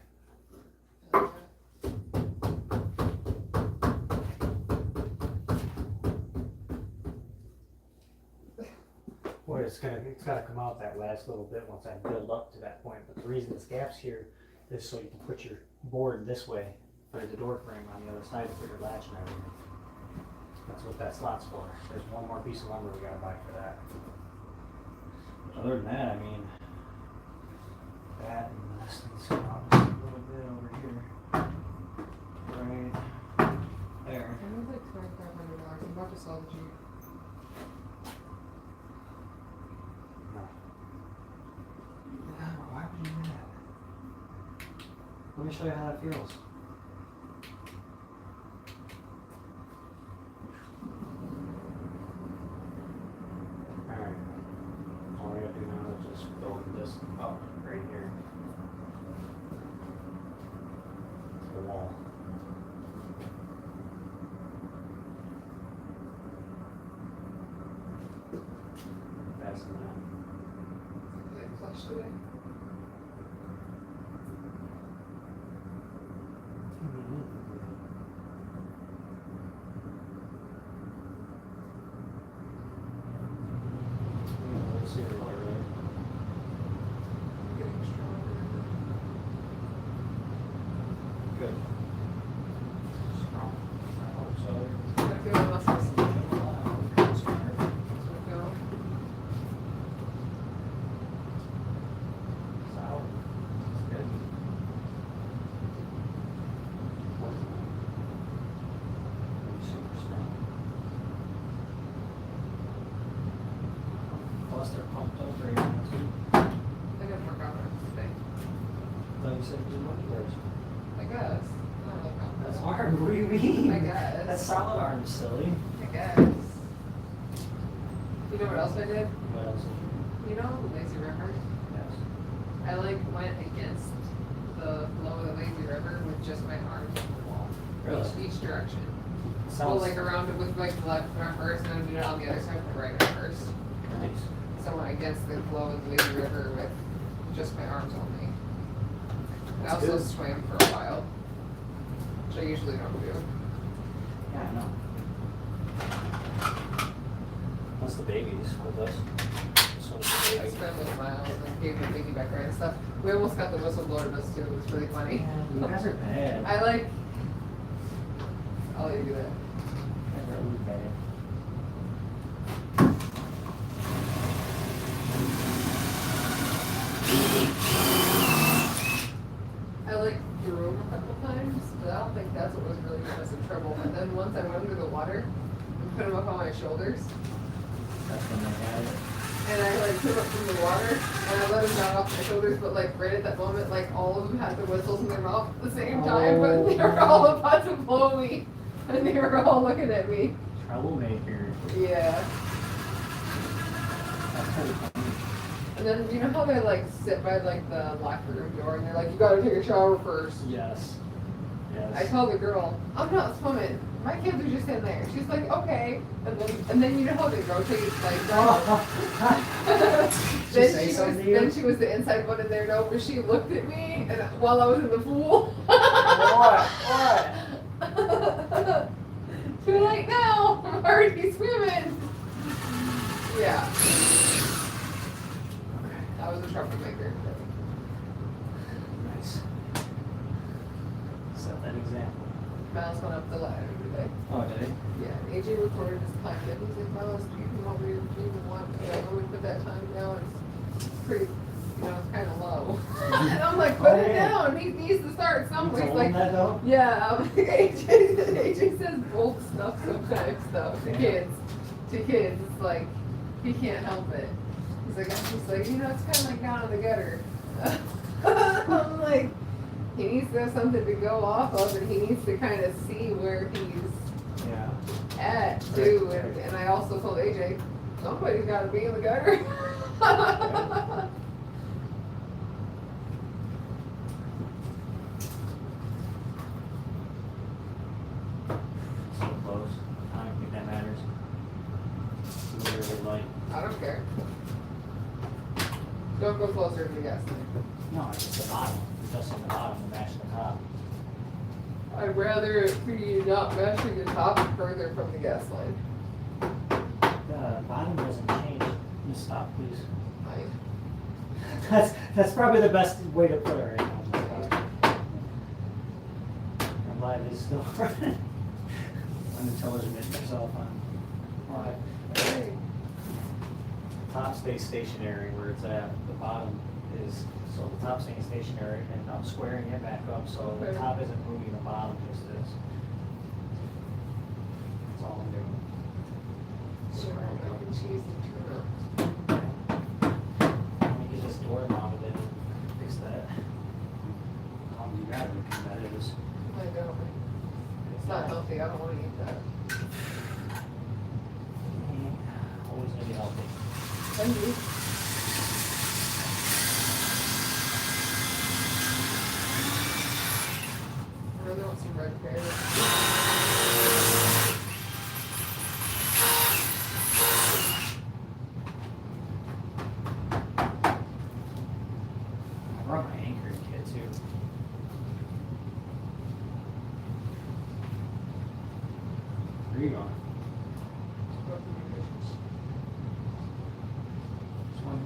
Well, it's gotta come out that last little bit once I build up to that point. But the reason this gap's here is so you can put your board this way for the door frame on the other side to put your latch and everything. That's what that slot's for. There's one more piece of lumber we gotta buy for that. Other than that, I mean, that and this needs to come out just a little bit over here. Right there. I need like $2,500. I'm about to sell the Jeep. Yeah, why would you do that? Let me show you how that feels. Alright. All I gotta do now is just build this up right here. To the wall. Fasten that. Get it flushed away. Let's see if we're right. Getting stronger. Good. Strong. I hope so. I feel my muscles. Smart. So I feel. Unless they're pumped up right now too. They didn't work out today. Like you said, do monkey bars. I guess. I don't know. That's hard. What do you mean? I guess. That's solid arms, silly. I guess. You know what else I did? What else? You know the lazy river? Yes. I like went against the flow of the lazy river with just my arms on the wall. Really? Each direction. Sounds Well, like around it with like the left arm first, and then do it on the other side with the right arm first. nice. So I went against the flow of the lazy river with just my arms only. I That's also good. swam for a while, which I usually don't do. Yeah, I know. That's the babies with us. So I swam with miles and gave the piggyback ride and stuff. We almost got the whistleblower to us too. It was really funny. you guys are bad. I like. I'll let you do that. You guys are really bad. I like threw him a couple times, but I don't think that's what was really getting us in trouble. And then once I went under the water and put him up on my shoulders, That's when they had it. and I like took up from the water and I let him down off my shoulders, but like right at that moment, like all of them had the whistles in their mouth at the same time, but they were all about to blow me, and they were all looking at me. Troublemaker. Yeah. That's pretty funny. And then you know how they like sit by like the locker room door and they're like, you gotta take a shower first. Yes. Yes. I told the girl, I'm not swimming. My kids are just in there. She's like, okay. And then you know how they rotate like Did she say something to you? then she was the inside one in there, no, but she looked at me and while I was in the pool. What? Too late now. I'm already swimming. Yeah. I was a troublemaker. Nice. Set that example. Miles went up the ladder today. Oh, did he? Yeah, AJ recorded his time. And he's like, Miles, do you want me to even want to we put that time down? It's pretty, it's kind of low. And I'm like, put it down. He needs to start somewhere. He's like, that though? yeah, AJ says bold stuff sometimes, though, to kids. To kids, it's like, he can't help it. He's like, I'm just like, it's kind of like down in the gutter. I'm like, he needs to have something to go off of, and he needs to kind of see where he's Yeah. at, too. And I also told AJ, somebody's got to be in the gutter. So close. I don't think that matters. Literally light. I don't care. Don't go closer to the gas tank. No, it's just the bottom. Just on the bottom to match the top. I'd rather it be not matching the top and further from the gas line. The bottom doesn't change. Just stop, please. Fine. That's probably the best way to put it right now. I'm glad it's still running. On the television yourself on. Alright. Hey. Top stays stationary where it's at. The bottom is, so the top staying stationary and I'm squaring it back up so the Okay. top isn't moving, the bottom just is. That's all I'm doing. Squaring it up. Mac and cheese and tuna. You can just door mount it in and fix that. You got looking that is. I don't. It's not healthy. I don't want to eat that. Always gonna be healthy. Thank you. I really want some red berries. I brought my anchoring kit too. Where are you going? Just one.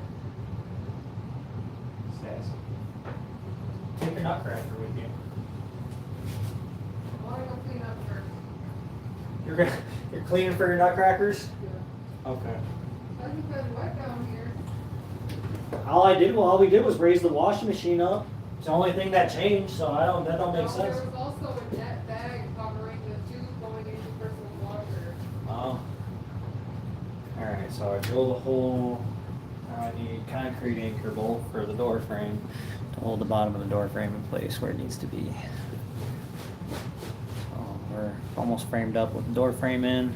Stats. Take your nutcracker with you. I want to go clean up first. You're cleaning for your nutcrackers? Yeah. Okay. I think that's wet down here. All we did was raise the washing machine up. It's the only thing that changed, so that don't make No, sense. there was also a net bag covering the tube going into personal washer. Oh. Alright, so I drilled a hole I need concrete anchor bolt for the door frame to hold the bottom of the door frame in place where it needs to be. So we're almost framed up with the door frame in.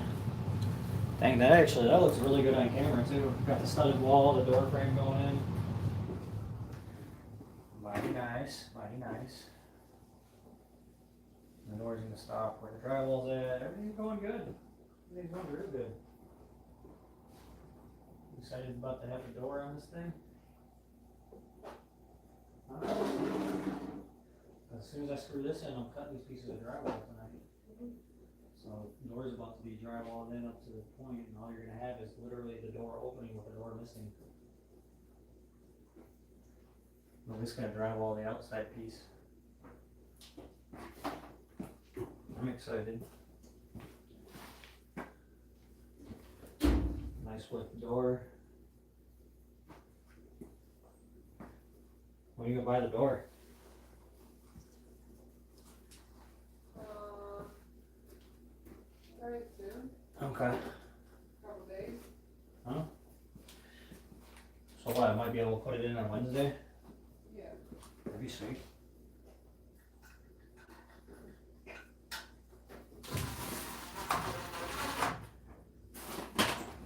Dang, that looks really good on camera too. Got the studded wall, the door frame going in. Mighty nice, mighty nice. The door's gonna stop where the drywall's at. Everything's going good. Everything's going real good. Excited about to have a door on this thing. As soon as I screw this in, I'm cutting these pieces of drywall tonight. So the door's about to be drywalled in up to the point, and all you're gonna have is literally the door opening with the door missing. I'm just gonna drywall the outside piece. I'm excited. Nice width door. When are you gonna buy the door? Right soon. Okay. Couple days. Huh? So what, I might be able to put it in on Wednesday? Yeah. That'd be sweet.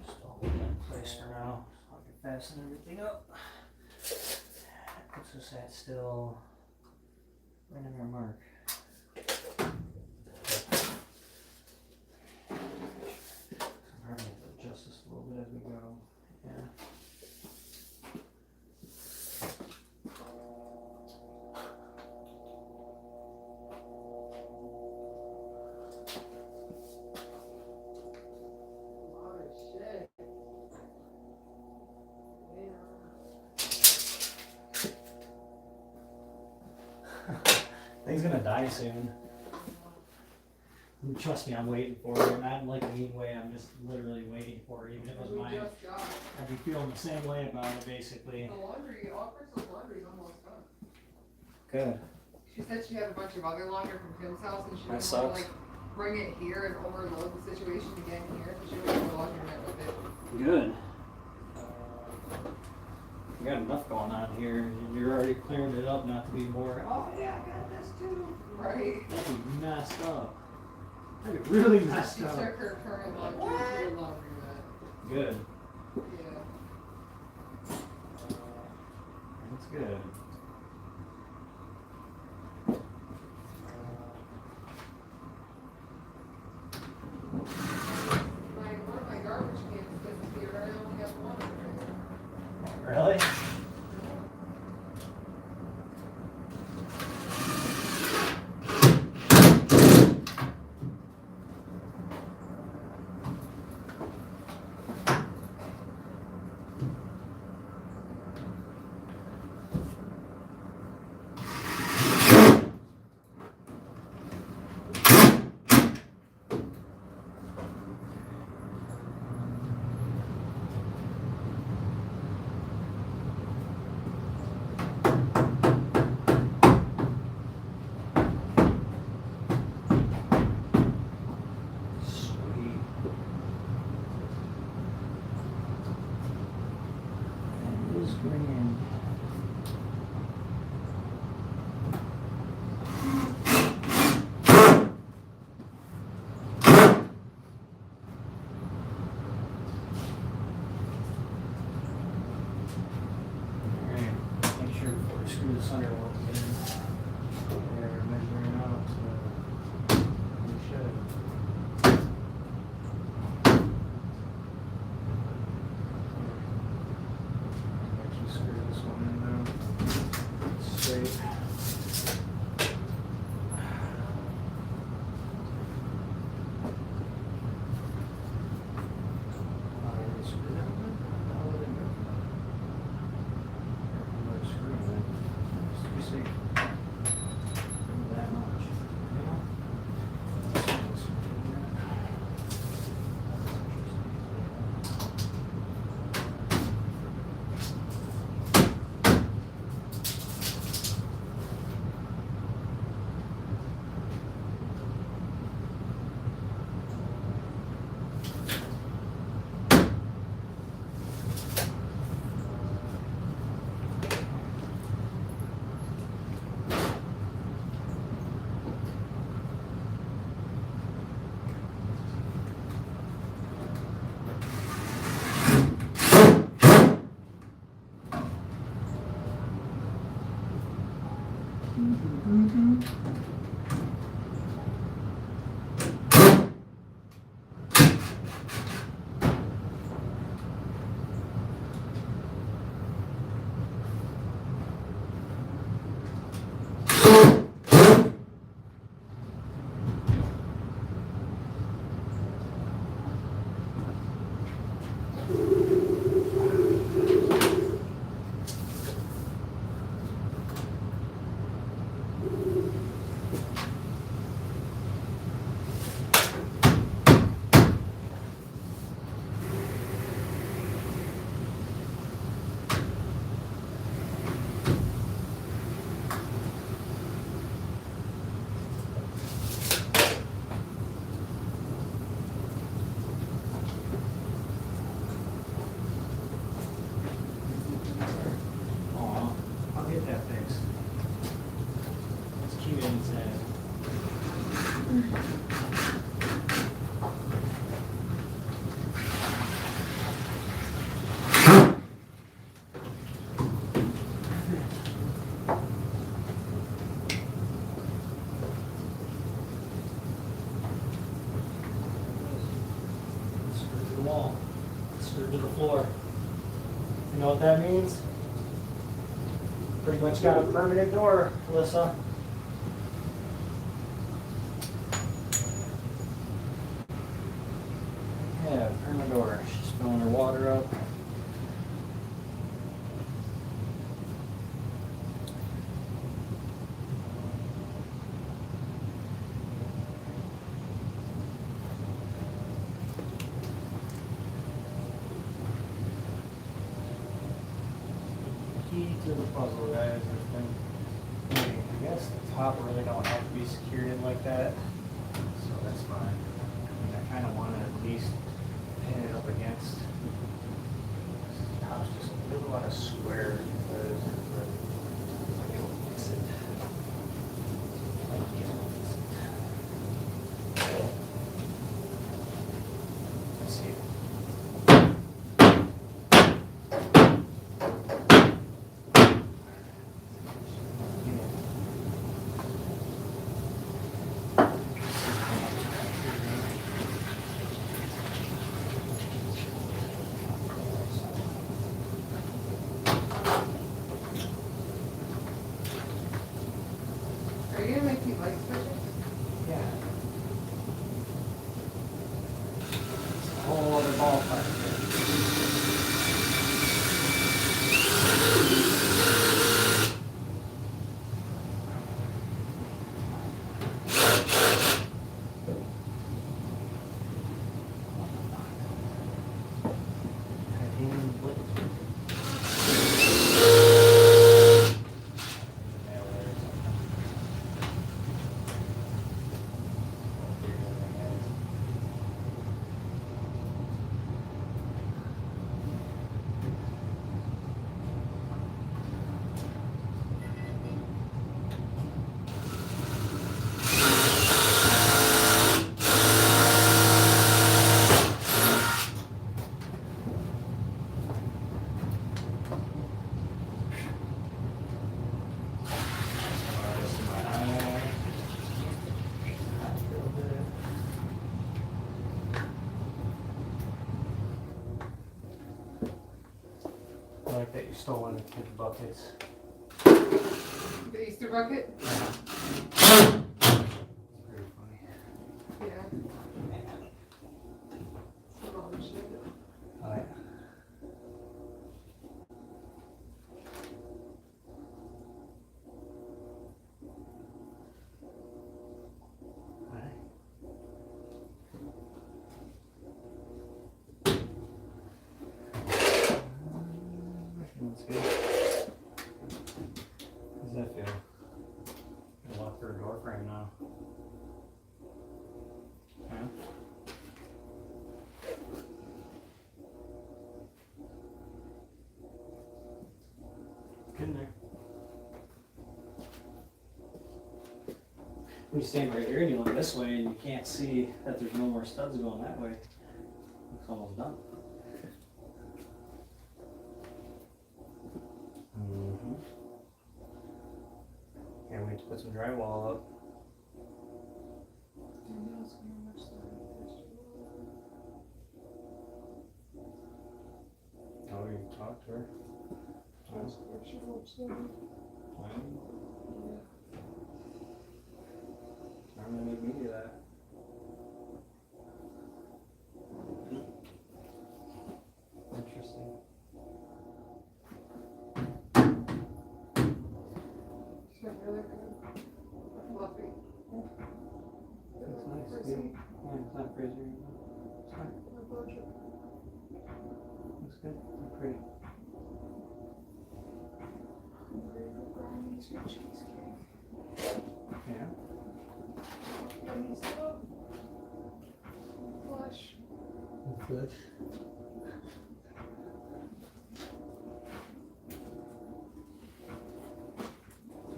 Just hold it in place for now, so I can fasten everything up. Puts us at still right on our mark. I'm probably have to adjust this a little bit as we go. Yeah. Thing's gonna die soon. Trust me, I'm waiting for it. Not in like a mean way, I'm just literally waiting for it. Even if it was mine, I'd be feeling the same way about it basically. The laundry, all Crystal's laundry's almost done. Good. She said she had a bunch of other laundry from Tim's house and she That didn't want to sucks. like bring it here and overload the situation again here, so she went to the laundromat with it. Good. You got enough going on here. You're already clearing it up not to be more, oh yeah, I got this too. Right? That'd be messed up. That'd be really messed She up. took her current laundry to the laundromat. Good. Yeah. That's good. One of my garbage cans disappeared. I only have one. Really? Sweet. That is grand. Alright, make sure before we screw this under we'll get in there measuring out we should. Actually screw this one in now. Straight. Already screwed that one in? I'll let it go. Another screw in. Just be safe. I'll get that fixed. Let's keep it inside. Screw to the wall. Screw to the floor. You know what that means? Pretty much got a permanent door, Alyssa. Yeah, permanent door. She's filling her water up. Key to the puzzle, guys, has been moving. I guess the top really don't have to be secured in like that, so that's fine. I mean, I kind of want to at least pin it up against. The top's just a little out of square because I can fix it. I can fix it. Let's see. Are you gonna make me light switches? Yeah. It's a whole other ballpark here. Titanium plate. Nail there or something. I like that you stole one of the kids' buckets. The Easter bucket? Very funny. Yeah. Oh, shit. Alright. Alright. That's good. How's that feel? Gonna lock her door frame now. Huh? Get in there. When you stand right here and you look this way and you can't see that there's no more studs going that way, it's almost done. Mm-hmm. Can't wait to put some drywall up. Oh, you talked to her? I'm gonna need me to do that. Interesting. It's really good. Fluffy. It's nice. Yeah, it's not crazy. It's fine. Looks good. It's pretty. Yeah. Flush. Flush.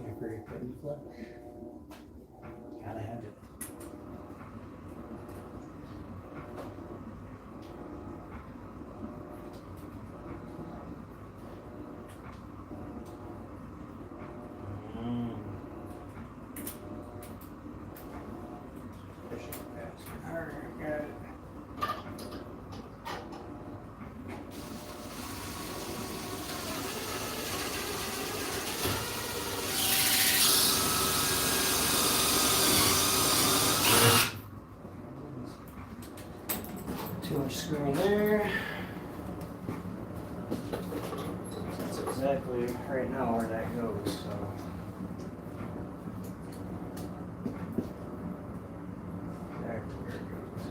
Yeah, very pretty flush. Gotta have it. Alright, got it. Two-inch screw in there. That's exactly right now where that goes, so. Exactly where it goes.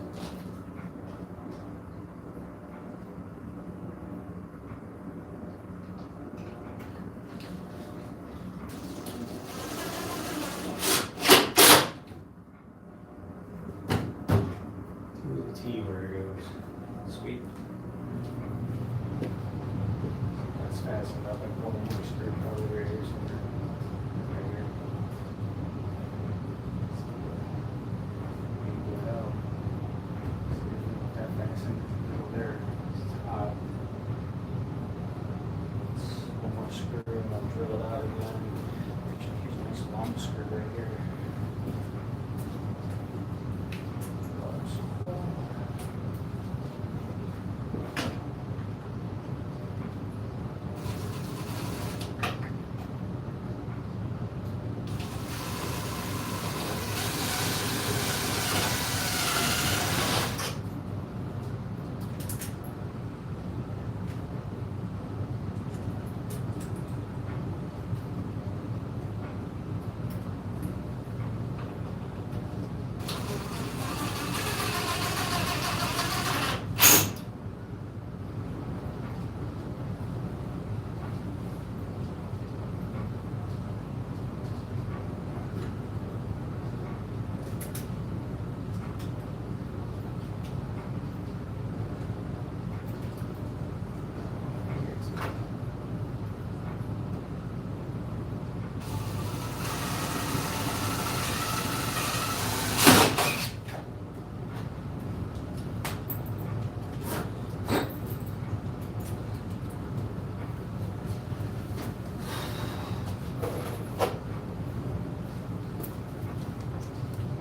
To the T where it goes. Sweet. That's fastened up. I pulled one more screw probably right here somewhere. Right here. Maybe get it out. See if that fastened over there. It's hot. One more screw and I'll drill it out again. Here's a nice long screw right here.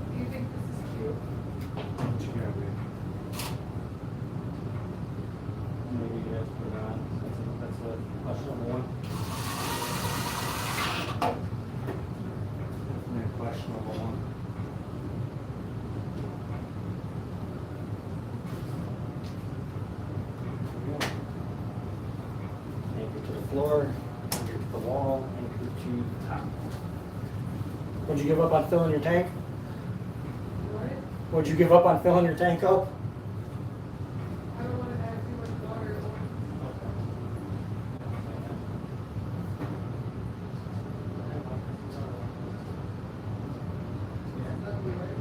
Do you think this is cute? What you got, babe? Maybe you guys put it on. That's a questionable one. Definitely a questionable one. Anchor to the floor, anchor to the wall, anchor to the top. What'd you give up on filling your tank? What? What'd you give up on filling your tank up? I don't want to add too much water. That'll be right.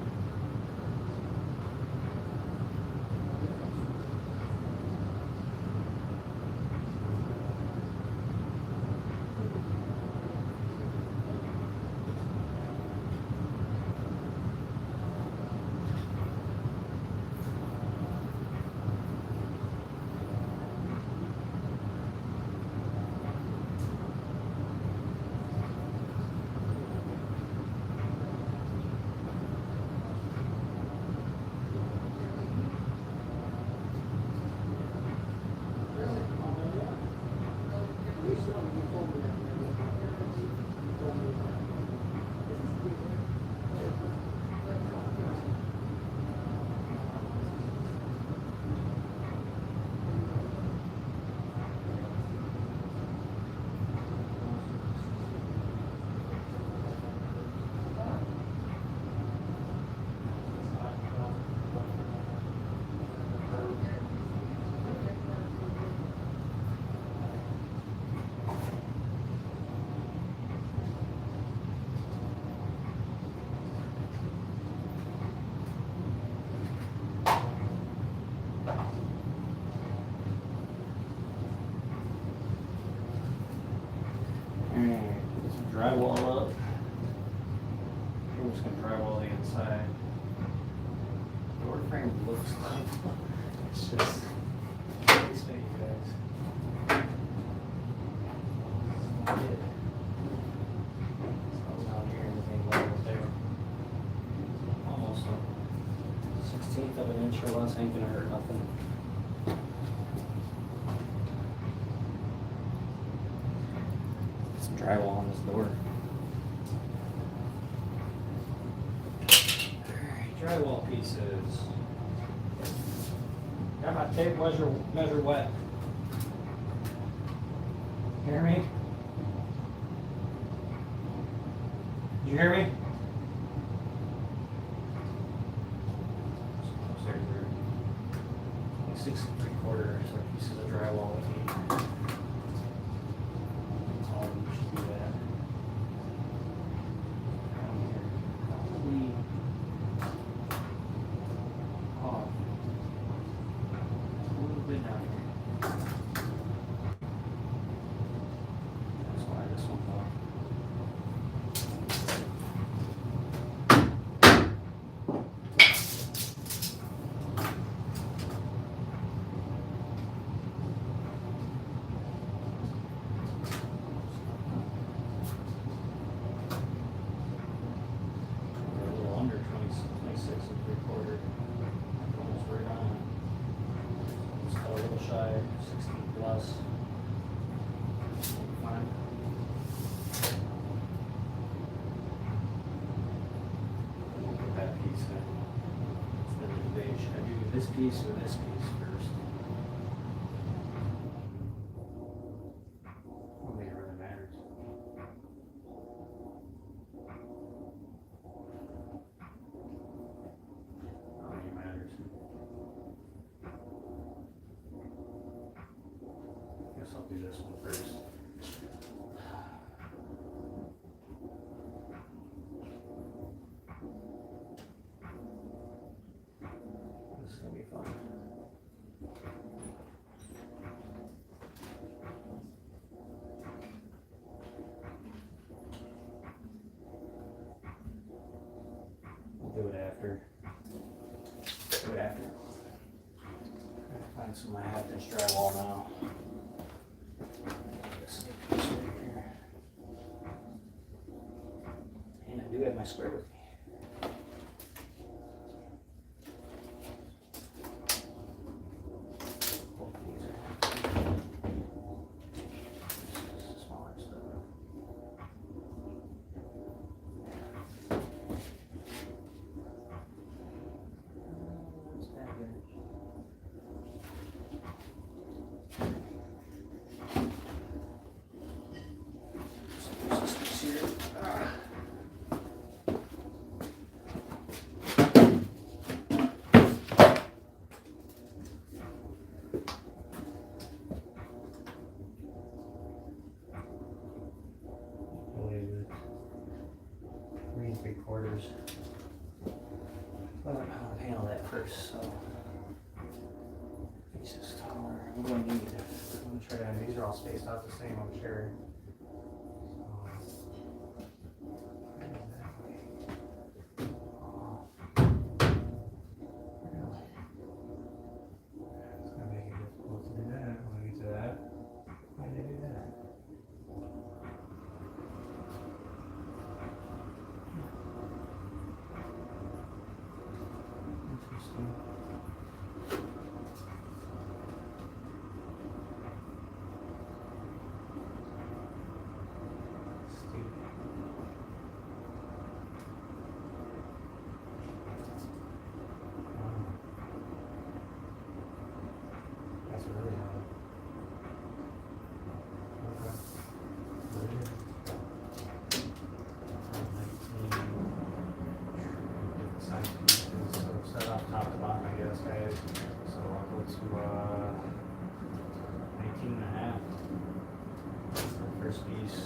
Alright, put some drywall up. We're just gonna drywall the inside. Door frame looks like it's just it's big, you guys. That's it. So down here, anything level there. Almost a 16th of an inch or less ain't gonna hurt nothing. Some drywall on this door. Drywall pieces. Got my tape measure wet. Hear me? Did you hear me? Like 6 3/4 pieces of drywall with me. All of them should be that. Down here. Probably off. A little bit down here. That's why this one's off. We're a little under 26 3/4. Almost right on. Just got a little shy, 16 plus. Fine. Look at that piece. It's the debate. Should I do this piece or this piece first? I don't think it really matters. I don't think it matters. Guess I'll do this one first. This is gonna be fun. We'll do it after. Do it after. Find some of my half-inch drywall now. This piece right here. And I do have my square with me. Both of these are. This is smaller stuff. That's that good. So use this piece here. Really good. 3 3/4. But I'm gonna panel that first, so piece is taller. I'm gonna need. I'm gonna try to. These are all spaced out the same, I'm sure. It's gonna make it difficult to do that. When we get to that, why did they do that? Interesting. Stupid. That's really hard. Okay. Really? 19. Different size pieces. So set off top to bottom, I guess, guys. So I'll go to 19.5. The first piece.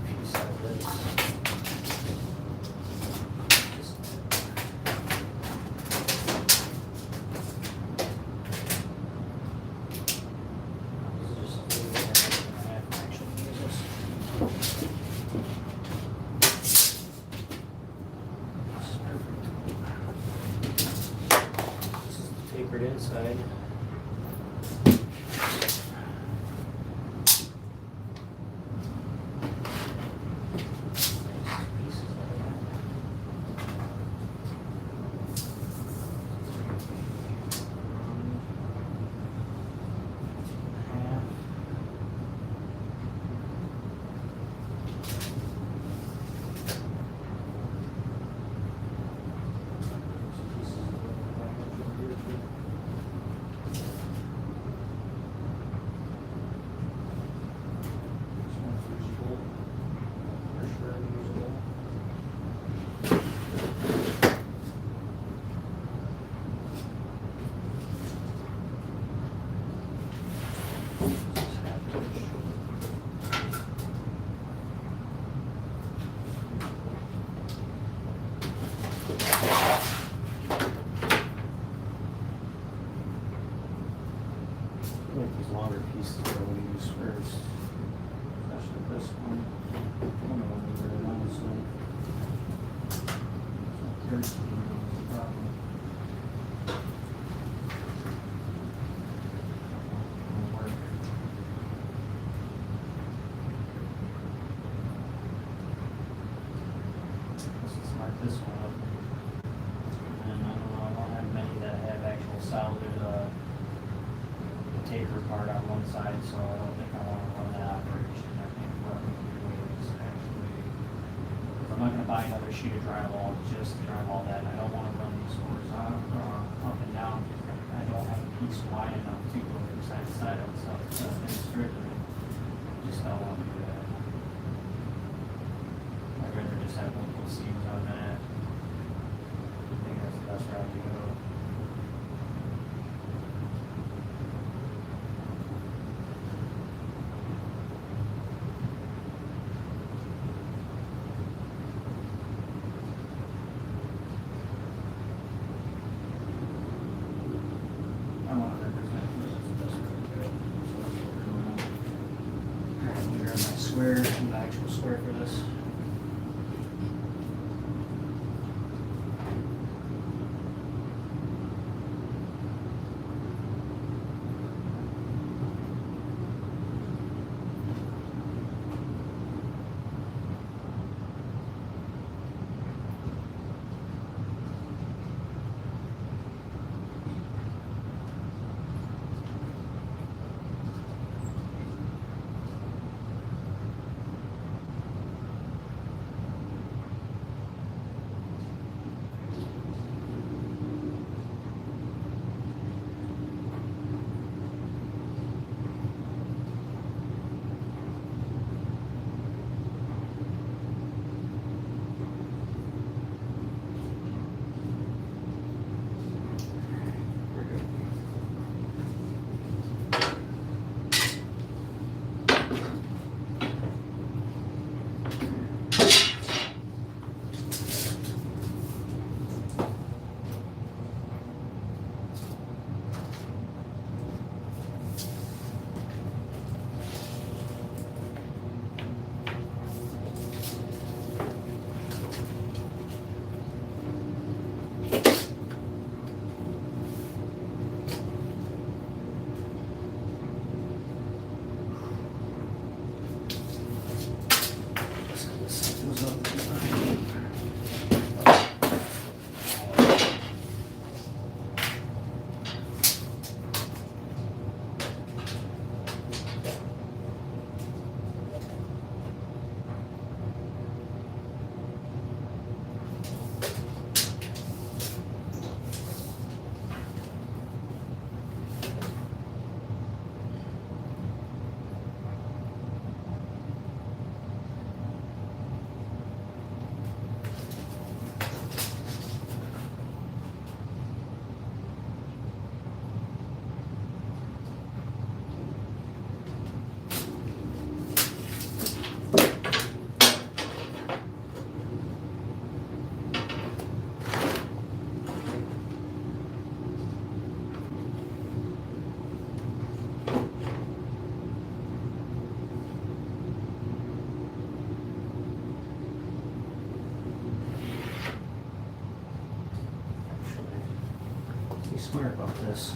Piece of this. Tapered inside. Like these longer pieces I would use first, especially this one. I don't know what we were honestly. There's the problem. Won't work. Let's mark this one up. And I don't know, I don't have many that have actual solid taper part on one side, so I don't think I want to run that operation. I think what I'm going to do is actually, if I'm not going to buy another sheet of drywall, just drywall that, and I don't want to run these doors up and down. I don't have a piece wide enough to go from side to side on stuff, and strictly, just don't want to do that. I'd rather just have multiple seams on that. I think that's the best route to go. I want to represent this really good. So that's what we're doing. Alright, I'm gonna grab my square, the actual square for this. Be smart about this.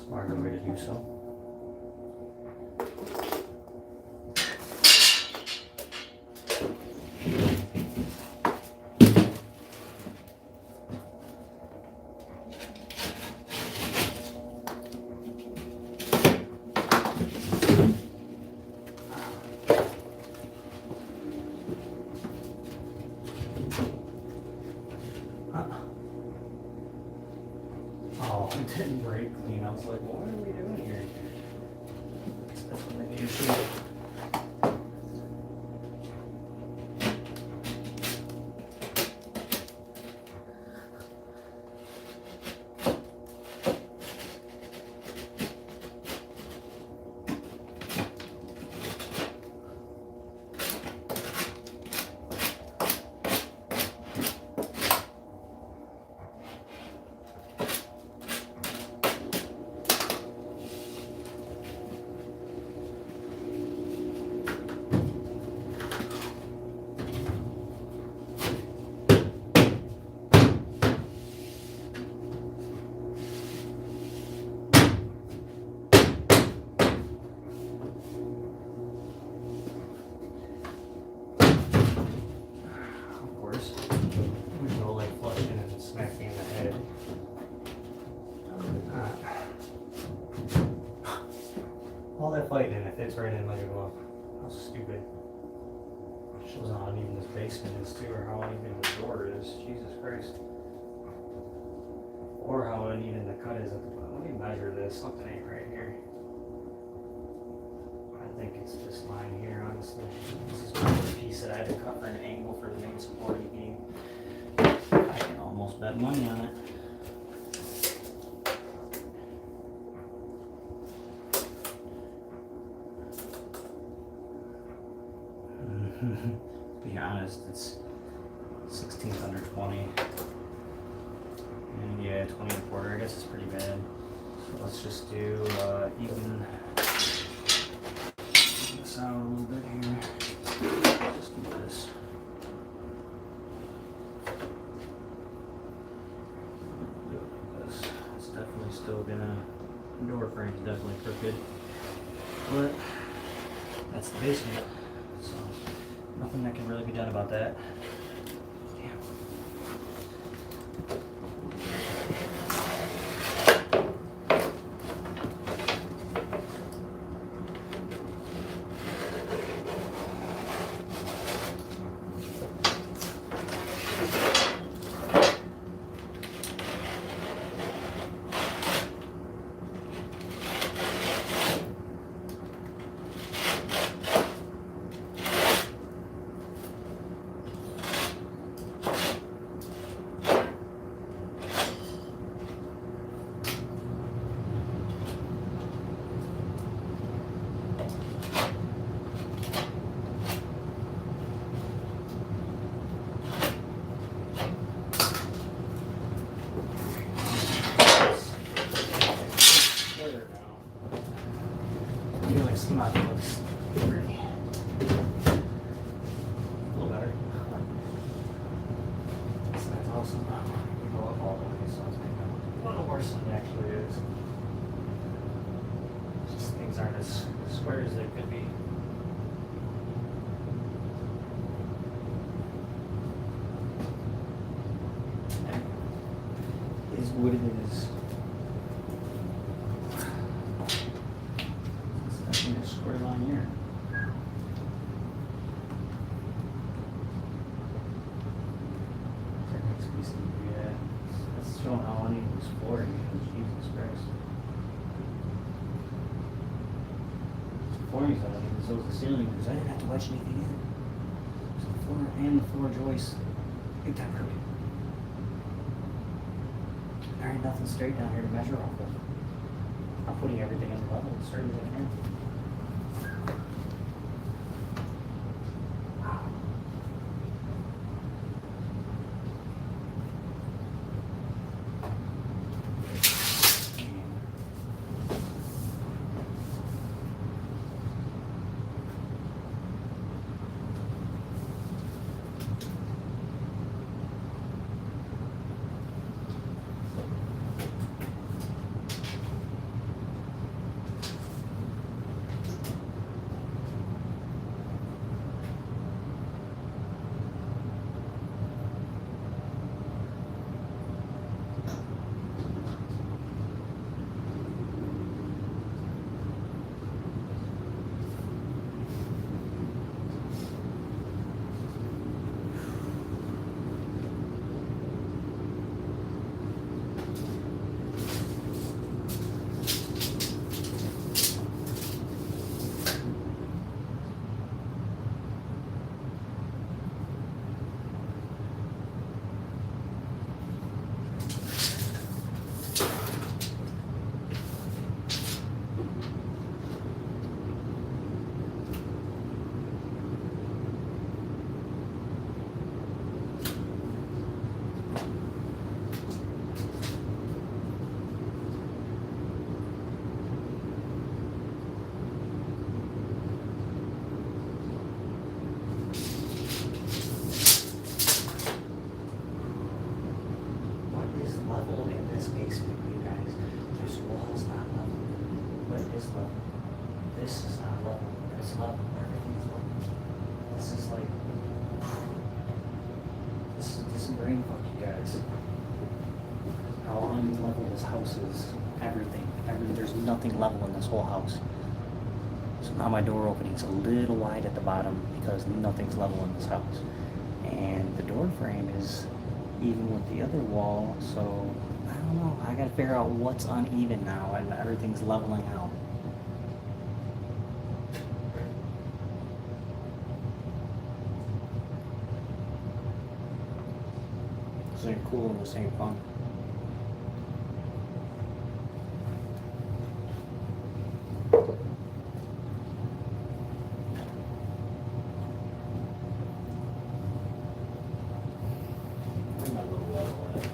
Smarter way to do so. Oh, it didn't break clean. I was like, what are we doing here? That's what I usually. All that fighting and it fits right in like a glove. How stupid. Shows how uneven this basement is too, or how uneven the door is. Jesus Christ. Or how uneven the cut is at the bottom. Let me measure this. Something ain't right here. I think it's this line here, honestly. This is part of the piece that I had to cut for an angle for the main supporting beam. I can almost bet money on it. To be honest, it's 16th under 20. And yeah, 20 and a quarter. I guess it's pretty bad. So let's just do even this out a little bit here. Just do this. Do it like this. It's definitely still gonna. Door frame is definitely crooked. But that's the basement. So nothing that can really be done about that. Damn. Not looks pretty. A little better. So that's awesome. We go up all the way, so it's making a little worse than it actually is. Just things aren't as square as they could be. It is what it is. Square line here. That next piece needs to be that. That's showing how uneven this flooring is. Jesus Christ. The flooring is uneven, so is the ceiling, because I didn't have to wedge anything in. So the floor and the floor joists, big time crooked. There ain't nothing straight down here to measure off of. I'm putting everything in level as straight as I can. This is not level. It's level. Everything's level. This is like, this is brain fuck, you guys. How unlevel this house is. Everything. There's nothing level in this whole house. So now my door opening's a little wide at the bottom because nothing's level in this house. And the door frame is even with the other wall, so I don't know. I gotta figure out what's uneven now and everything's leveling out. This ain't cool and this ain't fun. Where's my little level at?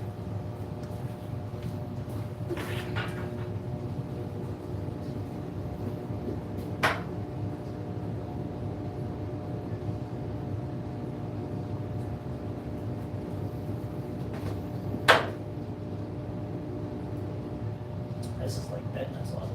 This is like deadness level.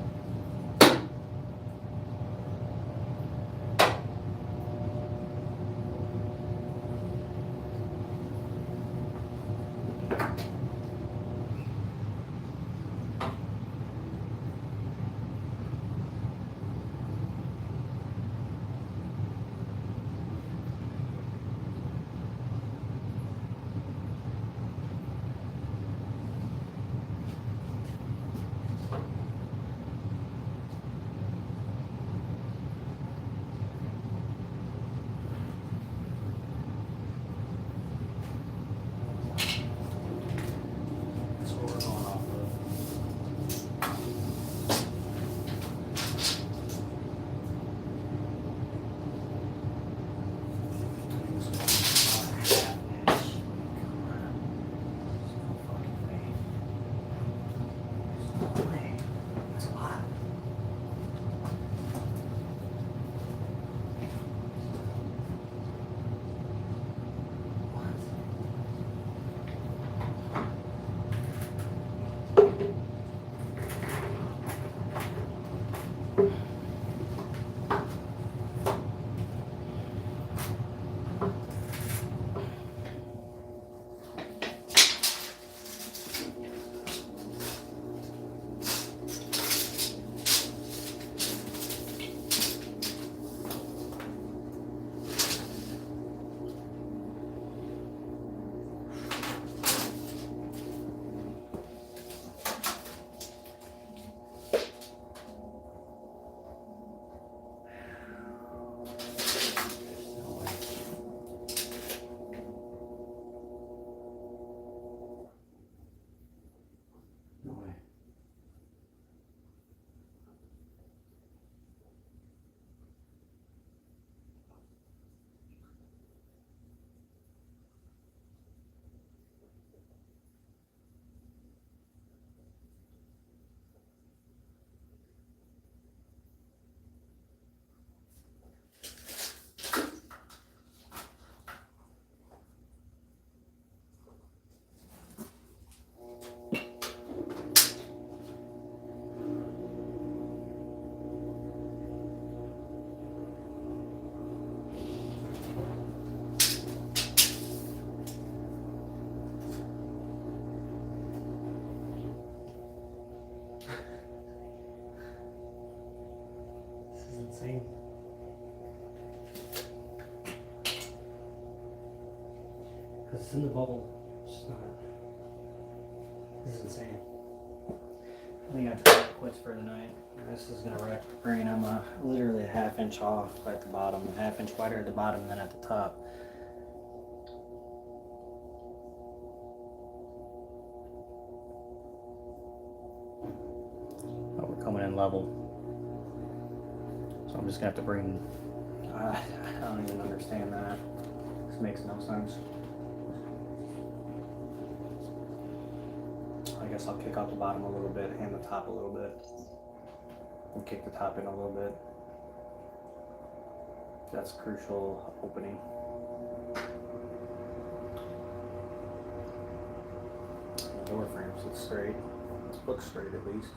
insane. Because it's in the bubble. It's just not. This is insane. I think I've called it quits for the night. This is gonna wreck the brain. I'm literally a ½ inch off at the bottom, a ½ inch wider at the bottom than at the top. Oh, we're coming in level. So I'm just gonna have to bring. I don't even understand that. This makes no sense. I guess I'll kick out the bottom a little bit and the top a little bit. And kick the top in a little bit. That's a crucial opening. The door frames look straight. It looks straight at least.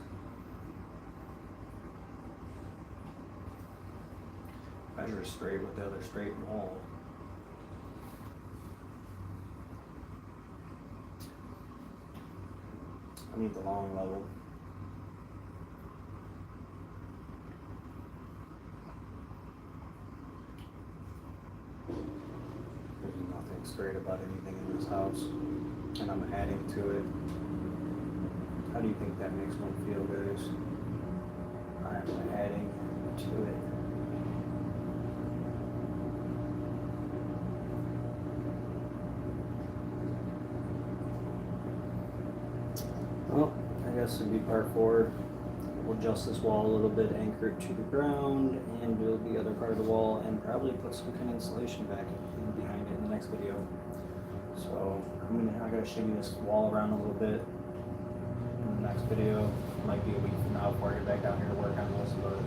Measure straight with the other straight wall. I need the long level. There's nothing straight about anything in this house, and I'm adding to it. How do you think that makes one feel, guys? I'm adding to it. Well, I guess it'd be part 4. We'll adjust this wall a little bit, anchor it to the ground, and build the other part of the wall, and probably put some kind of insulation back in behind it in the next video. So I gotta shimmy this wall around a little bit in the next video. Might be a week from now before I get back down here to work on this, but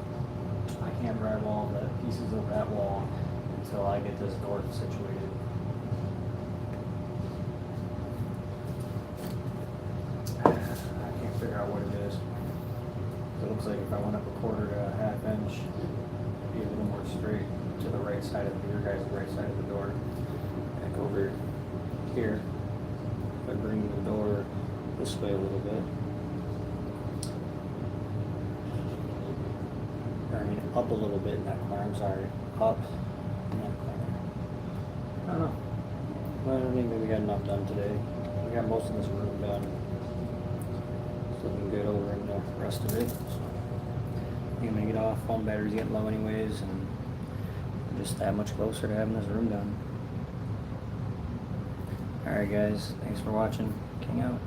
I can't drywall the pieces of that wall until I get this door situated. Figure out what it is. It looks like if I went up a 1/4 to a ½ inch, it'd be a little more straight to the right side of your guys' right side of the door. Back over here. If I bring the door this way a little bit. I mean up a little bit in that corner, I'm sorry. Up in that corner. I don't know. Well, I think we got enough done today. We got most of this room done. Looking good over in the rest of it. So I think I'm gonna get off. Phone battery's getting low anyways, and I'm just that much closer to having this room done. Alright guys, thanks for watching. King out.